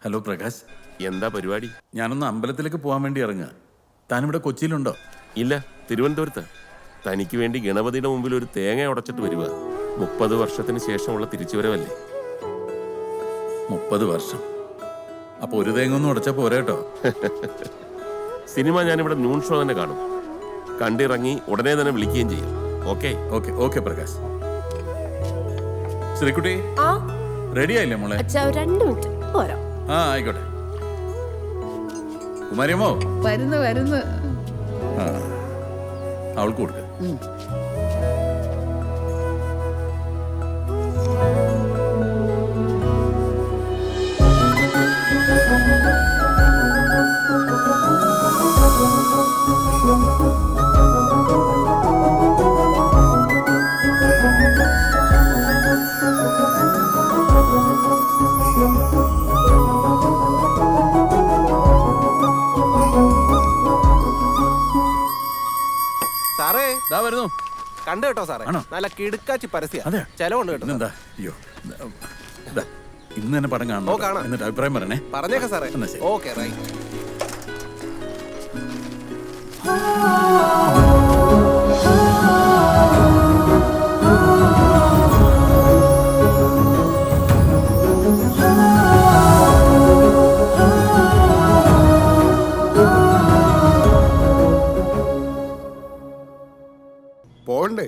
Hello Prakash, എന്താ പരിപാടി? ഞാനൊന്ന് അമ്പലത്തിലേക്ക് പോകാൻ വേണ്ടി ഇറങ്ങുക. താനിവിടെ കൊച്ചിയിലുണ്ടോ? ഇല്ല, തിരുവനന്തപുരത്ത്. തനിക്ക് വേണ്ടി ഗണപതിയുടെ മുമ്പിൽ ഒരു തേങ്ങ ഉടച്ചിട്ട് വരിക. 30 വർഷത്തിന് ശേഷമുള്ള തിരിച്ചുവരവല്ലേ? 30 വർഷം. അപ്പൊ ഒരു തേങ്ങ ഒന്നും ഉടച്ചാ പോരാ കേട്ടോ. സിനിമ ഞാനിവിടെ നൂൺ ഷോ തന്നെ കാണും. കണ്ടിറങ്ങി ഉടനെ തന്നെ വിളിക്കുകയും ചെയ്യും. Okay okay okay Prakash. Sreekutty ready ആയില്ലേ മോളെ? 2 മിനിറ്റ് പോരാ. ആ ആയിക്കോട്ടെ. കുമാരിയമ്മോ വരുന്നു. ആ അവൾക്ക് കൊടുക്ക. സാറേ ദാ വരുന്നു. കണ്ടു കേട്ടോ സാറേ, ആണോ? നല്ല കിടുക്കാച്ചി പരസ്യം. അതെ, ചെലവുണ്ട് കേട്ടോ. എന്താ? അയ്യോ ദാ, ഇന്ന് തന്നെ പടം ഓ, കാണണം. കാണാം. എന്നിട്ട് അഭിപ്രായം പറയണേ. പറഞ്ഞേക്കാം സാറേ. എന്നാ ശരി. Okay right. പോണ്ടേ,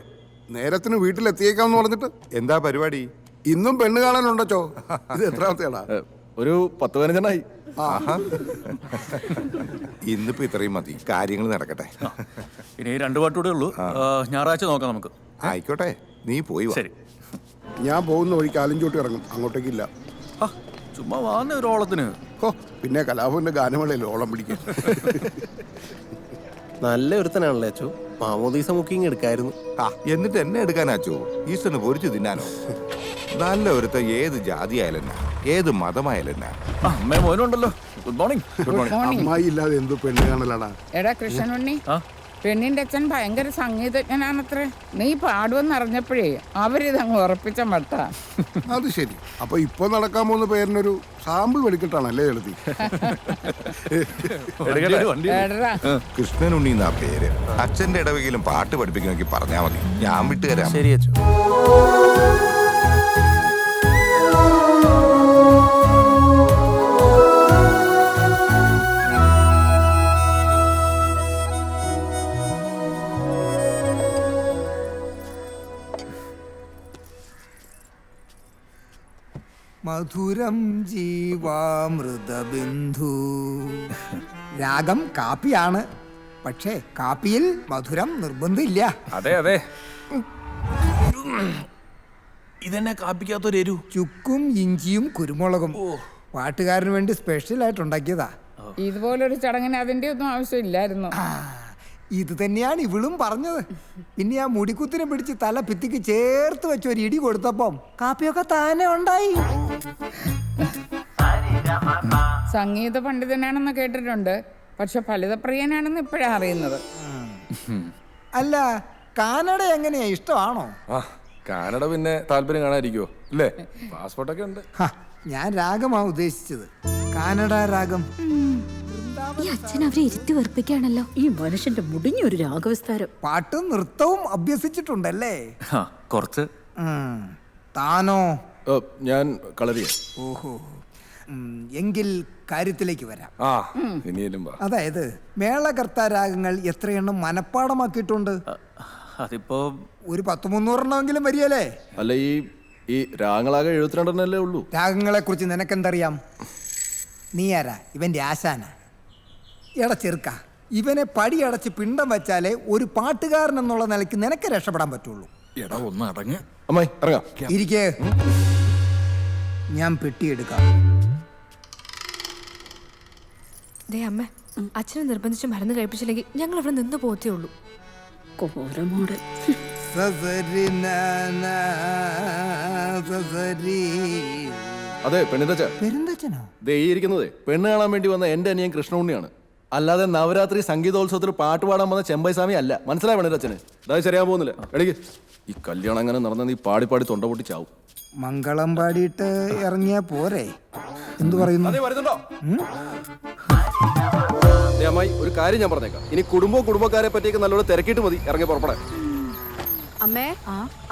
നേരത്തിന് വീട്ടിലെത്തിയേക്കാന്ന് പറഞ്ഞിട്ട് എന്താ പരിപാടി? ഇന്നും പെണ്ണ് കാണാനുണ്ടോ? ഇത് എത്രാമത്തെയാടാ? ഒരു 10-15 ആഹാ. ഇന്നിപ്പോ ഇത്രയും മതി, കാര്യങ്ങൾ നടക്കട്ടെ. ഇനി 2 പാട്ടൂടെ ഉള്ളൂ. ഞായറാഴ്ച നോക്കാം നമുക്ക്. ആയിക്കോട്ടെ, നീ പോയി വാ. ശരി. ഞാൻ പോകുന്ന വഴിക്ക് ആലിഞ്ചോട്ട് ഇറങ്ങും, അങ്ങോട്ടേക്കില്ല. ചുമ്മാ വാന്ന ഒരു ഓളത്തിന്. ഓ, പിന്നെ കലാഭവന്റെ ഗാനമേളയിൽ ഓളം പിടിക്കാൻ. നല്ല ഒരുത്തനാണല്ലേ അച്ചു. മാമോദീസ ബുക്കിംഗ് എടുക്കായിരുന്നു. എന്നിട്ട് എന്നെ എടുക്കാനാച്ചോ? ഈശ്വരന് പൊരിച്ചു തിന്നാനോ? നല്ല ഒരുത്ത ഏത് ജാതി ആയാലെന്നാ, ഏത് മതമായാലെന്നാ. അമ്മേ മോനുണ്ടല്ലോ. Good morning. Good morning. അമ്മായി ഇല്ലാതെ എന്ത് പെണ്ണ് കാണലാടാ? എടാ കൃഷ്ണനുണ്ണി, പെണ്ണിന്റെ അച്ഛൻ ഭയങ്കര സംഗീതജ്ഞനാണത്രേ. നീ പാടുവെന്ന് അറിഞ്ഞപ്പോഴേ അവരിതങ്ങ് ഉറപ്പിച്ച മട്ട. അത് ശരി. അപ്പൊ ഇപ്പൊ നടക്കാൻ പോകുന്ന പേരിനൊരു സാമ്പിൾ വെടിക്കിട്ടാണല്ലേ എഴുതി? എടാ കൃഷ്ണനുണ്ണി എന്നാ പേര്. അച്ഛന്റെ ഇടവകയിലും പാട്ട് പഠിപ്പിക്കണമെങ്കിൽ പറഞ്ഞാ മതി, ഞാൻ വിട്ടുതരാം. ശരി അച്ചു. മധുരം ജീവാമൃതബിന്ദു. രാഗം കാപ്പിയാണ്, പക്ഷേ കാപ്പിയിൽ മധുരം നിർബന്ധമില്ല. അതെ അതെ. ഇതെന്നെ കാപ്പിക്കാത്തൊരു എരു. ചുക്കും ഇഞ്ചിയും കുരുമുളകും പാട്ടുകാരന് വേണ്ടി സ്പെഷ്യലായിട്ട് ഉണ്ടാക്കിയതാ. ഇതുപോലൊരു ചടങ്ങിന് അതിന്റെ ഒന്നും ആവശ്യമില്ലായിരുന്നു. ഇത് തന്നെയാണ് ഇവളും പറഞ്ഞത്. പിന്നെ ആ മുടിക്കുത്തിനെ പിടിച്ച് തല ഭിത്തിക്ക് ചേർത്ത് വെച്ച് ഒരു ഇടി കൊടുത്തപ്പം കാപ്പിയൊക്കെ താനെ ഉണ്ടായി. സംഗീത പണ്ഡിതനാണെന്ന് കേട്ടിട്ടുണ്ട്, പക്ഷെ ഫലിതപ്രിയനാണെന്ന് ഇപ്പോഴാ അറിയുന്നത്. അല്ല, കാനഡ എങ്ങനെയാ, ഇഷ്ടമാണോ? കാനഡ പിന്നെ താല്പര്യം കാണാതിരിക്കുവോ അല്ലേ? പാസ്പോർട്ടൊക്കെ ഉണ്ട്. ഞാൻ രാഗമാ ഉദ്ദേശിച്ചത്, കാനഡ രാഗം. ഈ അച്ഛൻ അവരെ ഇരുത്തി വെറുപ്പിക്കാണല്ലോ. ഈ മനുഷ്യന്റെ മുടിഞ്ഞൊരു രാഗവിസ്താരം. പാട്ടും നൃത്തവും അഭ്യസിച്ചിട്ടുണ്ടല്ലേ? കുറച്ച്. താനോ? ഞാൻ കളരിയ. ഓഹോ. എങ്കിൽ കാര്യത്തിലേക്ക് വരാം. ഇനിയും അതായത് മേളകർത്താ രാഗങ്ങൾ എത്രയെണ്ണം മനഃപ്പാടമാക്കിയിട്ടുണ്ട്? അതിപ്പോ ഒരു 10-300 വരികയല്ലേ? അല്ല, ഈ രാഗങ്ങളാകെ 72 ഉള്ളൂ. രാഗങ്ങളെ കുറിച്ച് നിനക്കെന്തറിയാം? നീ ആരാ? ഇവന്റെ ആശാന? എടാ ചെറുക്ക, ഇവനെ പടിയടച്ച് പിണ്ടം വെച്ചാലേ ഒരു പാട്ടുകാരൻ എന്നുള്ള നിലയ്ക്ക് നിനക്ക് രക്ഷപ്പെടാൻ പറ്റുള്ളൂ. എടാ ഒന്ന് അടങ്ങ്. അമ്മായി ഇറങ്ങാം. ഇരിക്കേ, ഞാൻ പെട്ടിയെടുക്കാം. അമ്മ, അച്ഛനെ നിർബന്ധിച്ച് മരുന്ന് കഴിപ്പിച്ചില്ലെങ്കിൽ ഞങ്ങൾ ഇവിടെ നിന്ന് പോത്തേ ഉള്ളൂ. കോരമോട് അതെ പെണ്ണിന്റെ പെരുന്തച്ഛനോ? ദേ ഈ ഇരിക്കുന്നതേ പെണ്ണ് കാണാൻ വേണ്ടി വന്ന എന്റെ അനിയൻ കൃഷ്ണുണ്ണിയാണ്. അല്ലാതെ നവരാത്രി സംഗീതോത്സവത്തിൽ പാട്ട് പാടാൻ വന്ന ചെമ്പൈസ്വാമി അല്ല. മനസ്സിലായി പെണ്ണിന്റെ അതായത് ശരിയാൻ പോകുന്നില്ല. എടീക്ക് ഈ കല്യാണം അങ്ങനെ നടന്ന നീ പാടി പാടി തൊണ്ട പൊട്ടി ചാവും. മംഗളം പാടിയിട്ട് ഇറങ്ങിയാ പോരെ? എന്തു പറയുന്നു? അതേ വരുന്നുണ്ടോ? ദേ അമ്മായി, ഒരു കാര്യം ഞാൻ പറഞ്ഞേക്കാം. ഇനി കുടുംബക്കാരെ പറ്റിയൊക്കെ നല്ലോണം തിരക്കിയിട്ട് മതി ഇറങ്ങി പുറപ്പെടാൻ. അമ്മേ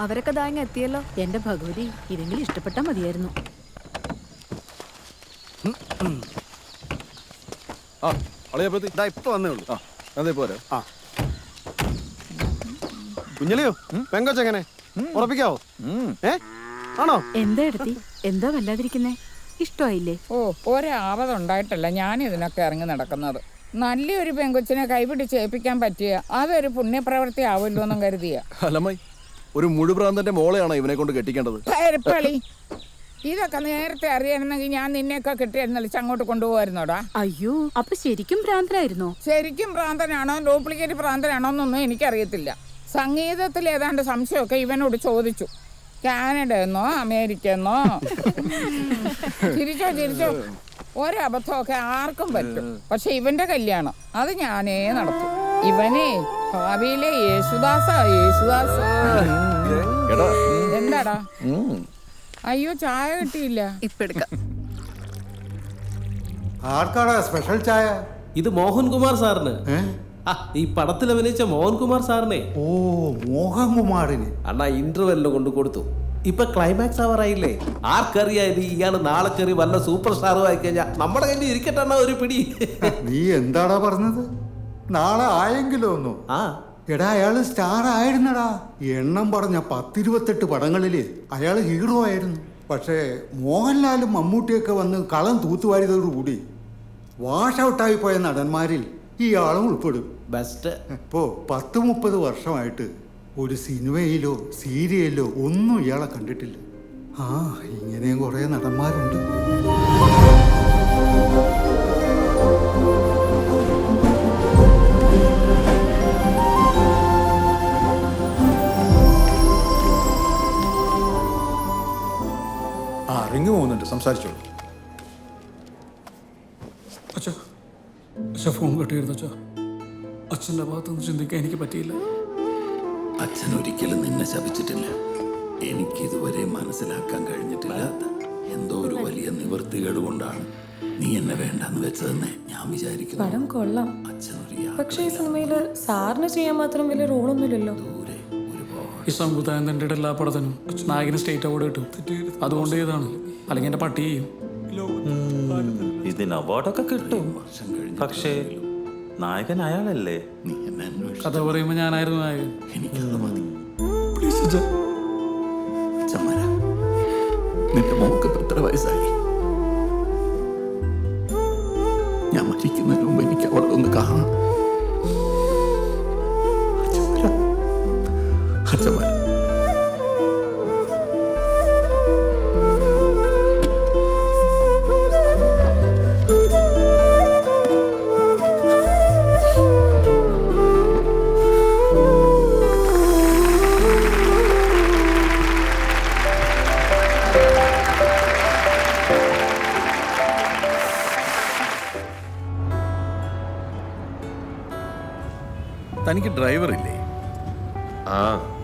അവരൊക്കെ ദാങ്ങ എത്തിയല്ലോ. എന്റെ ഭഗവതി, ഇതെങ്കിലും ഇഷ്ടപ്പെട്ടാ മതിയായിരുന്നു. ആ അളയപ്പത്തി ഇപ്പൊ വന്നേ ഉള്ളൂ. ആ അതെ പോരാ. കുഞ്ഞലിയോ പെങ്കൊച്ചെങ്ങനെ ഉറപ്പിക്കാവോ? ആണോ? എന്താ എടുത്തി? എന്താ വല്ലാതിരിക്കുന്നേ? ഇഷ്ടമായില്ലേ? ഓ, ഒരാപതുണ്ടായിട്ടല്ല ഞാൻ ഇതിനൊക്കെ ഇറങ്ങി നടക്കുന്നത്. നല്ലൊരു പെങ്കൊച്ചിനെ കൈപിടിച്ച് ഏൽപ്പിക്കാൻ പറ്റിയ അതൊരു പുണ്യപ്രവൃത്തി ആവുമല്ലോ എന്നും കരുതിയ. അല്ലമ്മായി, ഒരു മുഴുപ്രാന്തന്റെ മോളെയാണോ ഇവനെ കൊണ്ട് കെട്ടിക്കേണ്ടത്? പരപ്പളി, ഇതൊക്കെ നേരത്തെ അറിയണമെങ്കിൽ ഞാൻ നിന്നെയൊക്കെ കെട്ടിയിരുന്നളിച്ച് അങ്ങോട്ട് കൊണ്ടുപോകായിരുന്നോടാ. അയ്യോ, അപ്പൊ ശരിക്കും ഭ്രാന്തരായിരുന്നോ? ശരിക്കും ഭ്രാന്തനാണോ ഡ്യൂപ്ലിക്കേറ്റ് ഭ്രാന്തനാണോ എന്നൊന്നും എനിക്കറിയത്തില്ല. സംഗീതത്തിൽ ഏതാണ്ട് സംശയമൊക്കെ ഇവനോട് ചോദിച്ചു. കാനഡ എന്നോ അമേരിക്ക എന്നോ. ചിരിച്ചോ ഒരബദ്ധമൊക്കെ ആർക്കും പറ്റും. പക്ഷെ ഇവന്റെ കല്യാണം അത് ഞാനേ നടത്തും. ഇവനെ ഭാവിയിലെ യേശുദാസ്. എന്താടാ? അയ്യോ, ചായ കിട്ടിയില്ല. ഇപ്പൊ എടുക്കാം. ആർക്കാടാ സ്പെഷ്യൽ ചായ? ഇത് മോഹൻകുമാർ സാറിന്. ഈ പടത്തിൽ അഭിനയിച്ച മോഹൻകുമാർ സാറിനെ. ഓ, മോഹൻകുമാറിന് അണ്ണാ ഇന്റർവെല്ലിന് കൊണ്ട് കൊടുത്തു. ഇപ്പൊ ക്ലൈമാക്സ് ആവാറായില്ലേ? ആർക്കറിയായത് ഇയാള് നാളെ കയറി വല്ല സൂപ്പർ സ്റ്റാറും ആയി കഴിഞ്ഞാൽ നമ്മുടെ കയ്യിൽ ഇരിക്കട്ടെ ഒരു പിടി. നീ എന്താടാ പറഞ്ഞത്? നാളെ ആയെങ്കിലോ ഒന്നു? എടാ, അയാള് സ്റ്റാർ ആയിരുന്നടാ. എണ്ണം പറഞ്ഞ 10-28 പടങ്ങളില് അയാള് ഹീറോ ആയിരുന്നു. പക്ഷേ മോഹൻലാലും മമ്മൂട്ടിയൊക്കെ വന്ന് കളം തൂത്തുവാരിയതോടുകൂടി വാഷ് ഔട്ടായി പോയ നടന്മാരിൽ ഇയാളും ഉൾപ്പെടും. ബെസ്റ്റ്. ഇപ്പോ 10-30 വർഷമായിട്ട് ഒരു സിനിമയിലോ സീരിയലിലോ ഒന്നും ഇയാളെ കണ്ടിട്ടില്ല. ഇങ്ങനെയും കുറെ നടന്മാരുണ്ട്. റിങ് പോകുന്നുണ്ട്, സംസാരിച്ചോളൂ. അച്ഛാ ഫോൺ കെട്ടിയിരുന്നു അച്ഛാ. അച്ഛൻ്റെ ഭാഗത്തുനിന്ന് ചിന്തിക്കാൻ എനിക്ക് പറ്റിയില്ല. അച്ഛൻ ഒരിക്കലും നിന്നെ ശപിച്ചിട്ടില്ല. എനിക്കിതുവരെ മനസ്സിലാക്കാൻ കഴിഞ്ഞിട്ടില്ലാത്ത എന്തോ ഒരു വലിയ നിവൃത്തികേട് കൊണ്ടാണ് നീ എന്നെ വേണ്ടെന്ന് വെച്ചതെന്ന് ഞാൻ വിചാരിക്കുന്നു. പടം കൊള്ളാം, പക്ഷേ ഈ സിനിമയിൽ സാറിന് ചെയ്യാൻ മാത്രം വലിയ റോളൊന്നുമില്ലല്ലോ. ഈ സംവിധായകൻ്റെ എല്ലാ പടത്തിനും നായകന് സ്റ്റേറ്റ് അവാർഡ് കിട്ടും. അതുകൊണ്ട് ഇതാണ്, അല്ലെങ്കിൽ എൻ്റെ പട്ടി ചെയ്യും. ഇതിന് അവാർഡൊക്കെ കിട്ടും, പക്ഷേ നായകൻ അയാളല്ലേ. നീ എന്നെ കഥ പറയുമ്പോൾ ഞാനായിരുന്നു നായകൻ. എനിക്കത് മതി. ചമര, നിന്റെ മോക്ക് എത്ര വയസ്സായി? ഞാൻ മരിക്കുന്നതിന് മുമ്പ് എനിക്ക് അവളെ ഒന്ന് കാണണം. ചമര, തനിക്ക് ഡ്രൈവർ ഇല്ലേ?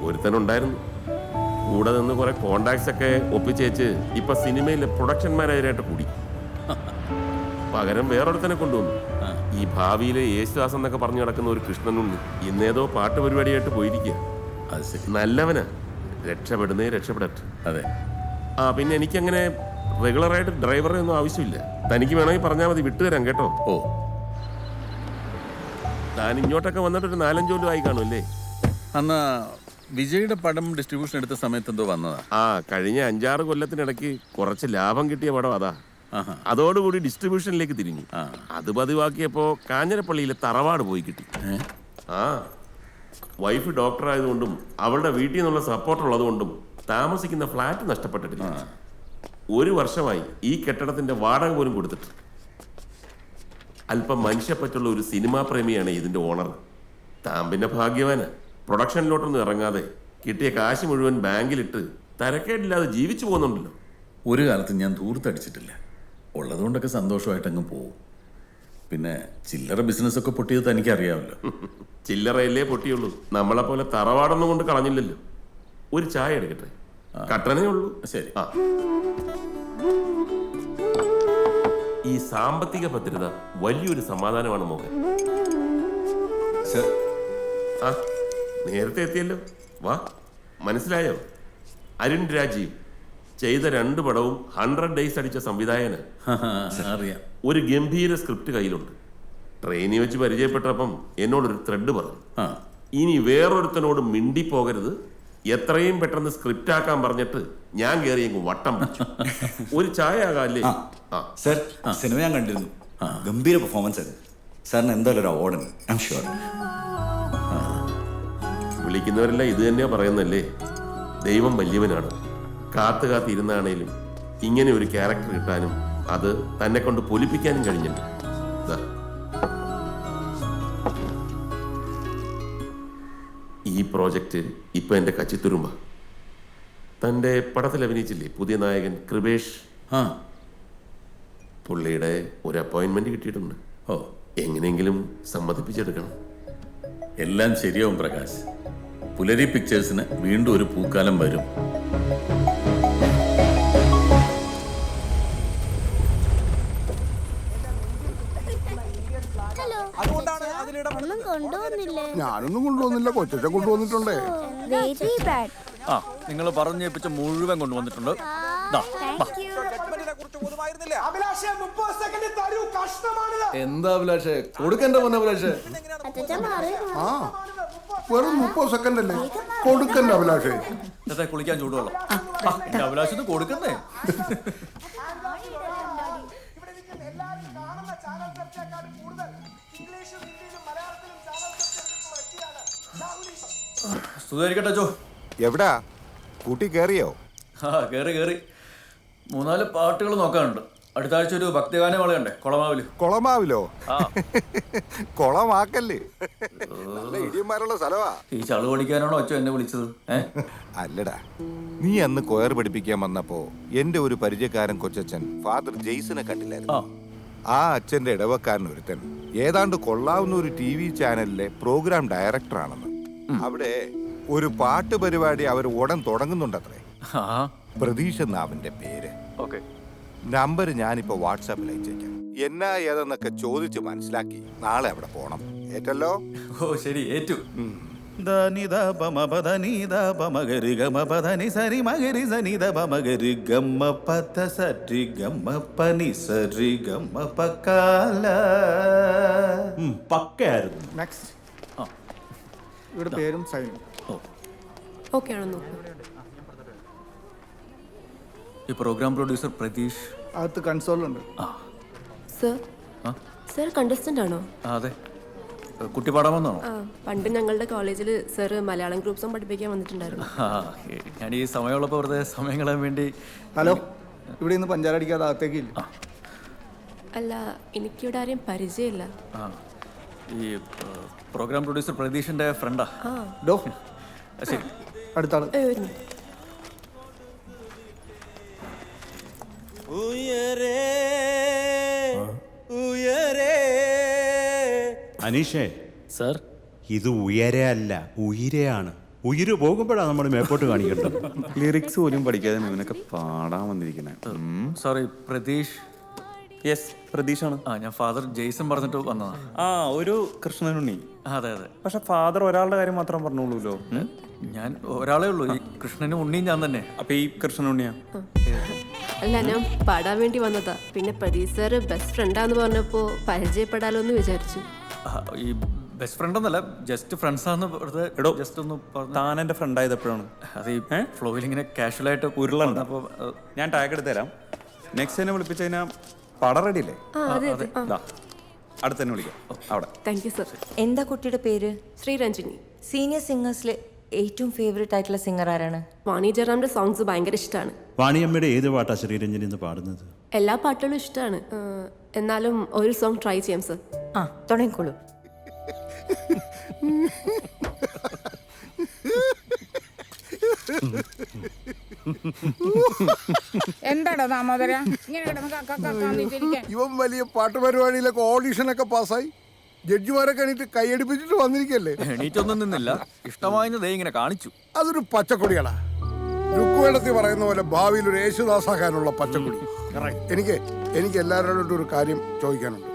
ഒരുത്തനുണ്ടായിരുന്നു. കൂടെ നിന്ന് കുറെ കോണ്ടാക്ട്സ് ഒക്കെ ഒപ്പിച്ചേച്ച് ഇപ്പൊ സിനിമയിലെ പ്രൊഡക്ഷൻ മാനേജറായിട്ട് കൂടി. പകരം വേറൊരുത്തനെ കൊണ്ടുവന്നു. ഈ ഭാവിയിലെ യേശുദാസ് എന്നൊക്കെ പറഞ്ഞു നടക്കുന്ന ഒരു കൃഷ്ണനുണ്ട്. ഇന്നേതോ പാട്ട് പരിപാടിയായിട്ട് പോയിരിക്കുക. അത് ശരി, നല്ലവനാ. രക്ഷപ്പെടട്ടെ. അതെ. പിന്നെ എനിക്കങ്ങനെ റെഗുലറായിട്ട് ഡ്രൈവറെ ഒന്നും ആവശ്യമില്ല. തനിക്ക് വേണമെങ്കിൽ പറഞ്ഞാൽ മതി, വിട്ടുതരാം കേട്ടോ. താൻ ഇങ്ങോട്ടൊക്കെ വന്നിട്ട് ഒരു 4-5 കൊല്ലം ആയി കാണുമല്ലേ? അന്ന് വിജയുടെ പടം ഡിസ്ട്രിബ്യൂഷൻ എടുത്ത സമയത്ത് എന്തോ വന്നതാ. കഴിഞ്ഞ 5-6 കൊല്ലത്തിനിടയ്ക്ക് കുറച്ച് ലാഭം കിട്ടിയ പടം അതാ. അതോടുകൂടി ഡിസ്ട്രിബ്യൂഷനിലേക്ക് തിരിഞ്ഞു. അത് പതിവാക്കിയപ്പോ കാഞ്ഞിരപ്പള്ളിയിലെ തറവാട് പോയി കിട്ടി. വൈഫ് ഡോക്ടർ ആയതുകൊണ്ടും അവളുടെ വീട്ടിൽ നിന്നുള്ള സപ്പോർട്ട് ഉള്ളതുകൊണ്ടും താമസിക്കുന്ന ഫ്ലാറ്റ് നഷ്ടപ്പെട്ടിട്ടില്ല. 1 വർഷമായി ഈ കെട്ടിടത്തിന്റെ വാടക പോലും കൊടുത്തിട്ട്. അല്പം മനുഷ്യപ്പറ്റുള്ള ഒരു സിനിമാ പ്രേമിയാണ് ഇതിന്റെ ഓണർ. താൻ പിന്നെ ഭാഗ്യവാന്. പ്രൊഡക്ഷനിലോട്ടൊന്നും ഇറങ്ങാതെ കിട്ടിയ കാശ് മുഴുവൻ ബാങ്കിലിട്ട് തരക്കേടില്ലാതെ ജീവിച്ചു പോകുന്നുണ്ടല്ലോ. ഒരു കാലത്ത് ഞാൻ ദൂരത്തടിച്ചിട്ടില്ല. ഉള്ളതുകൊണ്ടൊക്കെ സന്തോഷമായിട്ട് അങ്ങ് പോവും. പിന്നെ ചില്ലറ ബിസിനസ്സൊക്കെ പൊട്ടിയത് തനിക്കറിയാമല്ലോ. ചില്ലറയല്ലേ പൊട്ടിയുള്ളൂ. നമ്മളെപ്പോലെ തറവാടൊന്നും കൊണ്ട് കളഞ്ഞില്ലല്ലോ. ഒരു ചായ എടുക്കട്ടെ? കട്ടനേ ഉള്ളൂ. ശരി. ഈ സാമ്പത്തിക ഭദ്രത വലിയൊരു സമാധാനമാണ് മോഹൻ. ആ നേരത്തെ എത്തിയല്ലോ. വാ, മനസ്സിലായോ? അരുൺ രാജീവ് ചെയ്ത 2 പടവും 100 ഡേയ്സ് അടിച്ച സംവിധായകന്. അറിയാം. ഒരു ഗംഭീര സ്ക്രിപ്റ്റ് കയ്യിലുണ്ട്. ട്രെയിനിൽ വെച്ച് പരിചയപ്പെട്ടപ്പം എന്നോടൊരു ത്രെഡ് പറഞ്ഞു, ഇനി വേറൊരുത്തനോട് മിണ്ടിപ്പോകരുത്, എത്രയും പെട്ടെന്ന് സ്ക്രിപ്റ്റ് ആക്കാൻ പറഞ്ഞിട്ട് ഞാൻ കയറി അങ്ങ് വട്ടം പിടിച്ചു. ഒരു ചായ ആകാല്ലേ? സർ, സിനിമ ഞാൻ കണ്ടിരുന്നു. ഗംഭീര പെർഫോമൻസ് ആയിരുന്നു. സാറിന് എന്തായാലും ഒരു അവാർഡുണ്ട്, ഐ ആം ഷുവർ. വിളിക്കുന്നവരെല്ലാം ഇത് തന്നെയാ പറയുന്നല്ലേ, ദൈവം വലിയവനാണ്. കാത്തു കാത്തിരുന്നാണേലും ഇങ്ങനെ ഒരു ക്യാരക്ടർ കിട്ടാനും അത് തന്നെ കൊണ്ട് പൊലിപ്പിക്കാനും കഴിഞ്ഞിട്ടുണ്ട്. ഈ പ്രോജക്റ്റ് ഇപ്പൊ എന്റെ കച്ചിത്തുരുമ്പ. തന്റെ പടത്തിൽ അഭിനയിച്ചില്ലേ പുതിയ നായകൻ കൃപേഷ്? പുള്ളിയുടെ ഒരു അപ്പോയിന്റ്മെന്റ് കിട്ടിയിട്ടുണ്ട്. എങ്ങനെയെങ്കിലും സമ്മതിപ്പിച്ചെടുക്കണം. എല്ലാം ശരിയാവും പ്രകാശ്. പുലരി പിക്ചേഴ്സിന് വീണ്ടും ഒരു പൂക്കാലം വരും. ഞാനൊന്നും കൊണ്ടുവന്നില്ല, കൊച്ചൊക്കെ കൊണ്ടുവന്നിട്ടുണ്ടേ. നിങ്ങൾ പറഞ്ഞേപ്പിച്ച മുഴുവൻ കൊണ്ടുവന്നിട്ടുണ്ട്. എന്താ അഭിലാഷേ കൊടുക്കണ്ട മോനെ അഭിലാഷേ? ആ വെറും 30 സെക്കൻഡ് അല്ലേ, കൊടുക്കണ്ട അഭിലാഷേ. കുളിക്കാൻ ചൂടുവെള്ളം എന്റെ അഭിലാഷത്തിന് കൊടുക്കുന്നേ. സുഖായിരിക്കട്ടെ ചോ. എവിടാ കൂട്ടി കേറിയോ? കേറി 3-4 പാട്ടുകൾ നോക്കാനുണ്ട്. അടുത്ത ആഴ്ച ഒരു ഭക്തിഗാനം വളയണ്ടേ കൊളമാവില്. കൊളമാവിലോ? കൊളമാക്കല്ലേ, നല്ല ഇടിയന്മാരുള്ള സ്ഥലവാ. ഈ ചളു പഠിക്കാനാണോ അച്ഛൻ എന്നെ വിളിച്ചത്? അല്ലടാ, നീ അന്ന് കൊയർ പഠിപ്പിക്കാൻ വന്നപ്പോ എന്റെ ഒരു പരിചയക്കാരൻ കൊച്ചച്ഛൻ ഫാദർ ജെയ്സനെ കണ്ടില്ലായിരുന്നു? ആ അച്ഛന്റെ ഇടവക്കാരൻ ഒരുത്തൻ ഏതാണ്ട് കൊള്ളാവുന്ന ഒരു TV ചാനലിലെ പ്രോഗ്രാം ഡയറക്ടറാണെന്ന്. അവിടെ ഒരു പാട്ട് പരിപാടി അവർ ഉടൻ തുടങ്ങുന്നുണ്ടത്രേ. പ്രതീഷ് എന്ന അവന്റെ പേര്. നമ്പർ ഞാനിപ്പോ വാട്സാപ്പിൽ അയച്ചേക്കാം. എന്നാ ഏതെന്നൊക്കെ ചോദിച്ച് മനസ്സിലാക്കി നാളെ അവിടെ പോണം. ഏറ്റല്ലോ? ഓ ശരി, ഏറ്റു. പക്കയായിരുന്നു. നെക്സ്റ്റ്. ഇവിടെ പേരും സൈനും. ഓക്കെ ആണോ നോക്കൂ. ഈ പ്രോഗ്രാം പ്രൊഡ്യൂസർ പ്രതീഷ് അകത്ത് കൺസോളുണ്ട്. സർ കണ്ടസ്റ്റന്റ് ആണോ? അതെ. കുട്ടി പാടാൻ വന്നാണോ? പണ്ട് ഞങ്ങളുടെ കോളേജിൽ സർ മലയാളം ഗ്രൂപ്പ് സോങ് പഠിപ്പിക്കാൻ വന്നിട്ടുണ്ടായിരുന്നു. ഞാൻ ഈ സമയമുള്ളപ്പോൾ വെറുതെ സമയം കളയാൻ വേണ്ടി. ഹലോ, ഇവിടെ ഇന്ന് പഞ്ചാരടിക്കാതെ അകത്തേക്ക് ഇല്ല. അല്ല, എനിക്കിവിടെ ആരെയും പരിചയമില്ല. ഈ പ്രോഗ്രാം പ്രൊഡ്യൂസർ പ്രതീഷിന്റെ ഫ്രണ്ടാ. ശരി, അടുത്ത ആള്. അനീഷേ സർ, ഇത് ഉയരെ അല്ല ഉയരെയാണ്. ഉയര് പോകുമ്പോഴാണ് നമ്മൾ മേപ്പോട്ട് കാണിക്കേണ്ടത്. ലിറിക്സ് പോലും പഠിക്കാതെ ഇവനൊക്കെ പാടാൻ വന്നിരിക്കുന്നത്. സോറി, പ്രതീഷ്. യെസ്, പ്രതീഷാണ്. ഞാൻ ഫാദർ ജെയ്സൺ പറഞ്ഞിട്ട് വന്നതാണ്. ഒരു കൃഷ്ണനുണ്ണി. അതെ. പക്ഷെ ഫാദർ ഒരാളുടെ കാര്യം മാത്രം പറഞ്ഞോളൂല്ലോ. ഞാൻ ഒരാളേ ഉള്ളൂ. ഈ കൃഷ്ണനും ഉണ്ണിയും ഞാൻ തന്നെ. അപ്പൊ ഈ കൃഷ്ണനുണ്ണിയാ? അല്ല, ഞാൻ പാടാൻ വേണ്ടി വന്നതാ. പിന്നെ പ്രതീഷ് സാർ ബെസ്റ്റ് ഫ്രണ്ടാന്ന് പറഞ്ഞപ്പോ പരിചയപ്പെടാലോ എന്ന് വിചാരിച്ചു. ഈ ബെസ്റ്റ് ഫ്രണ്ട് ഒന്നല്ല, ജസ്റ്റ് ഫ്രണ്ട്സ് ആണെന്ന് ജസ്റ്റ് ഒന്ന് താൻ എന്റെ ഫ്രണ്ട് ആയത് എപ്പോഴാണ്? അത് ഈ ഫ്ലോയിൽ ഇങ്ങനെ കാഷ്വൽ ആയിട്ട് ഉരുളുണ്ട്. അപ്പോൾ ഞാൻ ടാഗ് എടുത്ത് തരാം. നെക്സ്റ്റ് തന്നെ വിളിപ്പിച്ചു കഴിഞ്ഞാൽ പടം റെഡി അല്ലേ? അടുത്ത് തന്നെ വിളിക്കാം. അവിടെ. Thank you sir. എന്താ കുട്ടിയുടെ പേര്? ശ്രീരഞ്ജിനി. സീനിയർ സിംഗേഴ്സിലെ ഏറ്റവും ഫേവറേറ്റ് ആയിട്ടുള്ള സിംഗർ ആരാണ്? വാണി ജയറാമിന്റെ സോങ്സ് ഭയങ്കര ഇഷ്ടമാണ്. വാണിയമ്മയുടെ ഏത് പാട്ടാ ശ്രീരഞ്ജനി എന്ന് പാടുന്നത്? എല്ലാ പാട്ടുകളും ഇഷ്ടമാണ്. എന്നാലും ഒരു സോങ് ട്രൈ ചെയ്യാം സർ. തുടങ്ങിക്കോളൂ. എന്താടാ ദാമോദര ഇങ്ങനെ കിടന്ന്? ഇവൻ വലിയ പാട്ട് പരിപാടിയിലൊക്കെ ഓഡീഷനൊക്കെ പാസ്സായി ജഡ്ജിമാരൊക്കെ എണീറ്റ് കൈയടിപ്പിച്ചിട്ട് വന്നിരിക്കല്ലേ? എണീറ്റൊന്നും നിന്നില്ല, ഇഷ്ടമായത് ഇങ്ങനെ കാണിച്ചു. അതൊരു പച്ചക്കൊടിയാടാ. രുക്കുവേടത്തിൽ പറയുന്ന പോലെ ഭാവിയിൽ ഒരു യേശുദാസാകാനുള്ള പച്ചക്കുടി. എനിക്ക് എല്ലാവരോടും ഒരു കാര്യം ചോദിക്കാനുണ്ട്.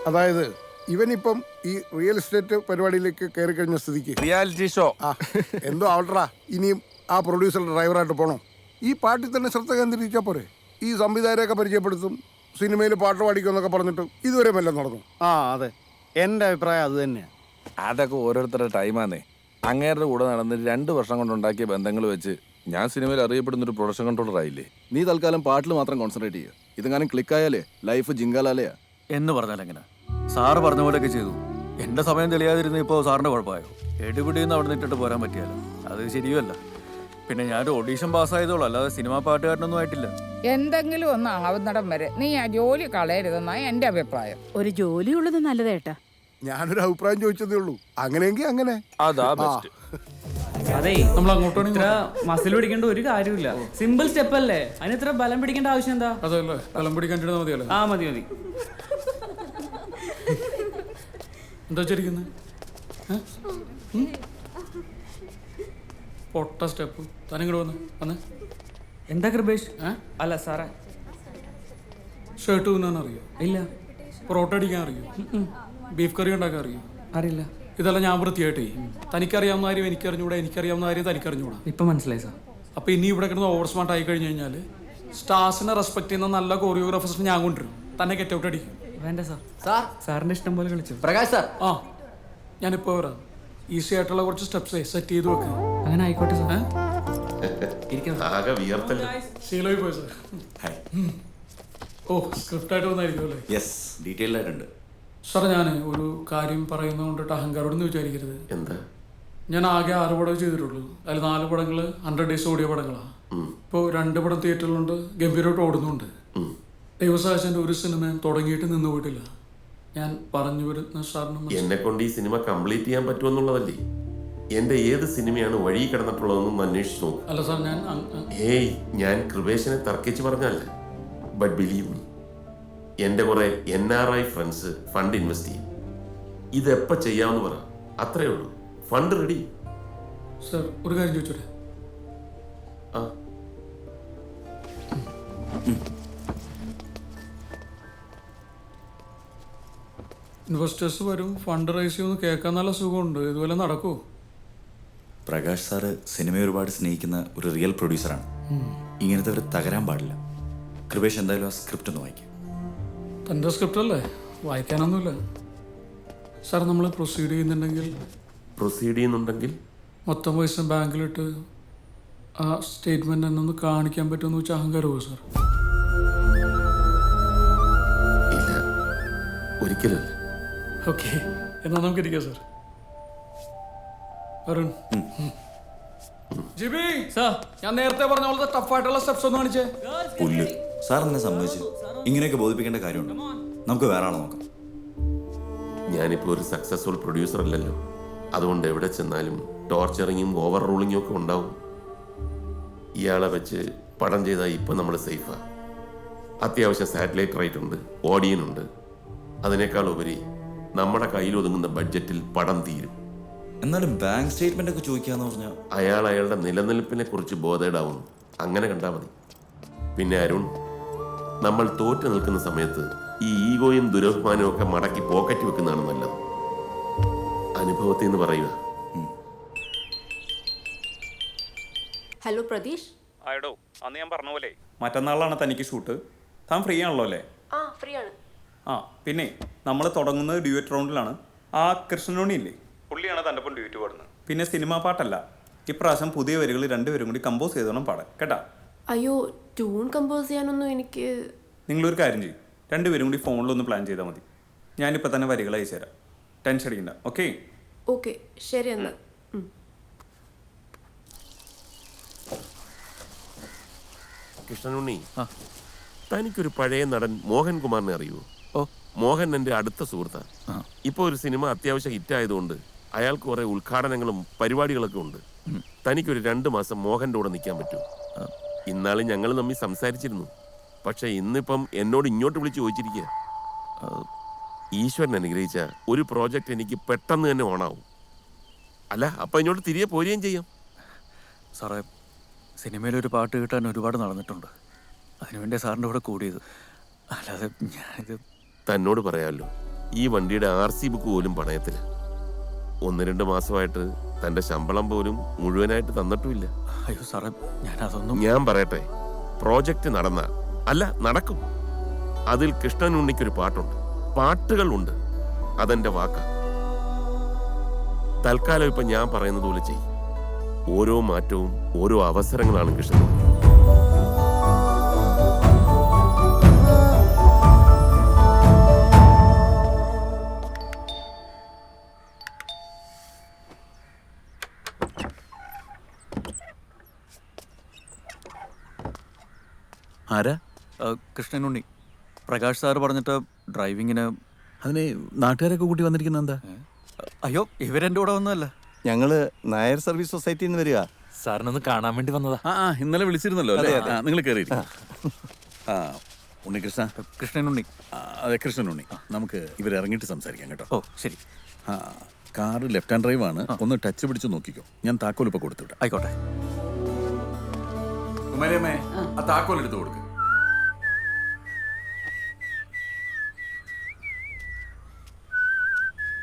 അതായത് ഇവനിപ്പം ഈ റിയൽ എസ്റ്റേറ്റ് പരിപാടിയിലേക്ക് കയറി കഴിഞ്ഞ സ്ഥിതിക്ക് റിയാലിറ്റി ഷോ എന്തോ ആവട്ടെ, ഇനിയും ആ പ്രൊഡ്യൂസറുടെ ഡ്രൈവറായിട്ട് പോണോ? ഈ പാട്ടിൽ തന്നെ ശ്രദ്ധ കേന്ദ്രീകരിച്ചാൽ പോരെ? ഈ സംവിധായകരെയൊക്കെ പരിചയപ്പെടുത്തും, സിനിമയിൽ പാട്ട് പാടിക്കുമെന്നൊക്കെ പറഞ്ഞിട്ട് ഇതുവരെ വല്ലതും നടന്നു? അതെ, എൻ്റെ അഭിപ്രായം അത് തന്നെയാണ്. അതൊക്കെ ഓരോരുത്തരുടെ ടൈമാന്നേ. അങ്ങേരുടെ കൂടെ നടന്ന് 2 വർഷം കൊണ്ടുണ്ടാക്കിയ ബന്ധങ്ങൾ വെച്ച് ഞാൻ സിനിമയിൽ അറിയപ്പെടുന്ന ഒരു പ്രൊഡക്ഷൻ കൺട്രോളർ ആയില്ലേ. നീ തൽക്കാലം പാട്ടിൽ മാത്രം കോൺസെൻട്രേറ്റ് ചെയ്യുക. ഇതെങ്ങാനും ക്ലിക്കായാലേ ലൈഫ് ജിങ്കാലാലയാ. എന്ന് പറഞ്ഞാൽ എങ്ങനെ? സാറ് പറഞ്ഞ പോലെയൊക്കെ ചെയ്തു. എൻ്റെ സമയം തെളിയാതിരുന്ന ഇപ്പോൾ സാറിൻ്റെ കുഴപ്പമായോ? എടുപിടിയെന്ന് അവിടെ നിന്നിട്ട് പോരാൻ പറ്റിയാലോ? അത് ശരിയുമല്ല. പിന്നെ ഞാനൊരു ഓഡീഷൻ പാസ്സായതോളൂ, അല്ലാതെ സിനിമാ പാട്ടുകാരനൊന്നും ആയിട്ടില്ല. എന്തെങ്കിലും ഒന്ന് ആവുന്നിടം വരെ നീ ആ ജോലി കളയരുതെന്നാണ് എൻ്റെ അഭിപ്രായം. ഒരു ജോലിയുള്ളത് നല്ലതേട്ടാ. ഞാനൊരു അഭിപ്രായം ചോദിച്ചതേ ഉള്ളൂ. അങ്ങനെയെങ്കിൽ അങ്ങനെ. അതാ ബെസ്റ്റ്. അതെ, നമ്മൾ അങ്ങോട്ട് ഇത്ര മസിൽ പിടിക്കേണ്ട ഒരു കാര്യമില്ല. സിമ്പിൾ സ്റ്റെപ്പ് അല്ലേ, അതിന് ഇത്ര ബലം പിടിക്കേണ്ട ആവശ്യം എന്താ? അതല്ലേ, ബലം പിടിക്കാൻ മതിയല്ലോ. മതി. എന്താ വെച്ചിരിക്കുന്നത്? പൊട്ട സ്റ്റെപ്പ്. താനിങ്ങോട്ട് വന്ന് എന്താ കൃപേഷ്? അല്ല സാറേ, ഷർട്ട് തുന്നാൻ അറിയോ? ഇല്ല. പൊറോട്ട അടിക്കാൻ അറിയോ? ബീഫ് കറി ഉണ്ടാക്കാൻ അറിയോ? അറിയില്ല. ഇതെല്ലാം ഞാൻ വൃത്തിയായിട്ടേ. തനിക്കറിയാവുന്ന കാര്യം എനിക്കറിഞ്ഞൂടാ, എനിക്കറിയാവുന്ന കാര്യം തനിക്കറിഞ്ഞൂടാ. ഇപ്പൊ മനസ്സിലായി സാർ. അപ്പൊ ഇനി ഇവിടെ കിടന്ന് ഓവർ സ്മാർട്ട് ആയി കഴിഞ്ഞു കഴിഞ്ഞാൽ സ്റ്റാർസിനെ റെസ്പെക്ട് ചെയ്യുന്ന നല്ല കൊറിയോഗ്രാഫേഴ്സിനെ ഞാൻ കൊണ്ടുവരും. തന്നെ ഗെറ്റ് ഔട്ട് അടിക്കും. വേണ്ട സാർ, സാറിന്റെ ഇഷ്ടം പോലെ കളിച്ചു. പ്രകാശ് സാർ, ഞാനിപ്പോ വരാം. ഈസി ആയിട്ടുള്ള കുറച്ച് സ്റ്റെപ്സ് സെറ്റ് ചെയ്ത് വെക്കാം. അങ്ങനെ ആയിക്കോട്ടെ സാർ. ശീലമായി പോയി സാർ. ഓ, സ്ക്രിപ്റ്റായിട്ട് വന്നായിരിക്കും അല്ലേ? യെസ്, ഡീറ്റെയിൽഡ് ആയിട്ടുണ്ട്. സാർ, ഞാൻ ഒരു കാര്യം പറയുന്നത് കൊണ്ടിട്ട് അഹങ്കാരോടൊന്നും വിചാരിക്കരുത്. എന്താ? ഞാൻ ആകെ 6 പടം ചെയ്തിട്ടുള്ളൂ. അതിൽ 4 പടങ്ങൾ 100 ഡേയ്സ് ഓടിയ പടങ്ങളാണ്. ഇപ്പോൾ 2 പടം തിയേറ്ററിലുണ്ട്, ഗംഭീരമായിട്ട് ഓടുന്നുണ്ട്. ദൈവസാഹചര്യൻ്റെ ഒരു സിനിമയും തുടങ്ങിയിട്ട് നിന്ന് പോയിട്ടില്ല. ഞാൻ പറഞ്ഞു വരുന്ന സാറിന് എന്നെ കൊണ്ട് ഈ സിനിമ കംപ്ലീറ്റ് ചെയ്യാൻ പറ്റുമെന്നുള്ളതല്ലേ. എന്റെ ഏത് സിനിമയാണ് വഴി കിടന്നിട്ടുള്ളതെന്നും അന്വേഷിച്ചു നോക്കും. അല്ല സാർ, ഞാൻ കൃപേശനെ തർക്കിച്ച് പറഞ്ഞല്ല. ബട്ട് ബിലീവ് മീ, എൻ്റെ കുറെ NRI ഫ്രണ്ട്സ് ഫണ്ട് ഇൻവെസ്റ്റ് ചെയ്യും. ഇതെപ്പോൾ ചെയ്യാമെന്ന് പറ, അത്രേ ഉള്ളൂ. Fund ready. സാർ, ഒരു കാര്യം ചോദിച്ചോട്ടെ? ഇൻവെസ്റ്റേഴ്സ് വരും, ഫണ്ട് റൈസ് ചെയ്യുമെന്ന് കേൾക്കാൻ നല്ല സുഖമുണ്ട്. ഇതുപോലെ നടക്കുമോ? പ്രകാശ് സാറ് സിനിമയെ ഒരുപാട് സ്നേഹിക്കുന്ന ഒരു റിയൽ പ്രൊഡ്യൂസറാണ്. ഇങ്ങനത്തെ ഒരു തകരാൻ പാടില്ല. കൃപേഷ് എന്തായാലും ആ സ്ക്രിപ്റ്റ് ഒന്ന് വായിക്കും. തൻ്റെ സ്ക്രിപ്റ്റ് അല്ലേ, വായിക്കാനൊന്നുമില്ല. സാർ, നമ്മൾ പ്രൊസീഡ് ചെയ്യുന്നുണ്ടെങ്കിൽ മൊത്തം പൈസ ബാങ്കിലിട്ട് ആ സ്റ്റേറ്റ്മെന്റ് എന്നെ ഒന്ന് കാണിക്കാൻ പറ്റുമെന്ന് വെച്ചാൽ അഹങ്കാരമോ സാർ? ഇല്ല, ഒരിക്കലും. ഓക്കെ, എന്നാൽ നമുക്ക് ഇരിക്കാം സാർ. അരുൺ, ജിബി സാർ, ഞാൻ നേരത്തെ പറഞ്ഞ പോലത്തെ ടഫായിട്ടുള്ള സ്റ്റെപ്സ് ഒന്ന് കാണിച്ചേ. പുല്ല് സാർ എന്നെ സമ്മതിച്ചു. ഇങ്ങനെയൊക്കെ ബോധിപ്പിക്കേണ്ട കാര്യമുണ്ട്. നമുക്ക് വേറെ ആളെ നോക്കാം. ഞാനിപ്പോൾ ഒരു സക്സസ്ഫുൾ പ്രൊഡ്യൂസർ അല്ലല്ലോ. അതുകൊണ്ട് എവിടെ ചെന്നാലും ടോർച്ചറിങ്ങും ഓവർ റൂളിങ്ങും ഒക്കെ ഉണ്ടാവും. ഇയാളെ വെച്ച് പടം ചെയ്താൽ ഇപ്പം നമ്മൾ സേഫാ. അത്യാവശ്യം സാറ്റലൈറ്റ് റൈറ്റ് ഉണ്ട്, ഓഡിയനുണ്ട്. അതിനേക്കാൾ ഉപരി നമ്മുടെ കയ്യിൽ ഒതുങ്ങുന്ന ബഡ്ജറ്റിൽ പടം തീരും. എന്നാലും ബാങ്ക് സ്റ്റേറ്റ്മെന്റ് ഒക്കെ ചോദിക്കാന്ന് പറഞ്ഞാൽ അയാളുടെ നിലനിൽപ്പിനെ കുറിച്ച് ബോധേഡാവുന്നു. അങ്ങനെ കണ്ടാൽ മതി. പിന്നെ അരുൺ, നമ്മൾ തോറ്റു നിൽക്കുന്ന സമയത്ത് ഈ ഈഗോയും ദുരഭിമാനവും ഒക്കെ മടക്കി പോക്കറ്റ് വെക്കുന്നതാണ് നല്ലത്. അനുഭവത്തിൽ നിന്ന് പറയുക. ഹലോ പ്രതീഷ്. ആയിടോ, അന്ന് ഞാൻ പറഞ്ഞ പോലെ മറ്റന്നാളാണ് തനിക്ക് ഷൂട്ട്. താൻ ഫ്രീ ആണല്ലോ അല്ലേ? ഫ്രീ ആണ്. പിന്നെ നമ്മൾ തുടങ്ങുന്നത് ഡ്യൂറ്റ് റൗണ്ടിലാണ്. ആ കൃഷ്ണനുണ്ണി ഇല്ലേ, പുള്ളിയാണ് തൻ്റെ ഒപ്പം ഡ്യൂറ്റ് പാടുന്നത്. പിന്നെ സിനിമാ പാട്ടല്ല, ഇപ്രാവശ്യം പുതിയ വരികൾ 2 പേരും കൂടി കമ്പോസ് ചെയ്തോണം പാടാൻ, കേട്ടാ? അയ്യോ, ട്യൂൺ കമ്പോസ് ചെയ്യാനൊന്നും എനിക്ക്. നിങ്ങളൊരു കാര്യം ചെയ്യും, 2 പേരും കൂടി ഫോണിലൊന്ന് പ്ലാൻ ചെയ്താൽ മതി. ഞാനിപ്പോൾ തന്നെ വരികൾ അയച്ചു തരാം. ടെൻഷൻ അടിക്കണ്ട. ഓക്കെ? ഓക്കെ, ശരി എന്നാൽ. കൃഷ്ണനുണ്ണി, തനിക്കൊരു പഴയ നടൻ മോഹൻകുമാറിനെ അറിയുമോ? മോഹൻ എൻ്റെ അടുത്ത സുഹൃത്താണ്. ഇപ്പോൾ ഒരു സിനിമ അത്യാവശ്യം ഹിറ്റായതുകൊണ്ട് അയാൾക്ക് കുറെ ഉദ്ഘാടനങ്ങളും പരിപാടികളൊക്കെ ഉണ്ട്. തനിക്കൊരു 2 മാസം മോഹൻ്റെ കൂടെ നിൽക്കാൻ പറ്റുമോ? ഇന്നാളെ ഞങ്ങൾ തമ്മിൽ സംസാരിച്ചിരുന്നു. പക്ഷെ ഇന്നിപ്പം എന്നോട് ഇങ്ങോട്ട് വിളിച്ച് ചോദിച്ചിരിക്കുക. ഈശ്വരൻ അനുഗ്രഹിച്ച ഒരു പ്രോജക്റ്റ് എനിക്ക് പെട്ടെന്ന് തന്നെ ഓണാവും. അല്ല, അപ്പം ഇങ്ങോട്ട് തിരികെ പോരുകയും ചെയ്യാം. സാറേ, സിനിമയിലൊരു പാട്ട് കിട്ടാൻ ഒരുപാട് നടന്നിട്ടുണ്ട്. അതിനുവേണ്ടി സാറിൻ്റെ കൂടെ കൂടിയത്. അല്ലാതെ ഞാനിത് തന്നോട് പറയാമല്ലോ, ഈ വണ്ടിയുടെ RC ബുക്ക് പോലും പണയത്തില്. 1-2 മാസമായിട്ട് തന്റെ ശമ്പളം പോലും മുഴുവനായിട്ട് തന്നിട്ടുമില്ല. അയ്യോ സാറേ, ഞാനതൊന്നും. ഞാൻ പറയട്ടെ, പ്രോജക്റ്റ് നടക്കും. അതിൽ കൃഷ്ണൻ ഉണ്ണിക്കൊരു പാട്ടുണ്ട്, പാട്ടുകളുണ്ട്. അതെന്റെ വാക്കാ. തൽക്കാലം ഇപ്പൊ ഞാൻ പറയുന്നത് പോലെ ചെയ്യും. ഓരോ മാറ്റവും ഓരോ അവസരങ്ങളാണ് കൃഷ്ണൻ. ആരാ? കൃഷ്ണനുണ്ണി. പ്രകാശ് സാറ് പറഞ്ഞിട്ട് ഡ്രൈവിങ്ങിന്. അതിന് നാട്ടുകാരൊക്കെ കൂട്ടി വന്നിരിക്കുന്ന എന്താ? അയ്യോ, ഇവരെൻ്റെ കൂടെ ഒന്നുമല്ല. ഞങ്ങള് നായർ സർവീസ് സൊസൈറ്റിയിൽ നിന്ന് വരിക. സാറിനൊന്ന് കാണാൻ വേണ്ടി വന്നതാ. ഇന്നലെ വിളിച്ചിരുന്നല്ലോ അല്ലേ? നിങ്ങൾ കയറി. ഉണ്ണികൃഷ്ണ. കൃഷ്ണനുണ്ണി. അതെ, കൃഷ്ണനുണ്ണി. നമുക്ക് ഇവർ ഇറങ്ങിയിട്ട് സംസാരിക്കാം കേട്ടോ. ഓ ശരി. കാറ് ലെഫ്റ്റ് ഹാൻഡ് ഡ്രൈവ് ആണ്. ഒന്ന് ടച്ച് പിടിച്ച് നോക്കിക്കോ. ഞാൻ താക്കോൽ ഇപ്പൊ കൊടുത്തുവിടാം. ആയിക്കോട്ടെ. കുമാരിയമ്മേ, ആ താക്കോൽ എടുത്ത് കൊടുക്ക്.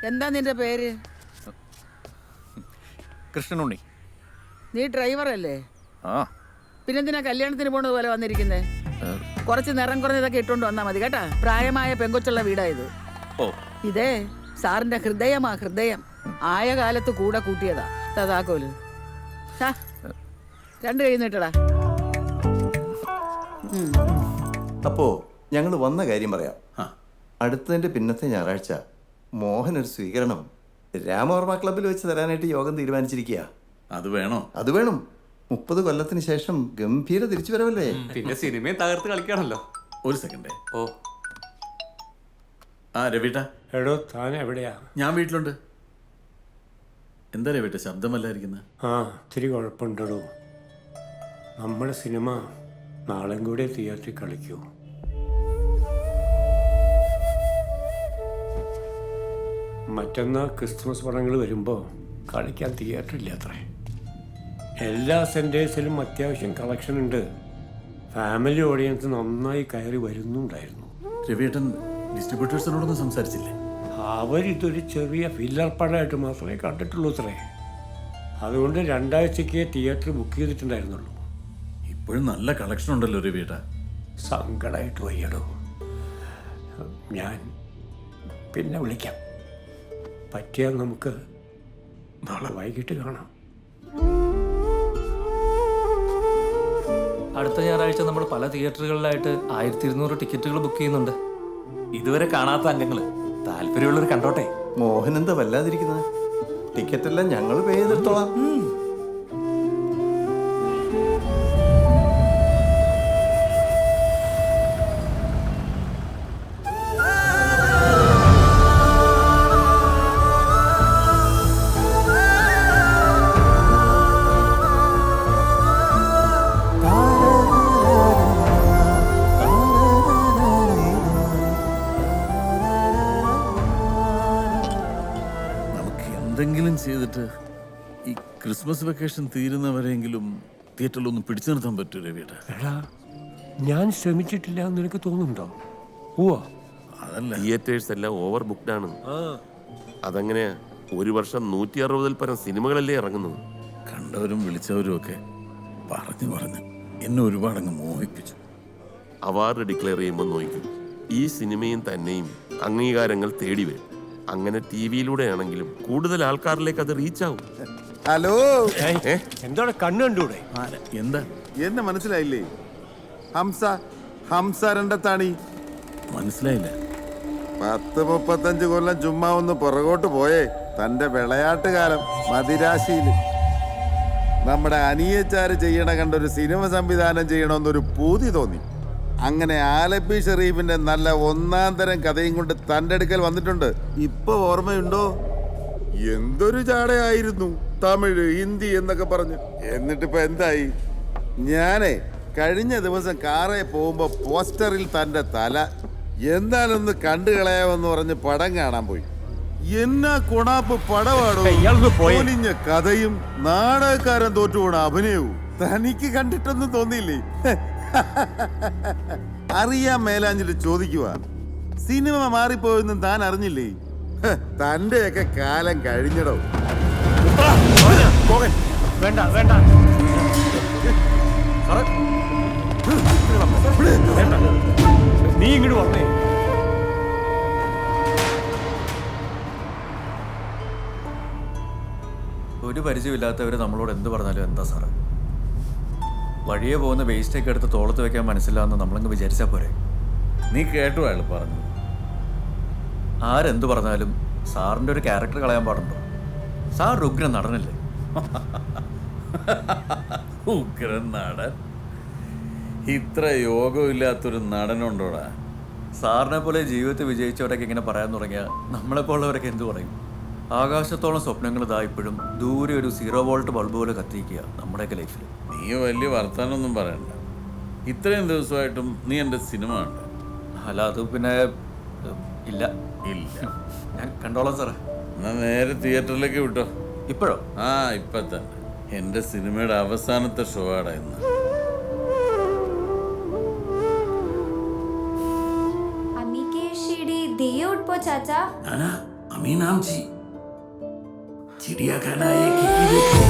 എന്താ നിന്റെ പേര്? കൃഷ്ണനുണ്ണി. നീ ഡ്രൈവർ അല്ലേ? ആ. പിന്നെന്തിനാ കല്യാണത്തിന് പോണത് പോലെ വന്നിരിക്കുന്നേ? കുറച്ച് നിറം കുറഞ്ഞതൊക്കെ ഇട്ടുകൊണ്ട് വന്നാ മതി കേട്ടാ. പ്രായമായ പെങ്കൊച്ചുള്ള വീടായത്. ഓ. ഇതേ സാറിന്റെ ഹൃദയമാ, ഹൃദയം. ആയ കാലത്ത് കൂടെ കൂട്ടിയതാ. താക്കോല് 2 കൈ നീട്ടടാ. അപ്പോ ഞങ്ങൾ വന്ന കാര്യം പറയാം. അടുത്തതിന്റെ പിന്നത്തെ ഞായറാഴ്ച മോഹൻ ഒരു സ്വീകരണം രാമവർമ്മ ക്ലബ്ബിൽ വെച്ച് തരാനായിട്ട് യോഗം തീരുമാനിച്ചിരിക്കുക. അത് വേണോ? അത് വേണം. 30 കൊല്ലത്തിന് ശേഷം ഗംഭീര തിരിച്ചു വരവല്ലേ. പിന്നെ സിനിമയും തകർത്ത് കളിക്കാണല്ലോ. ഒരു സെക്കൻഡ്. ഓ. രവിട്ട. എടോ, താൻ എവിടെയാ? ഞാൻ വീട്ടിലുണ്ട്. എന്താ രവിട്ട ശബ്ദമല്ലായിരിക്കുന്നത്? ഇത്തിരി കുഴപ്പമുണ്ടോ. നമ്മുടെ സിനിമ നാളെ കൂടെ തിയേറ്ററിൽ കളിക്കൂ. മറ്റന്നാൾ ക്രിസ്മസ് പടങ്ങൾ വരുമ്പോൾ കളിക്കാൻ തിയേറ്ററില്ല അത്രേ. എല്ലാ സെൻറ്റേഴ്സിലും അത്യാവശ്യം കളക്ഷൻ ഉണ്ട്. ഫാമിലി ഓഡിയൻസ് നന്നായി കയറി വരുന്നുണ്ടായിരുന്നു. രവിയേട്ടൻ ഡിസ്ട്രിബ്യൂട്ടേഴ്സിനോടൊന്നും സംസാരിച്ചില്ലേ? അവരിതൊരു ചെറിയ ഫില്ലർ പടമായിട്ട് മാത്രമേ കണ്ടിട്ടുള്ളൂ അത്രേ. അതുകൊണ്ട് 2 ആഴ്ചയ്ക്ക് തിയേറ്റർ ബുക്ക് ചെയ്തിട്ടുണ്ടായിരുന്നുള്ളൂ. ഇപ്പോഴും നല്ല കളക്ഷൻ ഉണ്ടല്ലോ രവിയേട്ട. സങ്കടമായിട്ട് വയ്യടോ. ഞാൻ പിന്നെ വിളിക്കാം. പറ്റിയാൽ നമുക്ക് നാളെ വൈകിട്ട് കാണാം. അടുത്ത ഞായറാഴ്ച നമ്മൾ പല തിയേറ്ററുകളിലായിട്ട് 1200 ടിക്കറ്റുകൾ ബുക്ക് ചെയ്യുന്നുണ്ട്. ഇതുവരെ കാണാത്ത അംഗങ്ങൾ താല്പര്യമുള്ളവർ കണ്ടോട്ടെ. മോഹൻ എന്താ വല്ലാതിരിക്കുന്നത്? ടിക്കറ്റ് എല്ലാം ഞങ്ങൾ പേ ചെയ്തെടുത്തോളാം. എന്തെങ്കിലും ചെയ്തിട്ട് ഈ ക്രിസ്മസ് വെക്കേഷൻ തീരുന്നവരെങ്കിലും തിയേറ്ററിലൊന്നും പിടിച്ചു നിർത്താൻ പറ്റൂ രവിയേട്ട. ഞാൻ ശ്രമിച്ചിട്ടില്ല എന്ന് നിനക്ക് തോന്നുന്നുണ്ടോ? അതല്ല, തിയേറ്റേഴ്സ് എല്ലാം ഓവർ ബുക്ക്ഡ് ആണ്. അതെങ്ങനെയാ? ഒരു വർഷം 160 പരം സിനിമകളല്ലേ ഇറങ്ങുന്നത്. കണ്ടവരും വിളിച്ചവരും ഒക്കെ പറഞ്ഞു എന്നെ ഒരുപാടങ്ങ് മോഹിപ്പിച്ചു. അവാർഡ് ഡിക്ലെയർ ചെയ്യുമ്പോൾ നോക്കും, ഈ സിനിമയും തന്നെയും അംഗീകാരങ്ങൾ തേടി വരും. അങ്ങനെ TV-യിലൂടെ ആണെങ്കിലും കൂടുതൽ ആൾക്കാരിലേക്ക് അത് റീച്ച് ആവും. ഹലോ, എന്താണ് കണ്ണു കണ്ടൂടെ? എന്താ എന്നെ മനസ്സിലായില്ലേ? ഹംസ രണ്ടത്താണി. മനസ്സിലായില്ല. 10-35 കൊല്ലം ചുമ്മാ ഒന്ന് പുറകോട്ട് പോയേ. തന്റെ വിളയാട്ടുകാലം മദിരാശിയിൽ നമ്മുടെ അനിയച്ചാര് ചെയ്യണ കണ്ടൊരു സിനിമ സംവിധാനം ചെയ്യണമെന്നൊരു പൂതി തോന്നി. അങ്ങനെ ആലപ്പി ഷെറീഫിന്റെ നല്ല 1-ാം തരം കഥയും കൊണ്ട് തന്റെ അടുക്കൽ വന്നിട്ടുണ്ട്. ഇപ്പൊ ഓർമ്മയുണ്ടോ? എന്തൊരു ചാടയായിരുന്നു. തമിഴ്, ഹിന്ദി എന്നൊക്കെ പറഞ്ഞു. എന്നിട്ടിപ്പോ എന്തായി? ഞാനേ കഴിഞ്ഞ ദിവസം കാറേ പോകുമ്പോ പോസ്റ്ററിൽ തന്റെ തല എന്താണെന്ന് കണ്ടു കളയാമെന്ന് പറഞ്ഞ് പടം കാണാൻ പോയി. എന്നാ കൊണാപ്പ് പടവാടോ. പൊലിഞ്ഞ കഥയും നാടകക്കാരൻ തോറ്റുപോണ അഭിനയവും. തനിക്ക് കണ്ടിട്ടൊന്നും തോന്നിയില്ലേ? അറിയാൻ മേലാഞ്ഞിട്ട് ചോദിക്കുക. സിനിമ മാറിപ്പോയെന്നും താൻ അറിഞ്ഞില്ലേ? തന്റെയൊക്കെ കാലം കഴിഞ്ഞടോ. വേണ്ട വേണ്ട നീ ഇങ്ങോട്ട് വന്നേ. ഒരു പരിചയമില്ലാത്തവര് നമ്മളോട് എന്ത് പറഞ്ഞാലും എന്താ സാറേ? വഴിയെ പോകുന്ന വേസ്റ്റൊക്കെ എടുത്ത് തോളത്ത് വെക്കാൻ മനസ്സിലാന്ന് നമ്മളങ്ങ് വിചാരിച്ചാ പോരെ? നീ കേട്ടു അയാൾ പറഞ്ഞു. ആരെന്ത് പറഞ്ഞാലും സാറിന്റെ ഒരു ക്യാരക്ടർ കളയാൻ പാടുണ്ടോ? സാർ ഉഗ്രൻ നടനല്ലേ? ഉഗ്രൻ നടൻ? ഇത്ര യോഗമില്ലാത്തൊരു നടനുണ്ടോടാ? സാറിനെ പോലെ ജീവിതത്തിൽ വിജയിച്ചവരൊക്കെ ഇങ്ങനെ പറയാൻ തുടങ്ങിയാൽ നമ്മളെപ്പോലുള്ളവരൊക്കെ എന്ത് പറയും? ആകാശത്തോളം സ്വപ്നങ്ങൾ ഇതാ ഇപ്പോഴും ദൂരെ ഒരു 0 വോൾട്ട് ബൾബ് പോലെ കത്തിക്കുക നമ്മുടെയൊക്കെ ലൈഫിൽ. നീ വലിയ വർത്താനൊന്നും പറയണ്ട. ഇത്രയും ദിവസമായിട്ടും നീ എൻ്റെ സിനിമ ഉണ്ട്. അല്ല അത് പിന്നെ ഇല്ല ഇല്ല ഞാൻ കണ്ടോളാം സാറേ. എന്നാ നേരെ തിയേറ്ററിലേക്ക് വിട്ടോ. ഇപ്പോഴോ? ആ ഇപ്പൊ തന്നെ. എൻ്റെ സിനിമയുടെ അവസാനത്തെ ഷോ ആടാ ഇന്ന്. अम्मी के शीडी दिए उठ पो चाचा। नाना अमी नाम जी चिड़ियाखाना एक ही देखे।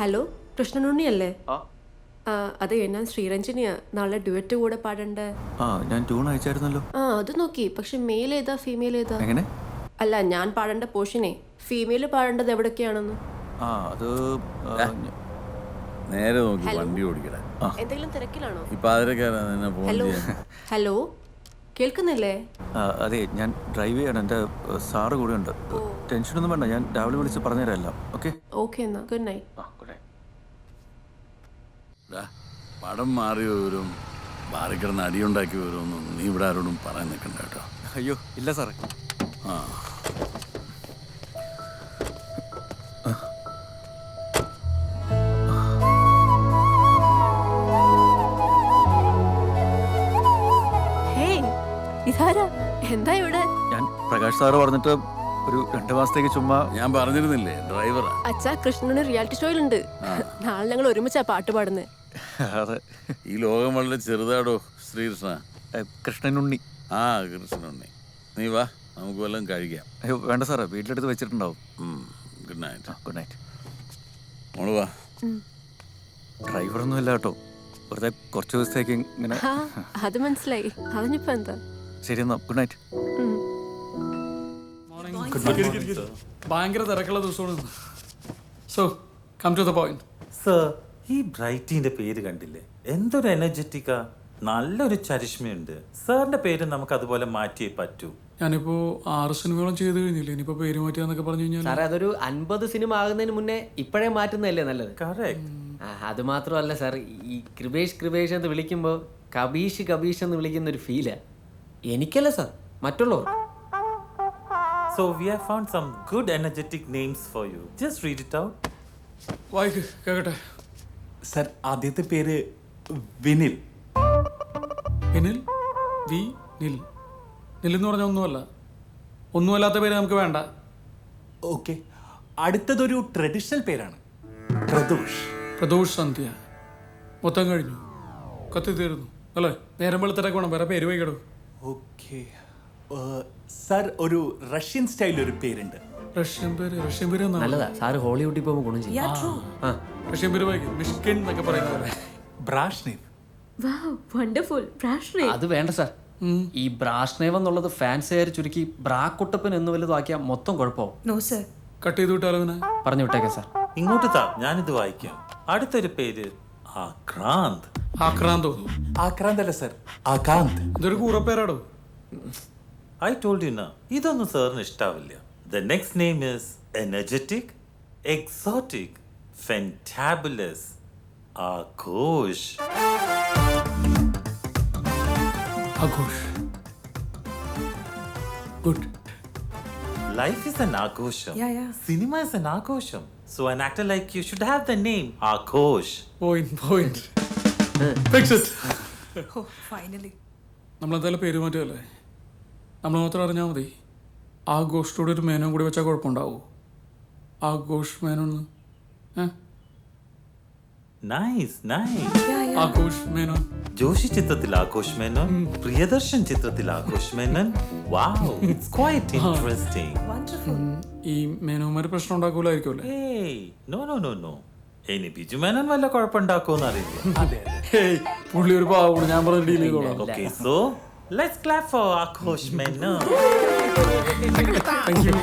ഹലോ കൃഷ്ണനുണ്ണി അല്ലേ? അതെ ഞാൻ ശ്രീരഞ്ജനിയാ. നാളെ ഡ്യുവറ്റ് കൂടെ പാടണ്ടേ? ഞാൻ ട്യൂൺ അയച്ചായിരുന്നല്ലോ. അത് നോക്കി. പക്ഷെ മെയിൽ ഏതാ ഫീമെയിൽ ഏതാ? എങ്ങനെ? അല്ല ഞാൻ പാടേണ്ട പോർഷനെ ഫീമെയിൽ പാടേണ്ടത് എവിടൊക്കെയാണെന്ന്. അത് നേരെ നോക്കി വണ്ടി ഓടിക്കടാ. എന്തെങ്കിലും തിരക്കിലാണോ? ഹലോ ഹലോ കേൾക്കുന്നില്ലേ? അതെ ഞാൻ ഡ്രൈവ് ചെയ്യണം. എൻ്റെ സാറ് കൂടെ ഉണ്ട്. ടെൻഷനൊന്നും വേണ്ട, ഞാൻ രാവിലെ വിളിച്ച് പറഞ്ഞുതരാം. ഓക്കെ ഓക്കെ എന്നാ ഗുഡ് നൈറ്റ്. പടം മാറി വരും, മാറിക്കിടന്ന് അടിയുണ്ടാക്കി വരുമെന്നും നീ ഇവിടെ ആരോടും പറയാൻ നിൽക്കണ്ട കേട്ടോ. അയ്യോ ഇല്ല സാറേ. ആ ഇതാരാ? എന്താ ഇവിടെ? ഞാൻ പ്രകാശ് സാറ് പറഞ്ഞിട്ട് ഒരു 2 മാസത്തേക്ക് ചുമ്മാ. ഞാൻ പറഞ്ഞിരുന്നില്ലേ ഡ്രൈവറാ. അച്ഛാ കൃഷ്ണന് റിയാലിറ്റി ഷോയിലുണ്ട്. നാളെ ഞങ്ങൾ ഒരുമിച്ചാ പാട്ട് പാടുന്നത്. അതെ. ഈ ലോകം വളരെ ചെറുതാടോ ശ്രീകൃഷ്ണ. കൃഷ്ണനുണ്ണി. ആ കൃഷ്ണനുണ്ണി. നീ വാ നമുക്ക് വല്ലതും കഴിക്കാം. അയ്യോ വേണ്ട സാറേ, വീട്ടിലെടുത്ത് വെച്ചിട്ടുണ്ടാവും. Good night. Good night. മോള് വാ. ഡ്രൈവറൊന്നും ഇല്ല കേട്ടോ, വെറുതെ കുറച്ച് ദിവസത്തേക്ക് ഇങ്ങനെ. അത് മനസ്സിലായി. അതിനിപ്പോ എന്താ? ശരി എന്നാ ഗുഡ് നൈറ്റ്. ഭയങ്കര തിരക്കുള്ള ദിവസമാണ്. So come to the point. Sir ഈ ബ്രൈറ്റിന്റെ പേര് കണ്ടില്ലേ? എന്തൊരു എനർജറ്റിക്കാ, നല്ലൊരു ചരിഷ്മയുണ്ട്. സാറിന്റെ പേര് നമുക്ക് അതുപോലെ മാറ്റിയേ പറ്റൂ. ഞാനിപ്പോ 6 സിനിമകളും ചെയ്ത് കഴിഞ്ഞില്ലേ, ഇനിയിപ്പോ പേര് മാറ്റിയാന്നൊക്കെ പറഞ്ഞു കഴിഞ്ഞാൽ സാറേ അതൊരു 50 സിനിമ ആകുന്നതിന് മുന്നേ ഇപ്പോഴേ മാറ്റുന്നതല്ലേ നല്ലത്. അത് മാത്രമല്ല സാർ, ഈ കൃപേഷ് എന്ന് വിളിക്കുമ്പോൾ കബീഷ് എന്ന് വിളിക്കുന്ന ഒരു ഫീലാ. എനിക്കല്ല സാർ, മറ്റുള്ളവർ. So we have found some good energetic names for you. Just read it out. വായിക്ക് കേക്കട്ടെ. സർ ആദ്യത്തെ പേര് വിനിൽ. വിനിൽ? വി നിൽ. നില്ലെന്ന് പറഞ്ഞ ഒന്നുമല്ലാത്ത പേര് നമുക്ക് വേണ്ട. ഓക്കെ, അടുത്തതൊരു ട്രഡീഷണൽ പേരാണ്, പ്രദോഷ് സന്ധ്യ. മൊത്തം കഴിഞ്ഞു, കത്തി തീരുന്നു അല്ലേ? നേരം വെളുത്തിട്ടൊക്കെ വേണം വേറെ പേര് വൈകിടും. ഓക്കെ സർ, ഒരു റഷ്യൻ സ്റ്റൈൽ ഒരു പേരുണ്ട്. റഷ്യൻ പേര് നല്ലതാ സാറ്, ഹോളിവുഡിൽ പോകുമ്പോൾ ഗുണം ചെയ്യും. റഷ്യൻ പേര് വായിക്കും, മിഷ്കിൻ എന്നൊക്കെ പറയുന്നത്. ബ്രാഷ്നേവ്. അത് വേണ്ട സാർ. ഈ ബ്രാഷ്നേവ് എന്നുള്ളത് ഫാൻസുകാർ ചുരുക്കി ബ്രാക്കുട്ടപ്പൻ എന്ന് വലുതാക്കിയാൽ മൊത്തം കുഴപ്പമാവും. കട്ട് ചെയ്ത് വിട്ടാലോ? പറഞ്ഞു വിട്ടേക്കാം സാർ. ഇങ്ങോട്ട് താ, ഞാനിത് വായിക്കാം. അടുത്തൊരു പേര് ആക്രാന്ത്. ആക്രാന്ത് അല്ല സർ, ആകാന്ത്. ഇതൊരു കൂറപ്പേരാടോ. I told you now, ഇതൊന്നും സാറിന് ഇഷ്ടാവില്ല. The next name is energetic, exotic, fantabulous, Aghosh. Aghosh. Good. Life is an ആഘോഷം. Yeah, yeah. Cinema is an ആഘോഷം. So an actor like you should have the name Aghosh. Point. Fix it. Finally നമ്മളെന്തായാലും പേര് മാറ്റുമല്ലേ? നമ്മൾ മാത്രം അറിഞ്ഞാൽ മതി. ആഘോഷത്തോടെ ഒരു മേനോൻ കൂടി വെച്ചാൽ കുഴപ്പമുണ്ടാവോ? ആഘോഷ് മേനോന്ന്. Nice. ആഘോഷ് മേനോൻ. ജോഷി ചിത്രത്തിൽ ആഘോഷ് മേനോൻ, പ്രിയദർശൻ ചിത്രത്തിൽ Aghosh Menon. Wow, it's quite interesting. ഈ മേനോന്മാര് പ്രശ്നം ഉണ്ടാക്കൂലായിരിക്കും അല്ലേ? Hey, no. ഇനി ബിജു മേനോൻ വല്ല കുഴപ്പമുണ്ടാക്കുമെന്ന് അറിയില്ല. പുള്ളി ഒരു പാവോട്, ഞാൻ പറഞ്ഞ ഡീൽ ചെയ്തോളാം. Okay, so let's clap for Aghosh Menon. Thank you.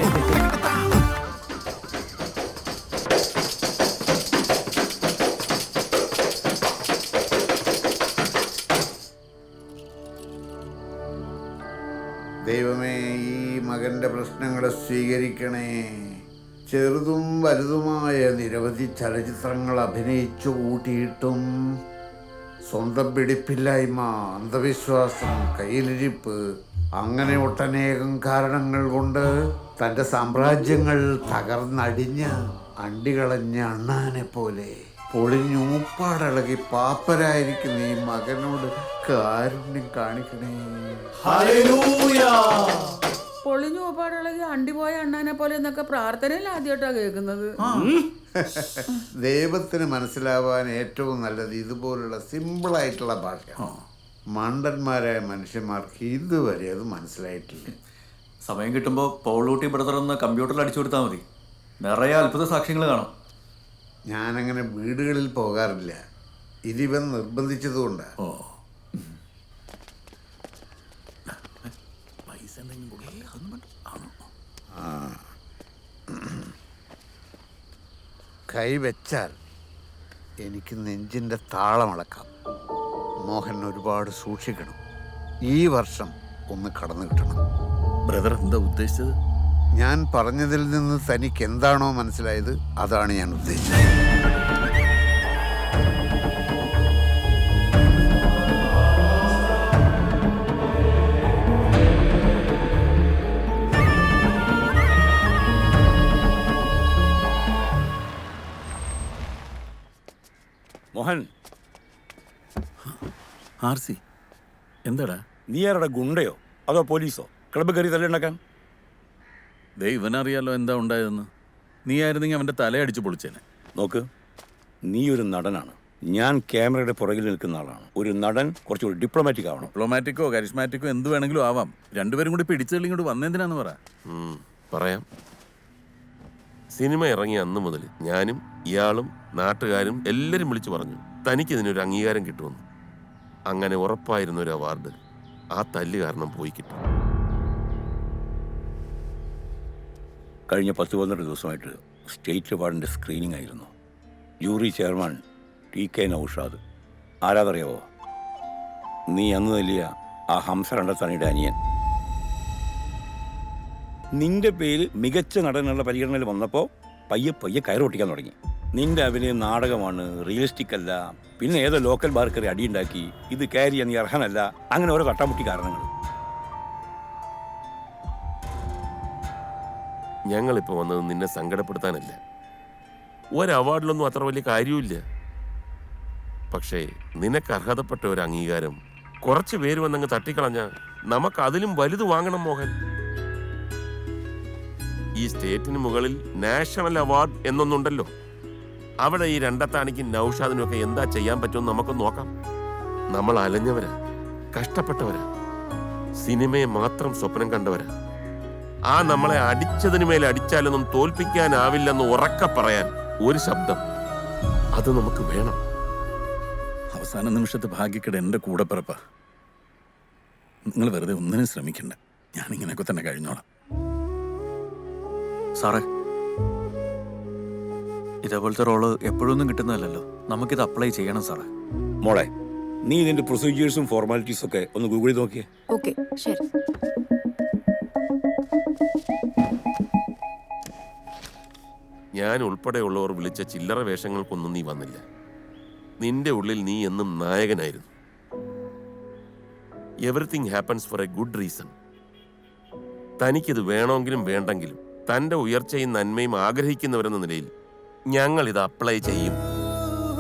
ദൈവമേ, ഈ മകൻ്റെ പ്രശ്നങ്ങളെ സ്വീകരിക്കണേ. ചെറുതും വലുതുമായ നിരവധി ചലച്ചിത്രങ്ങൾ അഭിനയിച്ചു കൂട്ടിയിട്ടും സ്വന്തം പിടിപ്പില്ലായ്മ, അന്ധവിശ്വാസം, കയ്യിലിരിപ്പ്, അങ്ങനെ ഒട്ടനേകം കാരണങ്ങൾ കൊണ്ട് തൻ്റെ സാമ്രാജ്യങ്ങൾ തകർന്നടിഞ്ഞ് അണ്ടികളഞ്ഞ അണ്ണാനെ പോലെ പൊളിഞ്ഞൂപ്പാടിളകി പാപ്പരായിരിക്കുന്ന ഈ മകനോട് കാരുണ്യം കാണിക്കണേ. പൊളിഞ്ഞു പോപ്പാടുള്ളത് അണ്ടിപോയ അണ്ണാനെ പോലെ എന്നൊക്കെ പ്രാർത്ഥനയിൽ ആദ്യമായിട്ടാണ് കേൾക്കുന്നത്. ദൈവത്തിന് മനസ്സിലാവാൻ ഏറ്റവും നല്ലത് ഇതുപോലുള്ള സിമ്പിളായിട്ടുള്ള ഭാഷ. മണ്ടന്മാരായ മനുഷ്യന്മാർക്ക് ഇതുവരെ അത് മനസ്സിലായിട്ടില്ല. സമയം കിട്ടുമ്പോൾ പോളൂട്ടി ബ്രദറൊന്ന് കമ്പ്യൂട്ടറിൽ അടിച്ചു കൊടുത്താൽ മതി. നിറയെ അത്ഭുത സാക്ഷ്യങ്ങൾ കാണും. ഞാനങ്ങനെ വീടുകളിൽ പോകാറില്ല. ഇതിവൻ നിർബന്ധിച്ചതുകൊണ്ടാണ്. കൈവച്ചാൽ എനിക്ക് നെഞ്ചിൻ്റെ താളമളക്കാം. മോഹൻ ഒരുപാട് സൂക്ഷിക്കണം. ഈ വർഷം ഒന്ന് കടന്നു കിട്ടണം. ബ്രദർ എന്താ ഉദ്ദേശിച്ചത്? ഞാൻ പറഞ്ഞതിൽ നിന്ന് തനിക്ക് എന്താണോ മനസ്സിലായത് അതാണ് ഞാൻ ഉദ്ദേശിച്ചത്. മോഹൻ, ആർസി എന്താടാ? നീ ആരുടെ ഗുണ്ടയോ അതോ പോലീസോ ക്ലബ്ബ് കയറി തല്ലുണ്ടാക്കാൻ? ഇവനറിയാലോ എന്താ ഉണ്ടായതെന്ന്. നീ ആയിരുന്നെങ്കിൽ അവൻ്റെ തലയടിച്ച് പൊളിച്ചേനെ. നോക്ക്, നീ ഒരു നടനാണ്, ഞാൻ ക്യാമറയുടെ പുറകിൽ നിൽക്കുന്ന ആളാണ്. ഒരു നടൻ കുറച്ചുകൂടി ഡിപ്ലോമാറ്റിക് ആവണം. ഡിപ്ലോമാറ്റിക്കോ കരിസ്മാറ്റിക്കോ എന്ത് വേണമെങ്കിലും ആവാം. രണ്ടുപേരും കൂടി പിടിച്ചെള്ളി ഇങ്ങോട്ട് വന്നെന്തിനാന്ന് പറ. പറയാം. സിനിമ ഇറങ്ങിയ അന്ന് മുതൽ ഞാനും ഇയാളും നാട്ടുകാരും എല്ലാവരും വിളിച്ചു പറഞ്ഞു തനിക്കിതിനൊരു അംഗീകാരം കിട്ടുമെന്ന്. അങ്ങനെ ഉറപ്പായിരുന്ന ഒരു അവാർഡ് ആ തല്ല് കാരണം പോയി കിട്ടും. കഴിഞ്ഞ 10-12 ദിവസമായിട്ട് സ്റ്റേറ്റ് അവാർഡിൻ്റെ സ്ക്രീനിങ് ആയിരുന്നു. Jury chairman TK Naushad. ആരാതറിയാവോ? നീ അന്ന് തല്ലിയ ആ ഹംസ രണ്ടത്താണിയുടെ അനിയൻ. നിന്റെ പേര് മികച്ച നടനുള്ള പരിഗണനയിൽ വന്നപ്പോൾ പയ്യെ കയറൊട്ടിക്കാൻ തുടങ്ങി. നിന്റെ അഭിനയം നാടകമാണ്, റിയലിസ്റ്റിക് അല്ല, പിന്നെ ഏതോ ലോക്കൽ ബാർ കയറി അടിയുണ്ടാക്കി, ഇത് ക്യാരി ചെയ്യാൻ നീ അർഹനല്ല, അങ്ങനെ ഓരോ തട്ടാമുട്ടി കാരണങ്ങൾ. ഞങ്ങളിപ്പോൾ വന്നത് നിന്നെ സങ്കടപ്പെടുത്താനല്ല. ഒരു അവാർഡിലൊന്നും അത്ര വലിയ കാര്യമില്ല. പക്ഷേ നിനക്ക് അർഹതപ്പെട്ട ഒരു അംഗീകാരം കുറച്ച് പേര് വന്നങ്ങ് തട്ടിക്കളഞ്ഞ നമുക്ക് അതിലും വലുത് വാങ്ങണം മോഹൻ. ഈ സ്റ്റേറ്റിന് മുകളിൽ നാഷണൽ അവാർഡ് എന്നൊന്നുണ്ടല്ലോ. അവിടെ ഈ രണ്ടത്താണിക്കും നൗഷാദിനും ഒക്കെ എന്താ ചെയ്യാൻ പറ്റുമെന്ന് നമുക്ക് നോക്കാം. നമ്മൾ അലഞ്ഞവരാ, കഷ്ടപ്പെട്ടവരാ, സിനിമയെ മാത്രം സ്വപ്നം കണ്ടവരാ. ആ നമ്മളെ അടിച്ചതിന് മേലെ അടിച്ചാലൊന്നും തോൽപ്പിക്കാനാവില്ലെന്ന് ഉറക്കെ പറയാൻ ഒരു ശബ്ദം, അത് നമുക്ക് വേണം. അവസാന നിമിഷത്തെ ഭാഗ്യക്കേട് എൻ്റെ കൂടെ പിറപ്പാ. നിങ്ങൾ വെറുതെ ഒന്നിനും ശ്രമിക്കണ്ട. ഞാനിങ്ങനെയൊക്കെ തന്നെ കഴിഞ്ഞോളാം. സാറേ, ഇതേപോലത്തെ റോള് എപ്പോഴൊന്നും കിട്ടുന്നതല്ലല്ലോ. നമുക്കിത് അപ്ലൈ ചെയ്യണം സാറേ. മോളെ, നീ ഇതിൻ്റെ പ്രൊസീജിയേഴ്സും ഫോർമാലിറ്റീസും ഒക്കെ ഒന്ന് ഗൂഗിളിൽ നോക്കിയേ. ഓക്കെ, ശരി. ഞാൻ ഉൾപ്പെടെയുള്ളവർ വിളിച്ച ചില്ലറ വേഷങ്ങൾക്കൊന്നും നീ വന്നില്ല. നിന്റെ ഉള്ളിൽ നീ എന്നും നായകനായിരുന്നു. Everything happens for a good reason. തനിക്കിത് വേണമെങ്കിലും വേണ്ടെങ്കിലും തൻ്റെ ഉയർച്ചയും നന്മയും ആഗ്രഹിക്കുന്നവരെന്ന നിലയിൽ ഞങ്ങൾ ഇത് അപ്ലൈ ചെയ്യും.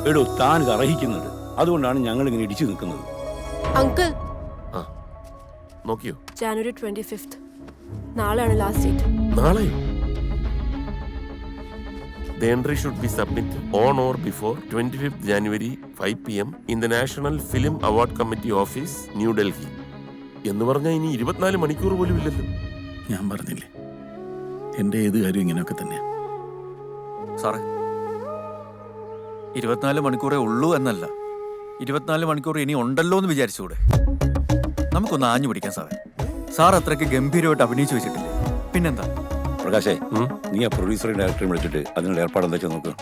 എടോ, താൻ ഇത് അർഹിക്കുന്നുണ്ട്. അതുകൊണ്ടാണ് ഞങ്ങൾ ഇങ്ങനെ ഇടിച്ചു നിൽക്കുന്നത്. അങ്കിൾ, നോക്കിയോ? ജാനുവരി 25th നാളെയാണ് ലാസ്റ്റ് ഡേറ്റ്. നാളെയോ? The entry should be submitted on or before 25th January 5 PM in the National Film Award Committee Office, New Delhi. എന്ന് പറഞ്ഞാൽ ഇനി 24 മണിക്കൂർ പോലും ഇല്ലല്ലോ. ഞാൻ പറഞ്ഞില്ലേ, എൻ്റെ ഏത് കാര്യം ഇങ്ങനെയൊക്കെ തന്നെയാ. സാറേ, 24 മണിക്കൂറേ ഉള്ളൂ എന്നല്ല, 24 മണിക്കൂർ ഇനി ഉണ്ടല്ലോ എന്ന് വിചാരിച്ചുകൂടെ? നമുക്കൊന്ന് ആഞ്ഞു പിടിക്കാം സാറേ. സാർ അത്രയ്ക്ക് ഗംഭീരമായിട്ട് അഭിനയിച്ചു വെച്ചിട്ടില്ലേ? പിന്നെന്താ? പ്രകാശേ, നീ ആ പ്രൊഡ്യൂസറെ ഡയറക്ടറെ വിളിച്ചിട്ട് അതിനുള്ള ഏർപ്പാട് എന്താ വെച്ചാൽ നോക്കുക.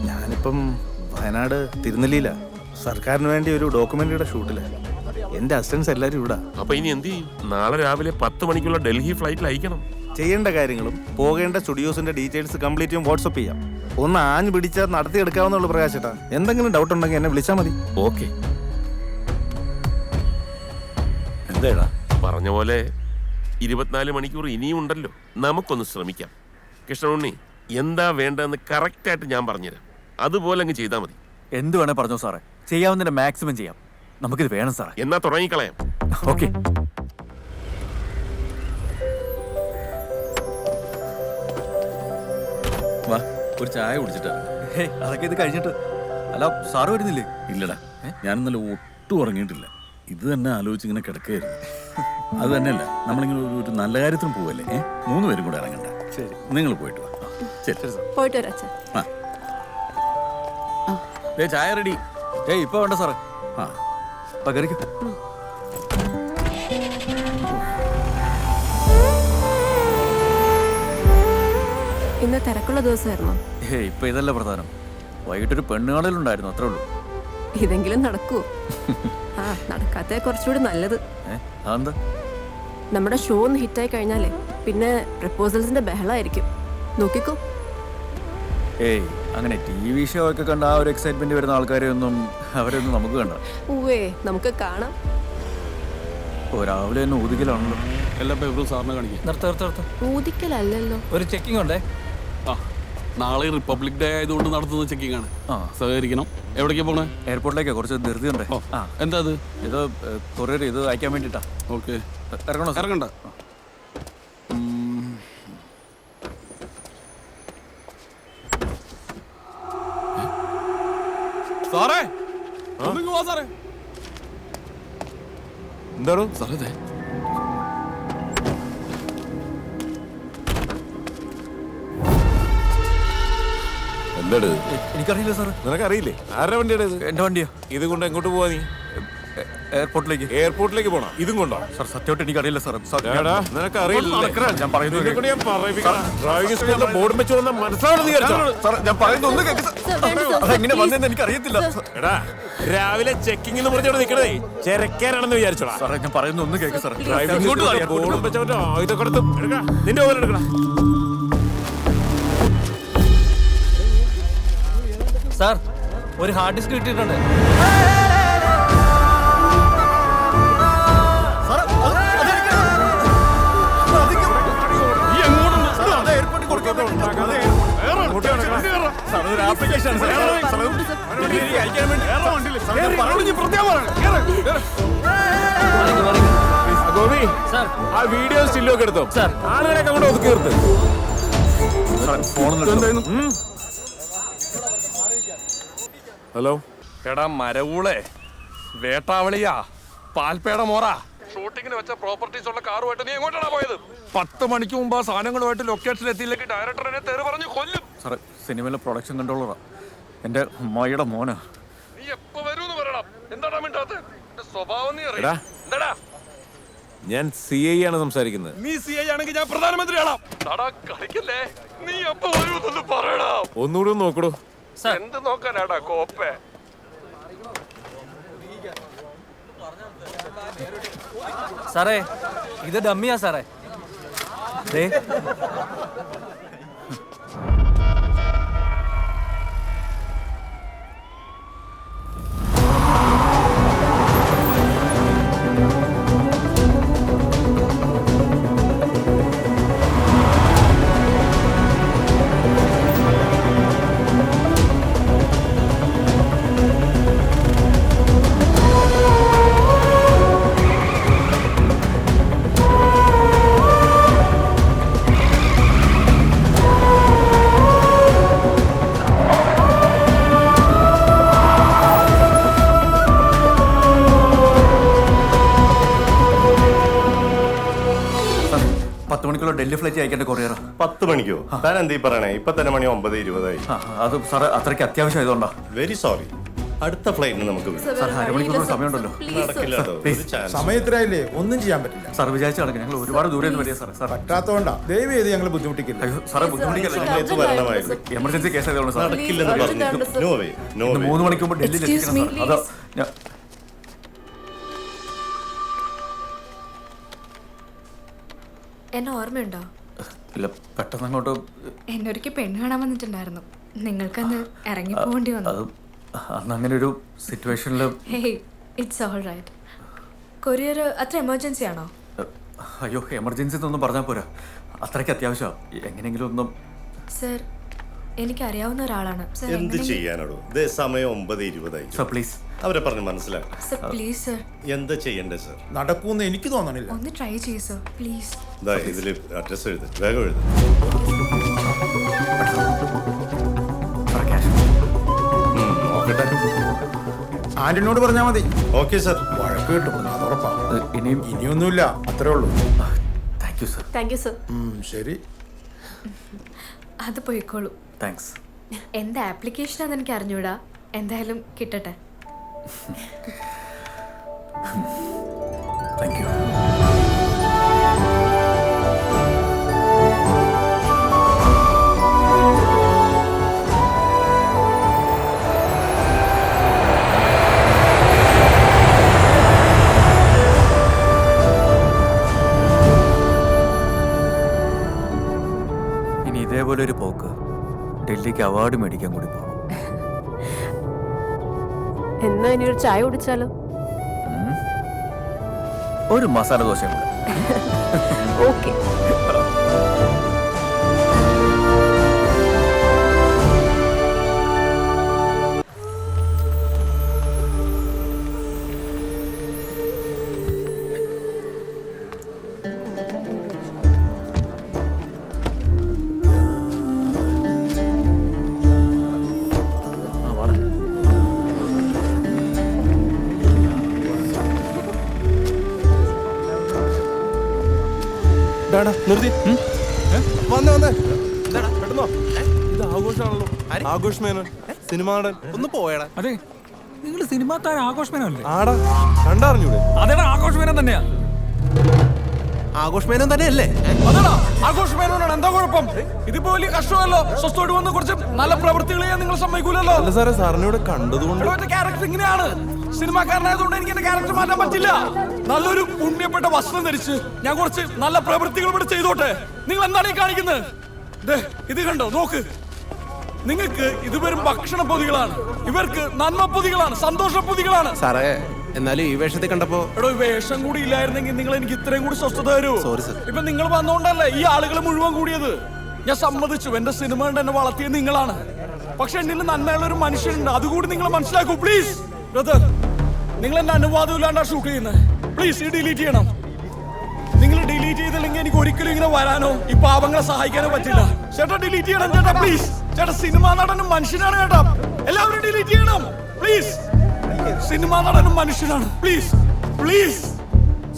ഞാനിപ്പം വയനാട് തിരുനെല്ലിയില സർക്കാരിന് വേണ്ടി ഒരു ഡോക്യുമെന്ററിയുടെ ഷൂട്ടില്. എന്റെ അസിസ്റ്റൻസ് എല്ലാവരും ഇവിടെ. അപ്പൊ ഇനി എന്ത് ചെയ്യും? നാളെ രാവിലെ 10 മണിക്കുള്ള ഡൽഹി ഫ്ലൈറ്റിൽ അയക്കണം. ചെയ്യേണ്ട കാര്യങ്ങളും പോകേണ്ട സ്റ്റുഡിയോസിന്റെ ഡീറ്റെയിൽസ് കംപ്ലീറ്റും വാട്സപ്പ് ചെയ്യാം. ഒന്ന് ആഞ്ഞു പിടിച്ചാൽ നടത്തിയെടുക്കാവുന്നുള്ള പ്രകാശേട്ടാ. എന്തെങ്കിലും ഡൗട്ട് ഉണ്ടെങ്കിൽ എന്നെ വിളിച്ചാൽ മതി. ഓക്കെ. എന്താ പറഞ്ഞ പോലെ 24 മണിക്കൂർ ഇനിയും ഉണ്ടല്ലോ. നമുക്കൊന്ന് ശ്രമിക്കാം. കൃഷ്ണനുണ്ണി, എന്താ വേണ്ടതെന്ന് കറക്റ്റായിട്ട് ഞാൻ പറഞ്ഞുതരാം. അതുപോലെ അങ്ങ് ചെയ്താൽ മതി. എന്ത് വേണേ പറഞ്ഞോ സാറേ, ചെയ്യാവുന്നതിന്റെ മാക്സിമം ചെയ്യാം. നമുക്കിത് വേണം സാറേ. എന്നാ തുടങ്ങിക്കളയാം. ഓക്കെ. വാ, ഒരു ചായ കുടിച്ചിട്ടാ. അതൊക്കെ ഇത് കഴിഞ്ഞിട്ട്. അല്ല, സാറ് വരുന്നില്ലേ? ഇല്ലടാ, ഞാൻ ഇന്നലെ ഒട്ടും ഉറങ്ങിയിട്ടില്ല. ഇത് തന്നെ ആലോചിച്ച് ഇങ്ങനെ കിടക്കുകയായിരുന്നു. അത് തന്നെയല്ല, നമ്മളിങ്ങനെ ഒരു നല്ല കാര്യത്തിന് പോവല്ലേ, 3 പേരും കൂടെ ഇറങ്ങണ്ട. ശരി, നിങ്ങൾ പോയിട്ട് വാ. ശരി, പോയിട്ട് വരാം അച്ഛൻ. ചായ റെഡി. ഇപ്പൊ വേണ്ട സാറേ. പകരിക്കും. ഇന്ന് തിരക്കുള്ള ദിവസമായിരുന്നോ? ഇപ്പൊ ഇതല്ല പ്രധാനം. വൈകിട്ടൊരു പെണ്ണുകാണലുണ്ടായിരുന്നു, അത്രേ ഉള്ളൂ. ഇതെങ്കിലും നടക്കൂ. നടക്കാത്ത കുറച്ചുകൂടി നല്ലത്. അതെന്താ? നമ്മുടെ ഷോ ഒന്ന് ഹിറ്റായി കഴിഞ്ഞാലേ പിന്നെ പ്രപ്പോസൽസിന്റെ ബഹളമായിരിക്കും. നോക്കിക്കോ. അങ്ങനെ TV ഷോ ഒക്കെ കണ്ട ആ ഒരു എക്സൈറ്റ്മെന്റ് വരുന്ന ആൾക്കാരെയൊന്നും അവരൊന്നും നമുക്ക് കണ്ട. നമുക്ക് കാണാം. രാവിലെ തന്നെ ഊതിക്കലാണല്ലോ. എല്ലാ പേപ്പറും സാറിനെ കാണിക്കാം. ഊതിക്കലല്ലോ, ഒരു ചെക്കിംഗ് ഉണ്ടേ. നാളെ റിപ്പബ്ലിക് ഡേ ആയതുകൊണ്ട് നടത്തുന്ന ചെക്കിംഗ് ആണ്. സഹകരിക്കണം. എവിടേക്കാ പോണേ? എയർപോർട്ടിലേക്കാ. കുറച്ച് ധൃതി ഉണ്ടേ. എന്താ അത്? ഇത് കൊറിയർ ഇത് അയക്കാൻ വേണ്ടിട്ടാ. ഓക്കെ, ഇറങ്ങണോ? ഇറങ്ങണ്ട. സാറേ, സാറേ, എന്താണോ സാറേ? എന്താട്? എനിക്കറിയില്ല സാർ. നിനക്കറിയില്ലേ? ആരുടെ വണ്ടിയുടെ ഇത്? എന്റെ വണ്ടിയാ. ഇത് കൊണ്ട് എങ്ങോട്ട് പോവാ നീ? എയർപോർട്ടിലേക്ക്. എയർപോർട്ടിലേക്ക് പോണോ? ഇതും കൊണ്ടോ? സാർ, സത്യമായിട്ട് എനിക്കറിയില്ല സാർ. നിനക്ക് അറിയില്ല. ഞാൻ പറയുന്നത് ബോർഡ് വെച്ച് വന്ന മനസ്സിലാണെന്ന് ഞാൻ പറയുന്നത് ഒന്ന് കേൾക്കുന്ന വന്നെന്ന് എനിക്ക് അറിയത്തില്ല. എടാ, രാവിലെ ചെക്കിംഗ് എന്ന് പറഞ്ഞോട് നിൽക്കണേ ചെരക്കാനാണെന്ന് വിചാരിച്ചോടാ. സാറേ, ഞാൻ പറയുന്നത് ഒന്ന് കേൾക്കും സാർ. ബോർഡ് വെച്ചവന്റെ ആയുധം കൊടുത്ത് നിന്റെ ഓരോ എടുക്കണ. സാർ, ഒരു ഹാർഡ് ഡിസ്ക് കിട്ടിയിട്ടുണ്ട്. ഗോപി, ആ വീഡിയോ സ്റ്റില്ലൊക്കെ എടുത്തോ. ആളുകളൊക്കെ അങ്ങോട്ട് ഒതുക്കി നിർത്ത്. ഹലോ. എടാ മരവൂളെ, വേട്ടാവളിയാ, പാൽപേട മോറ, ഷൂട്ടിങ്ങിന് വെച്ച പ്രോപ്പർട്ടീസ് ഉള്ള കാറുമായിട്ട് നീ എങ്ങോട്ടാണ് പോയത്? 10 മണിക്ക് മുമ്പ് ആ സാധനങ്ങളുമായിട്ട് ലൊക്കേഷൻ എത്തിയില്ലെങ്കിൽ ഡയറക്ടർ എന്നെ തെറി പറഞ്ഞു കൊല്ലും. സാറേ, സിനിമയിലെ പ്രൊഡക്ഷൻ കൺട്രോളറാ. എന്റെ അമ്മായിയുടെ മോനാ. നീ എപ്പോ വരൂന്ന് പറയണം. എന്താടാ മിണ്ടാത്തെ? സ്വഭാവം നീ എടാ, എന്താടാ? ഞാൻ CI ആണ് സംസാരിക്കുന്നത്. നീ CI ആണെങ്കിൽ ഞാൻ പ്രധാനമന്ത്രിയാണോ? കളിക്കല്ലേ? നീ എപ്പോ വരൂന്നൊന്ന് പറയടാ. ഒന്നുകൂടെ നോക്കടോ. എന്ത് നോക്കാനാടാ കോപ്പേ? സാറേ ഇത് ഡമ്മിയാ സാറേ. ദേ ഡൽഹി ഫ്ലൈറ്റ് അയക്കേണ്ട കൊറിയറോ? 10 മണിക്കോ? താൻ എന്തീ പറയണേ? ഇപ്പൊ തന്നെ മണി 9:20. അത് സാറ് അത്രയ്ക്ക് അത്യാവശ്യമായതുകൊണ്ടാ. Very sorry. അടുത്ത ഫ്ലൈറ്റിന് നമുക്ക് സാർ അരമണിക്കൂർ സമയമുണ്ടല്ലോ. സമയത്തിനായില്ലേ ഒന്നും ചെയ്യാൻ പറ്റില്ല. സാർ വിചാരിച്ച നടക്കും. ഞങ്ങൾ ഒരുപാട് ദൂരെ നിന്ന് വരിക സാർ. സാർ പറ്റാത്തോണ്ടാ ദയവ് ചെയ്ത് ഞങ്ങൾ ബുദ്ധിമുട്ടിക്കില്ല. അയ്യോ സാറേ ബുദ്ധിമുട്ടിക്കല്ല. എമർജൻസി കേസ് ആയതുകൊണ്ട് സാർ. നടക്കില്ലെന്ന് പറഞ്ഞു. നോ വേ, നോ വേ. 3 മണിക്ക് മുമ്പ് ഡൽഹിയിൽ എത്തിക്കണം സാർ. അതോ എന്നെ ഓർമ്മയുണ്ടോ? ഇല്ല, പെട്ടെന്ന് അങ്ങോട്ട് എന്നെ ഒരിക്കൽ പെണ്ണ് കാണാൻ വന്നിട്ടുണ്ടായിരുന്നു. നിങ്ങൾക്കന്ന് ഇറങ്ങി പോകേണ്ടി വന്നു. അന്ന് അങ്ങനെ ഒരു സിറ്റുവേഷനിൽ. Hey, it's all right. Courier അത്ര എമർജൻസി ആണോ? അയ്യോ, എമർജൻസി എന്നൊന്നും പറഞ്ഞാൽ പോരാ. അത്രയ്ക്ക് അത്യാവശ്യമാണ്. എങ്ങനെയെങ്കിലും ഒന്നും. സർ, എനിക്കറിയാവുന്ന ഒരാളാണ്. എന്ത് ചെയ്യാനാടോ? സമയം 9:20. സർ പ്ലീസ് അവരെ പറഞ്ഞ് മനസ്സിലാക്കാം. Sir please sir. എന്താ ചെയ്യണ്ടേ സർ? നടക്കൂന്ന് എനിക്ക് തോന്നണില്ല. ഒന്ന് ട്രൈ ചെയ്യൂ സർ പ്ലീസ്. ഇതില് അഡ്രസ് എഴുത്, വേഗം എഴുത്. ആന്റണിയോട് പറഞ്ഞാൽ മതി. Okay sir. വഴക്ക് കിട്ടും, അത് ഉറപ്പാ. ഇനിയൊന്നുമില്ല, അത്രേ ഉള്ളൂ. Thank you sir. Thank you sir. ശരി, അത് പോയിക്കോളൂ. താങ്ക്സ്. എന്താ ആപ്ലിക്കേഷനാന്ന് എനിക്ക് അറിഞ്ഞൂടാ. എന്തായാലും കിട്ടട്ടെ. Thank you. ഇനി ഇതേപോലെ ഒരു പോക്ക് ഡൽഹിക്ക് അവാർഡ് മേടിക്കാൻ കൂടി പോകണം. എന്നാ ഇനി ഒരു ചായ കുടിച്ചാലോ? ഒരു മസാല ദോശയും കൂടെ. ഓക്കെ. നിർത്തി വന്നേ വന്നേ പെട്ടെന്നോ. ഇത് ആഘോഷമാണല്ലോ. ആഘോഷ് മേനോൻ, സിനിമ നടൻ. ഒന്ന് പോയടാ. അതെ, നിങ്ങൾ സിനിമാ താരം ആഘോഷ് മേനോൻ ആടാ, കണ്ടറിഞ്ഞൂടെ? അതെടാ, ആഘോഷ് മേനോൻ തന്നെയാ. ആഘോഷ് മേനോൻ തന്നെയല്ലേ? അതെടാ, ആഘോഷ് മേനോനാണ്. എന്താ കുഴപ്പം? ഇതിപ്പോ വലിയ കഷ്ടമല്ലോ. സ്വസ്ഥമായിട്ട് വന്ന് കുറച്ച് നല്ല പ്രവൃത്തികൾ ചെയ്യാൻ നിങ്ങൾ സമ്മതിക്കൂലല്ലോ. അല്ല സാറേ, സാറിനോട് കണ്ടതുകൊണ്ട് ക്യാരക്ടർ ഇങ്ങനെയാണ്. സിനിമാക്കാരനായതുകൊണ്ട് എനിക്ക് എന്റെ ക്യാരക്ടർ മാറ്റാൻ പറ്റില്ല. നല്ലൊരു പുണ്യപ്പെട്ട വസ്ത്രം ധരിച്ച് ഞാൻ കുറച്ച് നല്ല പ്രവൃത്തികൾ ഇവിടെ ചെയ്തോട്ടെ. നിങ്ങൾ എന്താണ് ഈ കാണിക്കുന്നത്? ഇത് കണ്ടോ, നോക്ക്. നിങ്ങൾക്ക് ഇത് വെറും ഭക്ഷണ പൊതികളാണ്. ഇവർക്ക് നന്മ പൊതികളാണ്, സന്തോഷ പൊതികളാണ്. സാറേ, എന്നാലും ഈ വേഷത്തെ കണ്ടപ്പോ എടോ, ഈ വേഷം കൂടി ഇല്ലായിരുന്നെങ്കിൽ നിങ്ങൾ എനിക്ക് ഇത്രയും കൂടി സ്വസ്ഥത തരൂ. Sorry sir. ഇപ്പൊ നിങ്ങൾ വന്നോണ്ടല്ലേ ഈ ആളുകൾ മുഴുവൻ കൂടിയത്. ഞാൻ സമ്മതിച്ചു, എന്റെ സിനിമ കൊണ്ട് എന്നെ വളർത്തിയത് നിങ്ങളാണ്. പക്ഷെ എന്നിൽ നന്മയുള്ള ഒരു മനുഷ്യനുണ്ട്, അതുകൂടി നിങ്ങൾ മനസ്സിലാക്കൂ പ്ലീസ്. ബ്രദർ, നിങ്ങൾ എന്റെ അനുവാദം ഇല്ലാണ്ടാ ഷൂട്ട് ചെയ്യുന്നത്. പ്ലീസ് ഈ ഡിലീറ്റ് ചെയ്യണം. നിങ്ങൾ ഡിലീറ്റ് ചെയ്തില്ലെങ്കിൽ എനിക്ക് ഒരിക്കലും ഇങ്ങനെ വരാനോ ഈ പാവങ്ങളെ സഹായിക്കാനോ പറ്റില്ല. ചേട്ടാ ഡിലീറ്റ് ചെയ്യണം ചേട്ടാ, പ്ലീസ്. ചേട്ടാ, സിനിമാ നടനും മനുഷ്യനാണ് ചേട്ടാ. എല്ലാവരും ഡിലീറ്റ് ചെയ്യണം പ്ലീസ്. സിനിമാ നടനും മനുഷ്യനാണ്. Please please.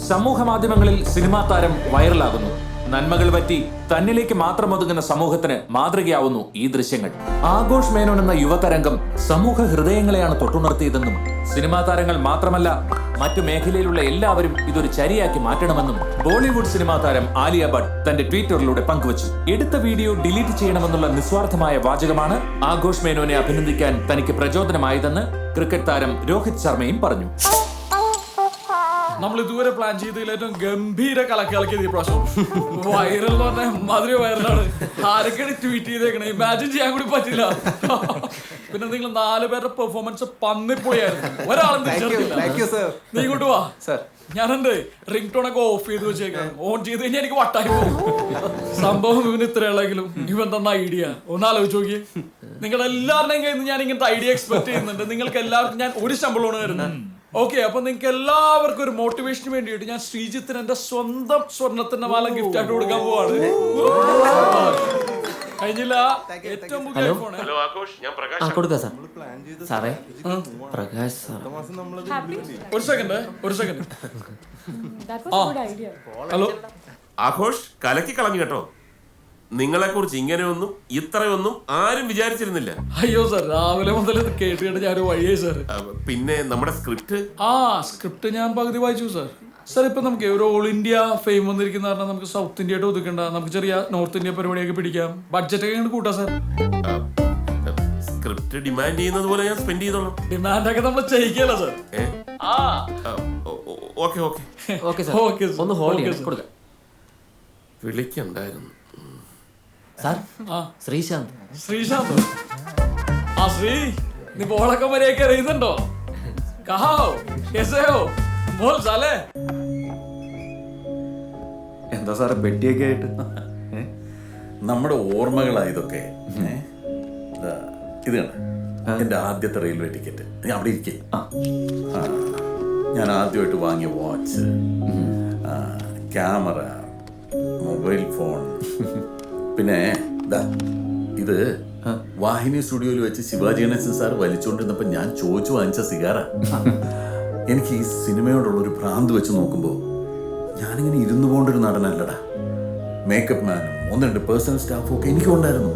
സമൂഹ മാധ്യമങ്ങളിൽ സിനിമാ താരം വൈറലാകുന്നു. നന്മകൾ പറ്റി തന്നിലേക്ക് മാത്രം ഒതുങ്ങുന്ന സമൂഹത്തിന് മാതൃകയാവുന്നു ഈ ദൃശ്യങ്ങൾ. ആഘോഷ് മേനോൻ എന്ന യുവതരംഗം സമൂഹ ഹൃദയങ്ങളെയാണ് തൊട്ടുണർത്തിയതെന്നും സിനിമാ താരങ്ങൾ മാത്രമല്ല മറ്റു മേഖലയിലുള്ള എല്ലാവരും ഇതൊരു ചരിയാക്കി മാറ്റണമെന്നും ബോളിവുഡ് സിനിമാ താരം ആലിയ ഭട്ട് തന്റെ ട്വിറ്ററിലൂടെ പങ്കുവച്ചു. എടുത്ത വീഡിയോ ഡിലീറ്റ് ചെയ്യണമെന്നുള്ള നിസ്വാർത്ഥമായ വാചകമാണ് ആഘോഷ് മേനോനെ അഭിനന്ദിക്കാൻ തനിക്ക് പ്രചോദനമായതെന്ന് ക്രിക്കറ്റ് താരം രോഹിത് ശർമ്മയും പറഞ്ഞു. നമ്മൾ ഇതുവരെ പ്ലാൻ ചെയ്തതിൽ ഏറ്റവും ഗംഭീര കളക്കിയത് ഈ പ്രാവശ്യം. വൈറൽ എന്ന് പറഞ്ഞാൽ മധുര വൈറലാണ്. ആരൊക്കെയാണ് ട്വീറ്റ് ചെയ്തേക്കണേ, ഇമാജിൻ ചെയ്യാൻ കൂടി പറ്റില്ല. പിന്നെ നിങ്ങൾ 4 പേരുടെ പെർഫോമൻസ് പന്നിപ്പൊളിയായിരുന്നു. ഒരാളും നീ ഇങ്ങോട്ട് വാ. ഞാനെന്റെ റിംഗ് ടോൺ ഒക്കെ ഓഫ് ചെയ്ത് വെച്ചേക്കാം. ഓൺ ചെയ്ത് കഴിഞ്ഞാൽ എനിക്ക് വട്ടായി പോകും. സംഭവം ഇവന് ഇത്രയുള്ളെങ്കിലും ഇവൻ തന്ന ഐഡിയ ഒന്ന് ആലോചിച്ച് നോക്കിയേ. നിങ്ങളുടെ എല്ലാവരുടെയും കയ്യിൽ നിന്ന് ഞാൻ ഇങ്ങനത്തെ ഐഡിയ എക്സ്പെക്ട് ചെയ്യുന്നുണ്ട്. നിങ്ങൾക്ക് എല്ലാവർക്കും ഞാൻ ഒരു ശമ്പളമാണ് തരുന്നത്. ഓക്കെ, അപ്പൊ നിങ്ങൾക്ക് എല്ലാവർക്കും ഒരു മോട്ടിവേഷന് വേണ്ടിയിട്ട് ഞാൻ ശ്രീജിത്തിന് എന്റെ സ്വന്തം സ്വർണത്തിന്റെ മാല ഗിഫ്റ്റ് ആയിട്ട് കൊടുക്കാൻ പോവാണ്. കഴിഞ്ഞില്ല, ഏറ്റവും പുതിയ ഐഫോൺ. ഹലോ ആഘോഷ്, ഞാൻ പ്രകാശ്. കൊടുക്കാം സാറേ. പ്രകാശ് സാർ, ഒരു സെക്കൻഡ്. ഹലോ ആഘോഷ്, കലക്കി കളഞ്ഞു കേട്ടോ. നിങ്ങളെ കുറിച്ച് ഇങ്ങനെയൊന്നും ഇത്രയൊന്നും ആരും വിചാരിച്ചിരുന്നില്ല. അയ്യോ സാർ, രാവിലെ മുതൽ കേട്ടിട്ട് ഞാൻ വഴിയായി സാർ. പിന്നെ നമ്മുടെ സ്ക്രിപ്റ്റ് ഞാൻ പകുതി വായിച്ചു സാർ. സാർ ഇപ്പൊ നമുക്ക് ഒരു ഓൾ ഇന്ത്യ ഫെയിം വന്നിരിക്കുന്ന കാരണം നമുക്ക് സൗത്ത് ഇന്ത്യയായിട്ട് ഒതുക്കണ്ട, നമുക്ക് ചെറിയ നോർത്ത് ഇന്ത്യ പരിപാടിയൊക്കെ പിടിക്കാം. ബഡ്ജറ്റ് ഒക്കെ കൂട്ടാം സാർ. സ്ക്രിപ്റ്റ് ഡിമാൻഡ് ചെയ്യുന്നത് പോലെ ഞാൻ സ്പെൻഡ് ചെയ്തോളാം. ഡിമാൻഡൊക്കെ നമ്മൾ ചെയ്യിക്കല്ലോ സാർ. ഒന്ന് ഹോൾഡ് ചെയ്യാം, കൊടുക്കാം. വിളിക്കണ്ടായിരുന്നു സാർ. ശ്രീശാന്ത്. ശ്രീ, നീ ബോളൊക്കെ മര്യാദയ്ക്ക് അറിയുന്നുണ്ടോ? എന്താ സാറേ പെട്ടിയൊക്കെ ആയിട്ട്? നമ്മുടെ ഓർമ്മകളായതൊക്കെ. ഇത് എന്റെ ആദ്യത്തെ റെയിൽവേ ടിക്കറ്റ്. ഞാൻ അവിടെ ഇരിക്കേ. ഞാൻ ആദ്യമായിട്ട് വാങ്ങിയ വാച്ച്, ക്യാമറ, മൊബൈൽ ഫോൺ. പിന്നെ ഇത് വാഹിനി സ്റ്റുഡിയോയിൽ വെച്ച് ശിവാജി ഗണേശൻ സാർ വലിച്ചുകൊണ്ടിരുന്നപ്പോൾ ഞാൻ ചോദിച്ചു വാങ്ങിച്ച സിഗാറ. എനിക്ക് ഈ സിനിമയോടുള്ളൊരു ഭ്രാന്ത് വെച്ച് നോക്കുമ്പോൾ ഞാനിങ്ങനെ ഇരുന്നു പോകേണ്ടൊരു നടനല്ലടാ. മേക്കപ്പ് മാനും 1-2 പേഴ്സണൽ സ്റ്റാഫും ഒക്കെ എനിക്കും ഉണ്ടായിരുന്നു.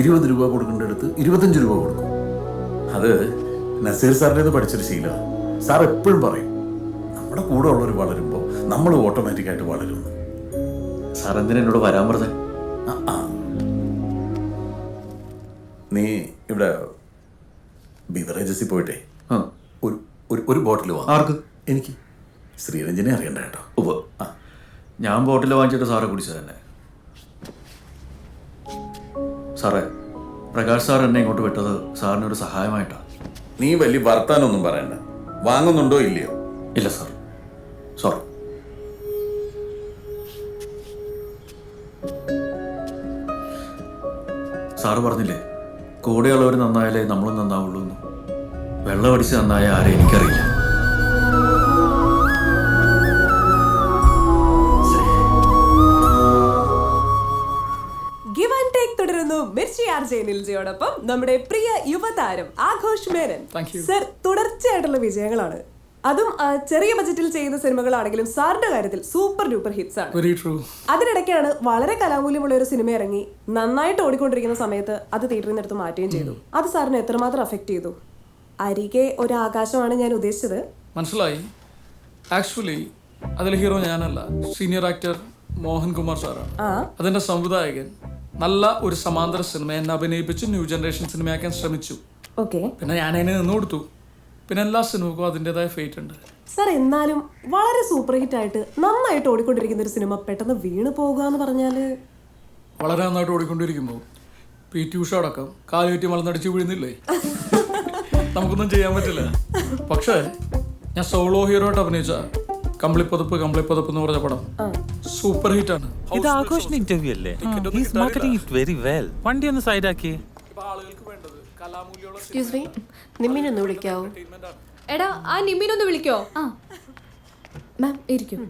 20 രൂപ കൊടുക്കേണ്ട അടുത്ത് 25 രൂപ കൊടുക്കും. അത് നസീർ സാറിൻ്റെത് പഠിച്ചൊരു ശീലമാണ്. സാർ എപ്പോഴും പറയും, നമ്മുടെ കൂടെ ഉള്ളവർ വളരുമ്പോൾ നമ്മൾ ഓട്ടോമാറ്റിക്കായിട്ട് വളരുന്നു. സാർ എന്തിനാ എന്നോട് വരാൻ പറഞ്ഞേ? നീ ഇവിടെ ബിവറേജസിൽ പോയിട്ടേ ഒരു ബോട്ടിൽ വാ. ആർക്ക്? എനിക്ക്. ശ്രീരഞ്ജനെ അറിയണ്ട കേട്ടോ. ഞാൻ ബോട്ടിൽ വാങ്ങിച്ചിട്ട് സാറെ കുടിച്ചത് തന്നെ. സാറേ, പ്രകാശ് സാർ എന്നെ ഇങ്ങോട്ട് വിട്ടത് സാറിനൊരു സഹായമായിട്ടാണ്. നീ വലിയ വർത്താനൊന്നും പറയണ്ട. വാങ്ങുന്നുണ്ടോ ഇല്ലയോ? ഇല്ല സാർ, സോറി. സാറ് പറഞ്ഞില്ലേ, കൂടെയുള്ളവർ നന്നായാലേ നമ്മളും നന്നാവുള്ളൂ എന്ന്. വെള്ളമടിച്ച് നന്നായ ആരെ എനിക്കറിയില്ല. ഗിവ് ആൻഡ് ടേക്ക് തുടരുന്നു മിർച്ചി ആർജെനിൽജയോടൊപ്പം നമ്മുടെ പ്രിയ യുവതാരം ആഘോഷ് മേനൻ. സർ, തുടർച്ചയായിട്ടുള്ള വിജയങ്ങളാണ്. അതും ചെറിയ ബജറ്റിൽ ചെയ്യുന്ന സിനിമകളാണെങ്കിലും സാറിന്റെ കാര്യത്തിൽ സൂപ്പർ ഡൂപ്പർ ഹിറ്റ്സ് ആണ്. അതിനിടയ്ക്കാണ് വളരെ കലാമൂല്യമുള്ള ഒരു സിനിമ ഇറങ്ങി നന്നായിട്ട് ഓടിക്കൊണ്ടിരിക്കുന്ന സമയത്ത് അത് തിയേറ്ററിൽ നിന്ന് എടുത്ത് മാറ്റുകയും ചെയ്തു. അത് സാറിന് എത്രമാത്രം അഫക്ട് ചെയ്തു? അരികെ ഒരു ആകാശമാണ് ഞാൻ ഉദ്ദേശിച്ചത്. മനസ്സിലായി. ആക്ച്വലി അതിലെ ഹീറോ ഞാനല്ല, സീനിയർ ആക്ടർ മോഹൻ കുമാർ സാറാണ്. അതിന്റെ സംവിധായകൻ നല്ല ഒരു സമാന്തര സിനിമ എന്നെ അഭിനയിപ്പിച്ച് ന്യൂ ജനറേഷൻ സിനിമയാക്കാൻ ശ്രമിച്ചു. പിന്നെ ഞാൻ അതിനെ നിന്ന് കൊടുത്തു. പിന്നെ എല്ലാ സിനിമക്കും അതിൻ്റെതായ ഫേറ്റ് ഉണ്ട്. സാർ, എന്നാലും വളരെ സൂപ്പർ ഹിറ്റ് ആയിട്ട് നന്നായിട്ട് ഓടിക്കൊണ്ടിരിക്കുന്ന ഒരു സിനിമ പെട്ടെന്ന് വീണ് പോകുക എന്ന് പറഞ്ഞാല്? വളരെ നന്നായിട്ട് ഓടിക്കൊണ്ടിരിക്കുമ്പോൾ PT ഉഷ അടക്കം കാലുകെറ്റി മലന്നടിച്ച് വീഴുന്നില്ലേ? നമുക്കൊന്നും ചെയ്യാൻ പറ്റില്ല. പക്ഷേ ഞാൻ സോളോ ഹീറോ ആയിട്ട് അഭിനയിച്ച കമ്പിളിപ്പതപ്പ് എന്ന് പറഞ്ഞ പടം സൂപ്പർ ഹിറ്റ് ആണ്. ഇത് ആഘോഷിന്റെ ഇന്റർവ്യൂ അല്ലേ? He's marketing it very well. വണ്ടി ഒന്ന് സൈഡ് ആക്കി. എക്സ്ക്യൂസ് മീ, നിമ്മിനൊന്ന് വിളിക്കാവോ? എടാ, ആ നിമ്മിനൊന്ന് വിളിക്കോ? മാം ഇരിക്കും.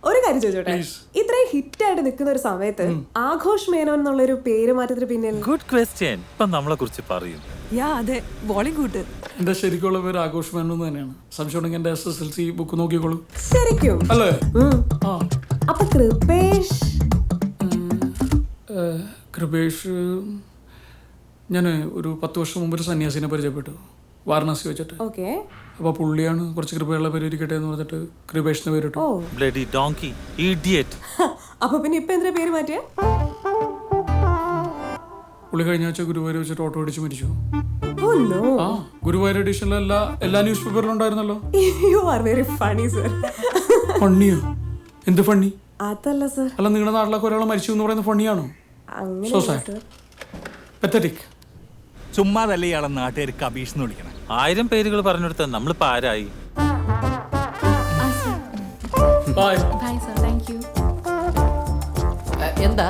ഒരു കാര്യം ചോദിച്ചോട്ടെ, ഇത്രയും ഹിറ്റ് ആയിട്ട് നിൽക്കുന്ന ഒരു സമയത്ത് ആഘോഷ് മേനോൻ എന്നുള്ളൊരു പേര് മാറ്റത്തിന് പിന്നിൽ? Good question. ഇപ്പൊ നമ്മളെ കുറിച്ച് പറയും. അതെ, ബോളിവുഡ്. എന്റെ ശരിക്കുള്ള പേര് ആഘോഷ് മേനോൻ തന്നെയാണ്. സംശയം ഉണ്ടെങ്കിൽ എന്റെ SSLC ബുക്ക് നോക്കിക്കോളൂ. ശരിക്കും അല്ലേ? അപ്പൊ കൃപേഷ്? കൃപേഷ് ഞാൻ ഒരു 10 വർഷം മുമ്പ് ഒരു സന്യാസിനെ പരിചയപ്പെട്ടു. വാരണാസി വെച്ചിട്ട്. ഓക്കെ. അപ്പോൾ പുള്ളിയാണ് കുറച്ച് കൃപയുള്ള പേര് ഇരിക്കട്ടെ എന്ന് പറഞ്ഞിട്ട് കൃപേഷിന് പേരിട്ടു. Bloody donkey idiot. അപ്പൊ പിന്നെ ഇപ്പൊ എന്തിനാ പേര് മാറ്റിയ? പുള്ളി കഴിഞ്ഞ ആഴ്ച ഗുരുവായൂർ വെച്ചിട്ട് ഓട്ടോ അടിച്ച് മരിച്ചു. Oh no. ആ ഗുരുവായൂർ എഡിഷനിലെ എല്ലാ ന്യൂസ് പേപ്പറിലും ഉണ്ടായിരുന്നല്ലോ. You are very funny, sir. ഫണ്ണിയോ? എന്ത് ഫണ്ണി? അതല്ല സർ. അല്ല നിങ്ങളുടെ നാട്ടിലൊക്കെ ഒരാൾ മരിച്ചു എന്ന് പറയുന്നത് ഫണ്ണിയാണോ? So sad. Pathetic. ചുമ്മാതല്ല ഇയാളെ നാട്ടുകാർ കബീഷ് എന്ന് വിളിക്കണം. 1000 പേരുകൾ പറഞ്ഞെടുത്ത നമ്മളിപ്പോ ആരായി? Bye. Bye sir, thank you. എന്താ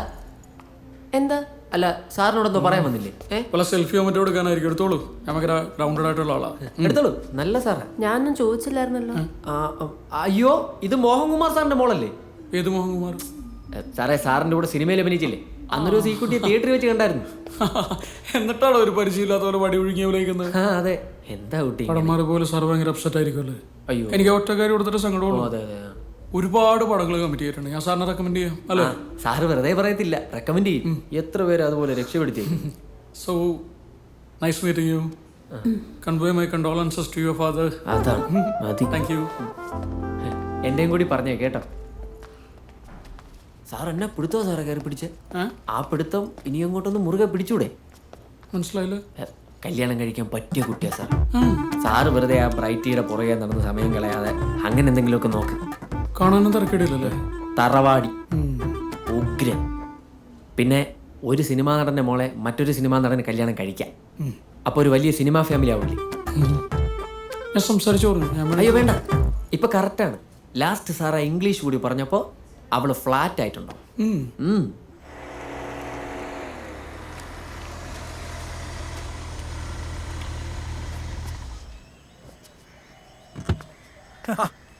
എന്താ അല്ല സാറിനോടൊന്നും പറയാൻ വന്നില്ലേ? പല സെൽഫിയോ മറ്റോ എടുക്കാനായിരിക്കും. എടുത്തോളൂ. നമുക്ക് ഗ്രൗണ്ടഡ് ആയിട്ടുള്ള ആളാ. എടുത്തോളൂ. നല്ല സാറാ. ഞാനൊന്നും ചോദിച്ചില്ലായിരുന്നല്ലോ. അയ്യോ ഇത് മോഹൻകുമാർ സാറിന്റെ മോളല്ലേ? ഏത് മോഹൻകുമാർ? സാറേ സാറിന്റെ കൂടെ സിനിമയിൽ അഭിനയിച്ചില്ലേ? അന്നൊരു സീക്കുട്ടിയെ തിയേറ്ററിൽ വെച്ച് കണ്ടായിരുന്നു. എന്നിട്ടാണോ ഒരു പരിചയമില്ലാത്ത പോലെ വടി ഒഴുകിയ വിളിക്കുന്നത്? അതെ. എന്താ കുട്ടി പടന്മാരെ പോലെ സാർ ഭയങ്കര അപ്സെറ്റ് ആയിരിക്കുമല്ലേ? അയ്യോ എനിക്ക് ഒറ്റ കാര്യം കൊടുത്തിട്ട് സങ്കടമുള്ളൂ. അതെ അതെ. ഒരുപാട് പടങ്ങൾ കമ്മിറ്റ് ചെയ്തിട്ടുണ്ട്. ഞാൻ സാറിനെ റെക്കമെൻഡ് ചെയ്യാം അല്ലേ? സാറ് വെറുതെ പറയത്തില്ല, റെക്കമെൻഡ് ചെയ്യും. എത്ര പേര് അതുപോലെ രക്ഷപ്പെടുത്തി. So nice meeting you. Convey my condolences to your father. അതാണ് മതി. Thank you. എന്റെയും കൂടി പറഞ്ഞേ കേട്ടോ. സാർ എന്നെ പിടുത്തോ സാറേ കയറി പിടിച്ച്? ആ പിടുത്തം ഇനി അങ്ങോട്ടൊന്ന് മുറുകെ പിടിച്ചൂടെ? മനസ്സിലായില്ല. കല്യാണം കഴിക്കാൻ പറ്റിയ കുട്ടിയാ സാർ. സാറ് വെറുതെ ആ ബ്രൈറ്റിയുടെ പുറകെ നടന്ന് സമയം കളയാതെ അങ്ങനെ എന്തെങ്കിലുമൊക്കെ നോക്ക്. കാണാനും തിരക്കേടില്ലല്ലേ? തറവാടി ഉഗ്രൻ. പിന്നെ ഒരു സിനിമാ നടന്റെ മോളെ മറ്റൊരു സിനിമാ നടന് കല്യാണം കഴിക്കാൻ. അപ്പൊ ഒരു വലിയ സിനിമാ ഫാമിലി ആവില്ലേ? ഞാൻ സംസാരിച്ചോളൂ. അയ്യോ വേണ്ട, ഇപ്പൊ കറക്റ്റാണ്. ലാസ്റ്റ് സാറ് ഇംഗ്ലീഷ് കൂടി പറഞ്ഞപ്പോ അവള് ഫ്ലാറ്റ് ആയിട്ടുണ്ടോ?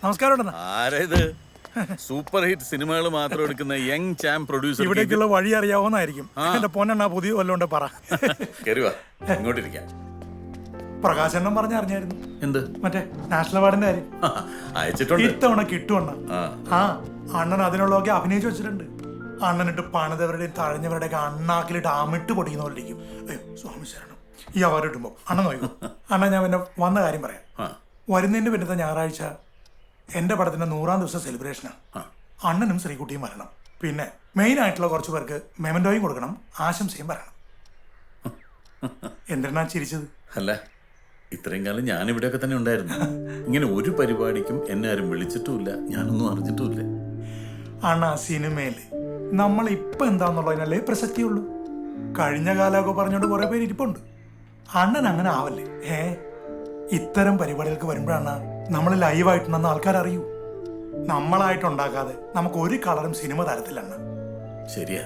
നമസ്കാരം. ആരേത്? സൂപ്പർ ഹിറ്റ് സിനിമകൾ മാത്രം എടുക്കുന്ന യങ് ചാം പ്രൊഡ്യൂസർ. ഇവിടേക്കുള്ള വഴി അറിയാവുന്നതായിരിക്കും. എന്റെ പൊന്നെണ്ണ പുതിയ വല്ലോണ്ട് പറ. കയറുക, ഇങ്ങോട്ടിരിക്കാം. പ്രകാശനം പറഞ്ഞറിഞ്ഞായിരുന്നു. എന്ത്? മറ്റേ നാഷണൽ അവാർഡിന്റെ കാര്യം അയച്ചിട്ടുണ്ട്. ഇത്തവണ കിട്ടുവണ്ണ. ആ അണ്ണൻ അതിനുള്ളതൊക്കെ അഭിനയിച്ചു വെച്ചിട്ടുണ്ട്. അണ്ണനിട്ട് പണിതവരുടെയും തഴഞ്ഞവരുടെയൊക്കെ അണ്ണാക്കിലിട്ട് അമിട്ട് പൊടിക്കുന്ന പോലെ ഇരിക്കും. അയ്യോ സ്വാമി ശരണം. ഈ അവാർഡ് കിട്ടുമ്പോ അണ്ണൻ നോക്കും. അണ്ണൻ ഞാൻ പിന്നെ വന്ന കാര്യം പറയാം. വരുന്നതിന്റെ പിന്നത്തെ ഞായറാഴ്ച എന്റെ പടത്തിന്റെ 100ാം ദിവസം സെലിബ്രേഷനാണ്. അണ്ണനും ശ്രീകുട്ടിയും വരണം. പിന്നെ മെയിൻ ആയിട്ടുള്ള കുറച്ച് പേർക്ക് മെമന്റോയും കൊടുക്കണം, ആശംസയും പറയണം. എന്തിനാ ചിരിച്ചത്? അല്ല, ഇത്രയും കാലം ഞാൻ ഇവിടെയൊക്കെ തന്നെ ഉണ്ടായിരുന്നു. ഇങ്ങനെ ഒരു പരിപാടിക്കും എന്നെ ആരും വിളിച്ചിട്ടുമില്ല, ഞാനൊന്നും അറിഞ്ഞിട്ടുമില്ല. അണ്ണാ സിനിമയില് നമ്മൾ ഇപ്പൊ എന്താന്നുള്ളതിനല്ലേ പ്രസക്തിയുള്ളൂ. കഴിഞ്ഞ കാലമൊക്കെ പറഞ്ഞോണ്ട് കുറെ പേര് ഇരിപ്പുണ്ട്. അണ്ണൻ അങ്ങനെ ആവല്ലേ. ഇത്തരം പരിപാടികൾക്ക് വരുമ്പോഴാണ് നമ്മൾ ലൈവായിട്ടുണ്ടെന്ന് ആൾക്കാർ അറിയൂ. നമ്മളായിട്ടുണ്ടാക്കാതെ നമുക്ക് ഒരു കളറും സിനിമ തരത്തില്ല. ശരിയാ,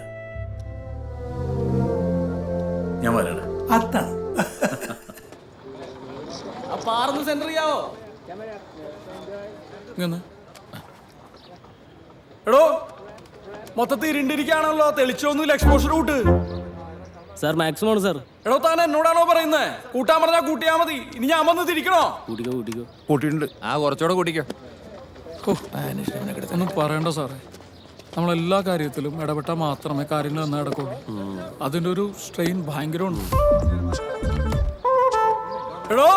ഞാൻ വരണം. അതാണ് എടോ മൊത്തത്തിൽ ഇരുണ്ടിരിക്കുകയാണല്ലോ. തെളിച്ചൊന്നുമില്ല. എക്സ്പോഷർ കൂട്ട് സാർ. മാക്സിമം ആണ് സാർ. എടോ താൻ എന്നോടാണോ പറയുന്നത്? കൂട്ടാൻ പറഞ്ഞാ കൂട്ടിയാ മതി. ഇനി ഞാൻ വന്ന് തിരിക്കണോ? കൂട്ടിയിട്ടുണ്ട്. കുറച്ചുകൂടെ കൂട്ടിക്കോ. ഒന്നും പറയണ്ട സാറേ. നമ്മളെല്ലാ കാര്യത്തിലും ഇടപെട്ടാൽ മാത്രമേ കാര്യങ്ങൾ നന്നായി നടക്കുള്ളൂ. അതിൻ്റെ ഒരു സ്ട്രെയിൻ ഭയങ്കരമുണ്ട്. എടോ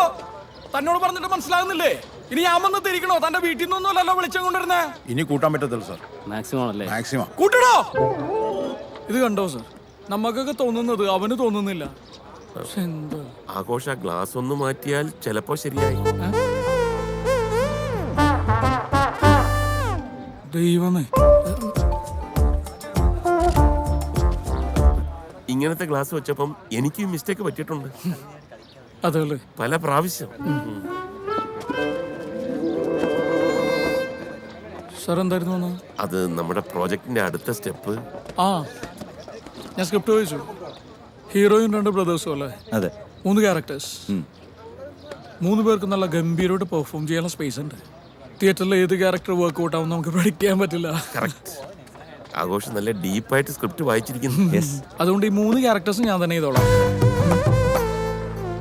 തന്നോട് പറഞ്ഞിട്ട് മനസ്സിലാകുന്നില്ലേ? ഇനി ഞാൻ വന്ന് തിരിക്കണോ? തന്റെ വീട്ടിൽ നിന്നൊന്നുമല്ലല്ലോ വിളിച്ചു കൊണ്ടിരുന്നേ. ഇനി കൂട്ടാൻ പറ്റത്തില്ല സാർ. മാക്സിമം അല്ലേ? മാക്സിമം കൂട്ടണോ? ഇത് കണ്ടോ സാർ, നമുക്കൊക്കെ തോന്നുന്നത് അവന് തോന്നുന്നില്ല. പക്ഷെ എന്താ ആഘോഷ ഗ്ലാസ് ഒന്ന് മാറ്റിയാൽ ചിലപ്പോ ശരിയായി. ദൈവമേ, ഇങ്ങനത്തെ ഗ്ലാസ് വെച്ചപ്പം എനിക്ക് മിസ്റ്റേക്ക് പറ്റിയിട്ടുണ്ട്. അതല്ലേ? പല പ്രാവശ്യം. സാർ എന്തായിരുന്നു അത് നമ്മുടെ പ്രോജക്റ്റിന്റെ അടുത്ത സ്റ്റെപ്പ്. ഞാൻ സ്ക്രിപ്റ്റ് ചോദിച്ചു. ഹീറോയും 2 ബ്രദേഴ്സും അല്ലേ? അതെ. 3 ക്യാരക്ടേഴ്സ്. 3 പേർക്ക് നല്ല ഗംഭീരമായിട്ട് പെർഫോം ചെയ്യാനുള്ള സ്പേസ് ഉണ്ട്. തിയേറ്ററിൽ ഏത് ക്യാരക്ടർ വർക്ക്ഔട്ട് ആവും നമുക്ക് പ്രഡിക്റ്റ് ചെയ്യാൻ പറ്റില്ല. ആഘോഷം നല്ല ഡീപ്പായിട്ട് സ്ക്രിപ്റ്റ് വായിച്ചിരിക്കുന്നു. അതുകൊണ്ട് ഈ 3 ക്യാരക്ടേഴ്സ് ഞാൻ തന്നെ ചെയ്തോളാം.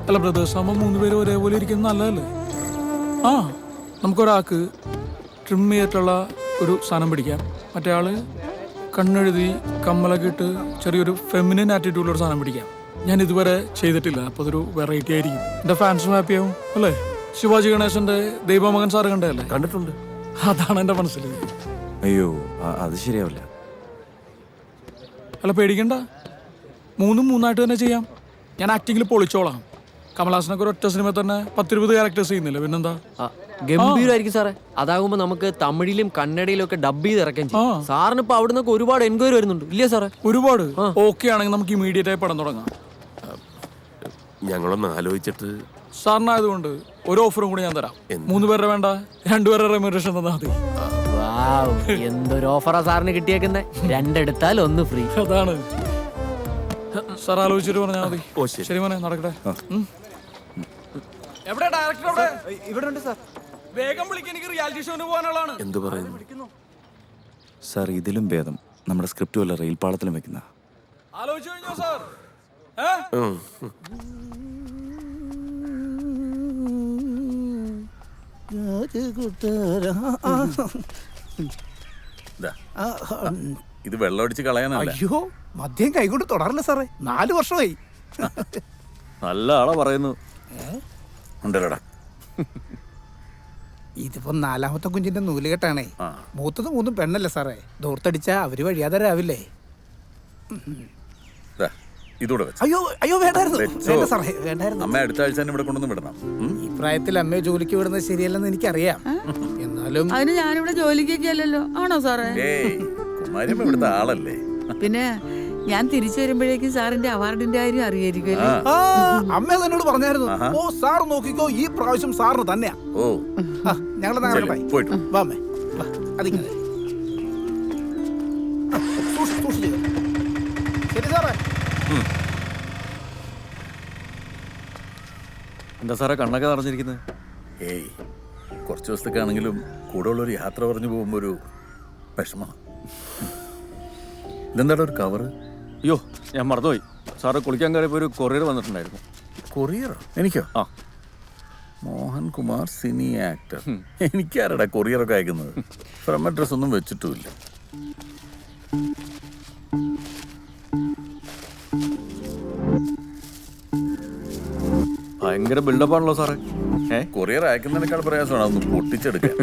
അല്ല ബ്രദേഴ്സ് ആകുമ്പോൾ 3 പേര് ഒരേപോലെ ഇരിക്കുന്നത് നല്ലതല്ലേ? നമുക്കൊരാൾക്ക് ട്രിം ചെയ്തിട്ടുള്ള ഒരു സാധനം പിടിക്കാം. മറ്റേ ആള് കണ്ണെഴുതി കമ്മലൊക്കെ ഇട്ട് ചെറിയൊരു ഫെമിനിൻ ആറ്റിറ്റ്യൂഡിലൊരു സാധനം പിടിക്കാം. ഞാൻ ഇതുവരെ ചെയ്തിട്ടില്ല. അപ്പൊ അതൊരു വെറൈറ്റി ആയിരിക്കും. എന്റെ ഫാൻസും ഹാപ്പി ആവും അല്ലേ? ശിവാജി ഗണേശന്റെ ദൈവമകൻ സാറ് കണ്ടല്ലേ? കണ്ടിട്ടുണ്ട്. അതാണ് എന്റെ മനസ്സിൽ. അയ്യോ അത് ശരിയാവില്ല. അല്ല പേടിക്കണ്ട, 3 തന്നെ ചെയ്യാം. ഞാൻ ആക്ടിങ്ങിൽ പൊളിച്ചോളാം. കമലഹാസനൊക്കെ ഒരു ഒറ്റ സിനിമ തന്നെ 10-20 ക്യാരക്ടേഴ്സ് ചെയ്യുന്നില്ല, പിന്നെന്താ? ഗംഭീരമായിരിക്കും സാറേ. അതാകുമ്പോ നമുക്ക് തമിഴിലും കന്നഡയിലും ഒക്കെ ഡബ് ചെയ്ത് ഇറക്കാൻ ചെയ്യും. സാറിന് ഇപ്പൊ അവിടെ നിന്നൊക്കെ ഒരുപാട് എൻക്വയറി വരുന്നുണ്ട് ഇല്ലേ സാറേ? ഒരുപാട്. ഓക്കെ ആണെങ്കിൽ നമുക്ക് ഇമീഡിയറ്റ് ആയി പടം തുടങ്ങാം. ഞങ്ങളൊന്ന് ആലോചിച്ചിട്ട്. സാറിനായതുകൊണ്ട് ഒരു ഓഫറും കൂടി ഞാൻ തരാം. 3 പേരുടെ വേണ്ട, 2 പേരുടെ റെമ്യൂണറേഷൻ തന്നാൽ മതി. എന്തൊരു ഓഫറാ സാറിന് കിട്ടിയേക്കുന്നേ. 2 എടുത്താൽ 1 ഫ്രീ. അതാണ് സാർ ആലോചിച്ചിട്ട് പറഞ്ഞാൽ മതി. ശരി മോനെ, നടക്കട്ടെ. എവിടെ ഡയറക്ടർ? അവിടെ ഇവിടെ ഉണ്ട് സാർ. വേഗം വിളിക്കാൻ, എനിക്ക് റിയാലിറ്റി ഷോന് പോകാനുള്ളതാണ്. എന്ത് പറയുന്നു സാർ? ഇതിലും ഭേദം നമ്മുടെ സ്ക്രിപ്റ്റ് വല്ല റെയിൽ പാളത്തിലും വെക്കുന്ന. ആലോചിച്ചു കഴിഞ്ഞോ സാർ? ഇത് വെള്ളമടിച്ച് കളയാനല്ല. അയ്യോ, മദ്യം കൈകൊണ്ട് തുടരില്ല സാറേ. 4 വർഷമായി. നല്ല ആളാ പറയുന്നു. ഉണ്ടല്ലോടാ. ഇതിപ്പോ 4ാമത്തെ കുഞ്ഞിന്റെ നൂലുകെട്ടാണേ. മൂത്തത് 3 പെണ്ണല്ലേ സാറേ? ദൂർത്തടിച്ചാ അവര് വഴിയാതരാവില്ലേ? ഇതൂടെ വെച്ച്. അയ്യോ അയ്യോ, വേണ്ടായിരുന്നു. വേണ്ട സാറേ, വേണ്ടായിരുന്നു. അമ്മ അടുത്ത ആഴ്ച തന്നെ ഇവിടെ കൊണ്ടൊന്നും വിടണം. ഈ പ്രായത്തിൽ അമ്മയെ ജോലിക്ക് വിടുന്നത് ശരിയല്ലെന്ന് എനിക്കറിയാം. എന്നാലും അതിന് ഞാനിവിടെ ജോലിക്കൊക്കെ അല്ലല്ലോ. ആണോ സാറേ? കുമാരിയമ്മ ഇവിടുത്തെ ആളല്ലേ. പിന്നെ ഞാൻ തിരിച്ചു വരുമ്പോഴേക്കും സാറിന്റെ അവാർഡിന്റെ കാര്യം അറിയായിരിക്കുമല്ലോ. അമ്മ എന്നോട് പറഞ്ഞായിരുന്നു. ഓ സാർ നോക്കിക്കോ, ഈ പ്രാവശ്യം സാറിന് തന്നെയാ. ഓ ഞങ്ങളെ പോയിട്ടു വാമേ, അതിങ്ങനെ ശരി സാറേ. എന്താ സാറേ കണ്ണൊക്കെ നിറഞ്ഞിരിക്കുന്നത്? ഏയ്, കുറച്ച് ദിവസത്തേക്കാണെങ്കിലും കൂടെ ഉള്ളൊരു യാത്ര പറഞ്ഞു പോകുമ്പോൾ ഒരു വിഷമം. ഇതെന്താ ഒരു കവറ്? അയ്യോ, ഞാൻ മറന്നുപോയി. സാറ് കുളിക്കാൻ കയറിയപ്പോൾ ഒരു കൊറിയർ വന്നിട്ടുണ്ടായിരുന്നു. കൊറിയറോ? എനിക്കോ? ആ, മോഹൻകുമാർ സിനി ആക്ടർ. എനിക്കാരടാ കൊറിയറൊക്കെ അയക്കുന്നത്? ഫ്രം അഡ്രസ് ഒന്നും വെച്ചിട്ടുമില്ല. ഭയങ്കര ബിൽഡപ്പാണല്ലോ സാറേ. കൊറിയർ അയക്കുന്നതിനേക്കാൾ പ്രയാസമാണ് അതൊന്ന് പൊട്ടിച്ചെടുക്കാൻ.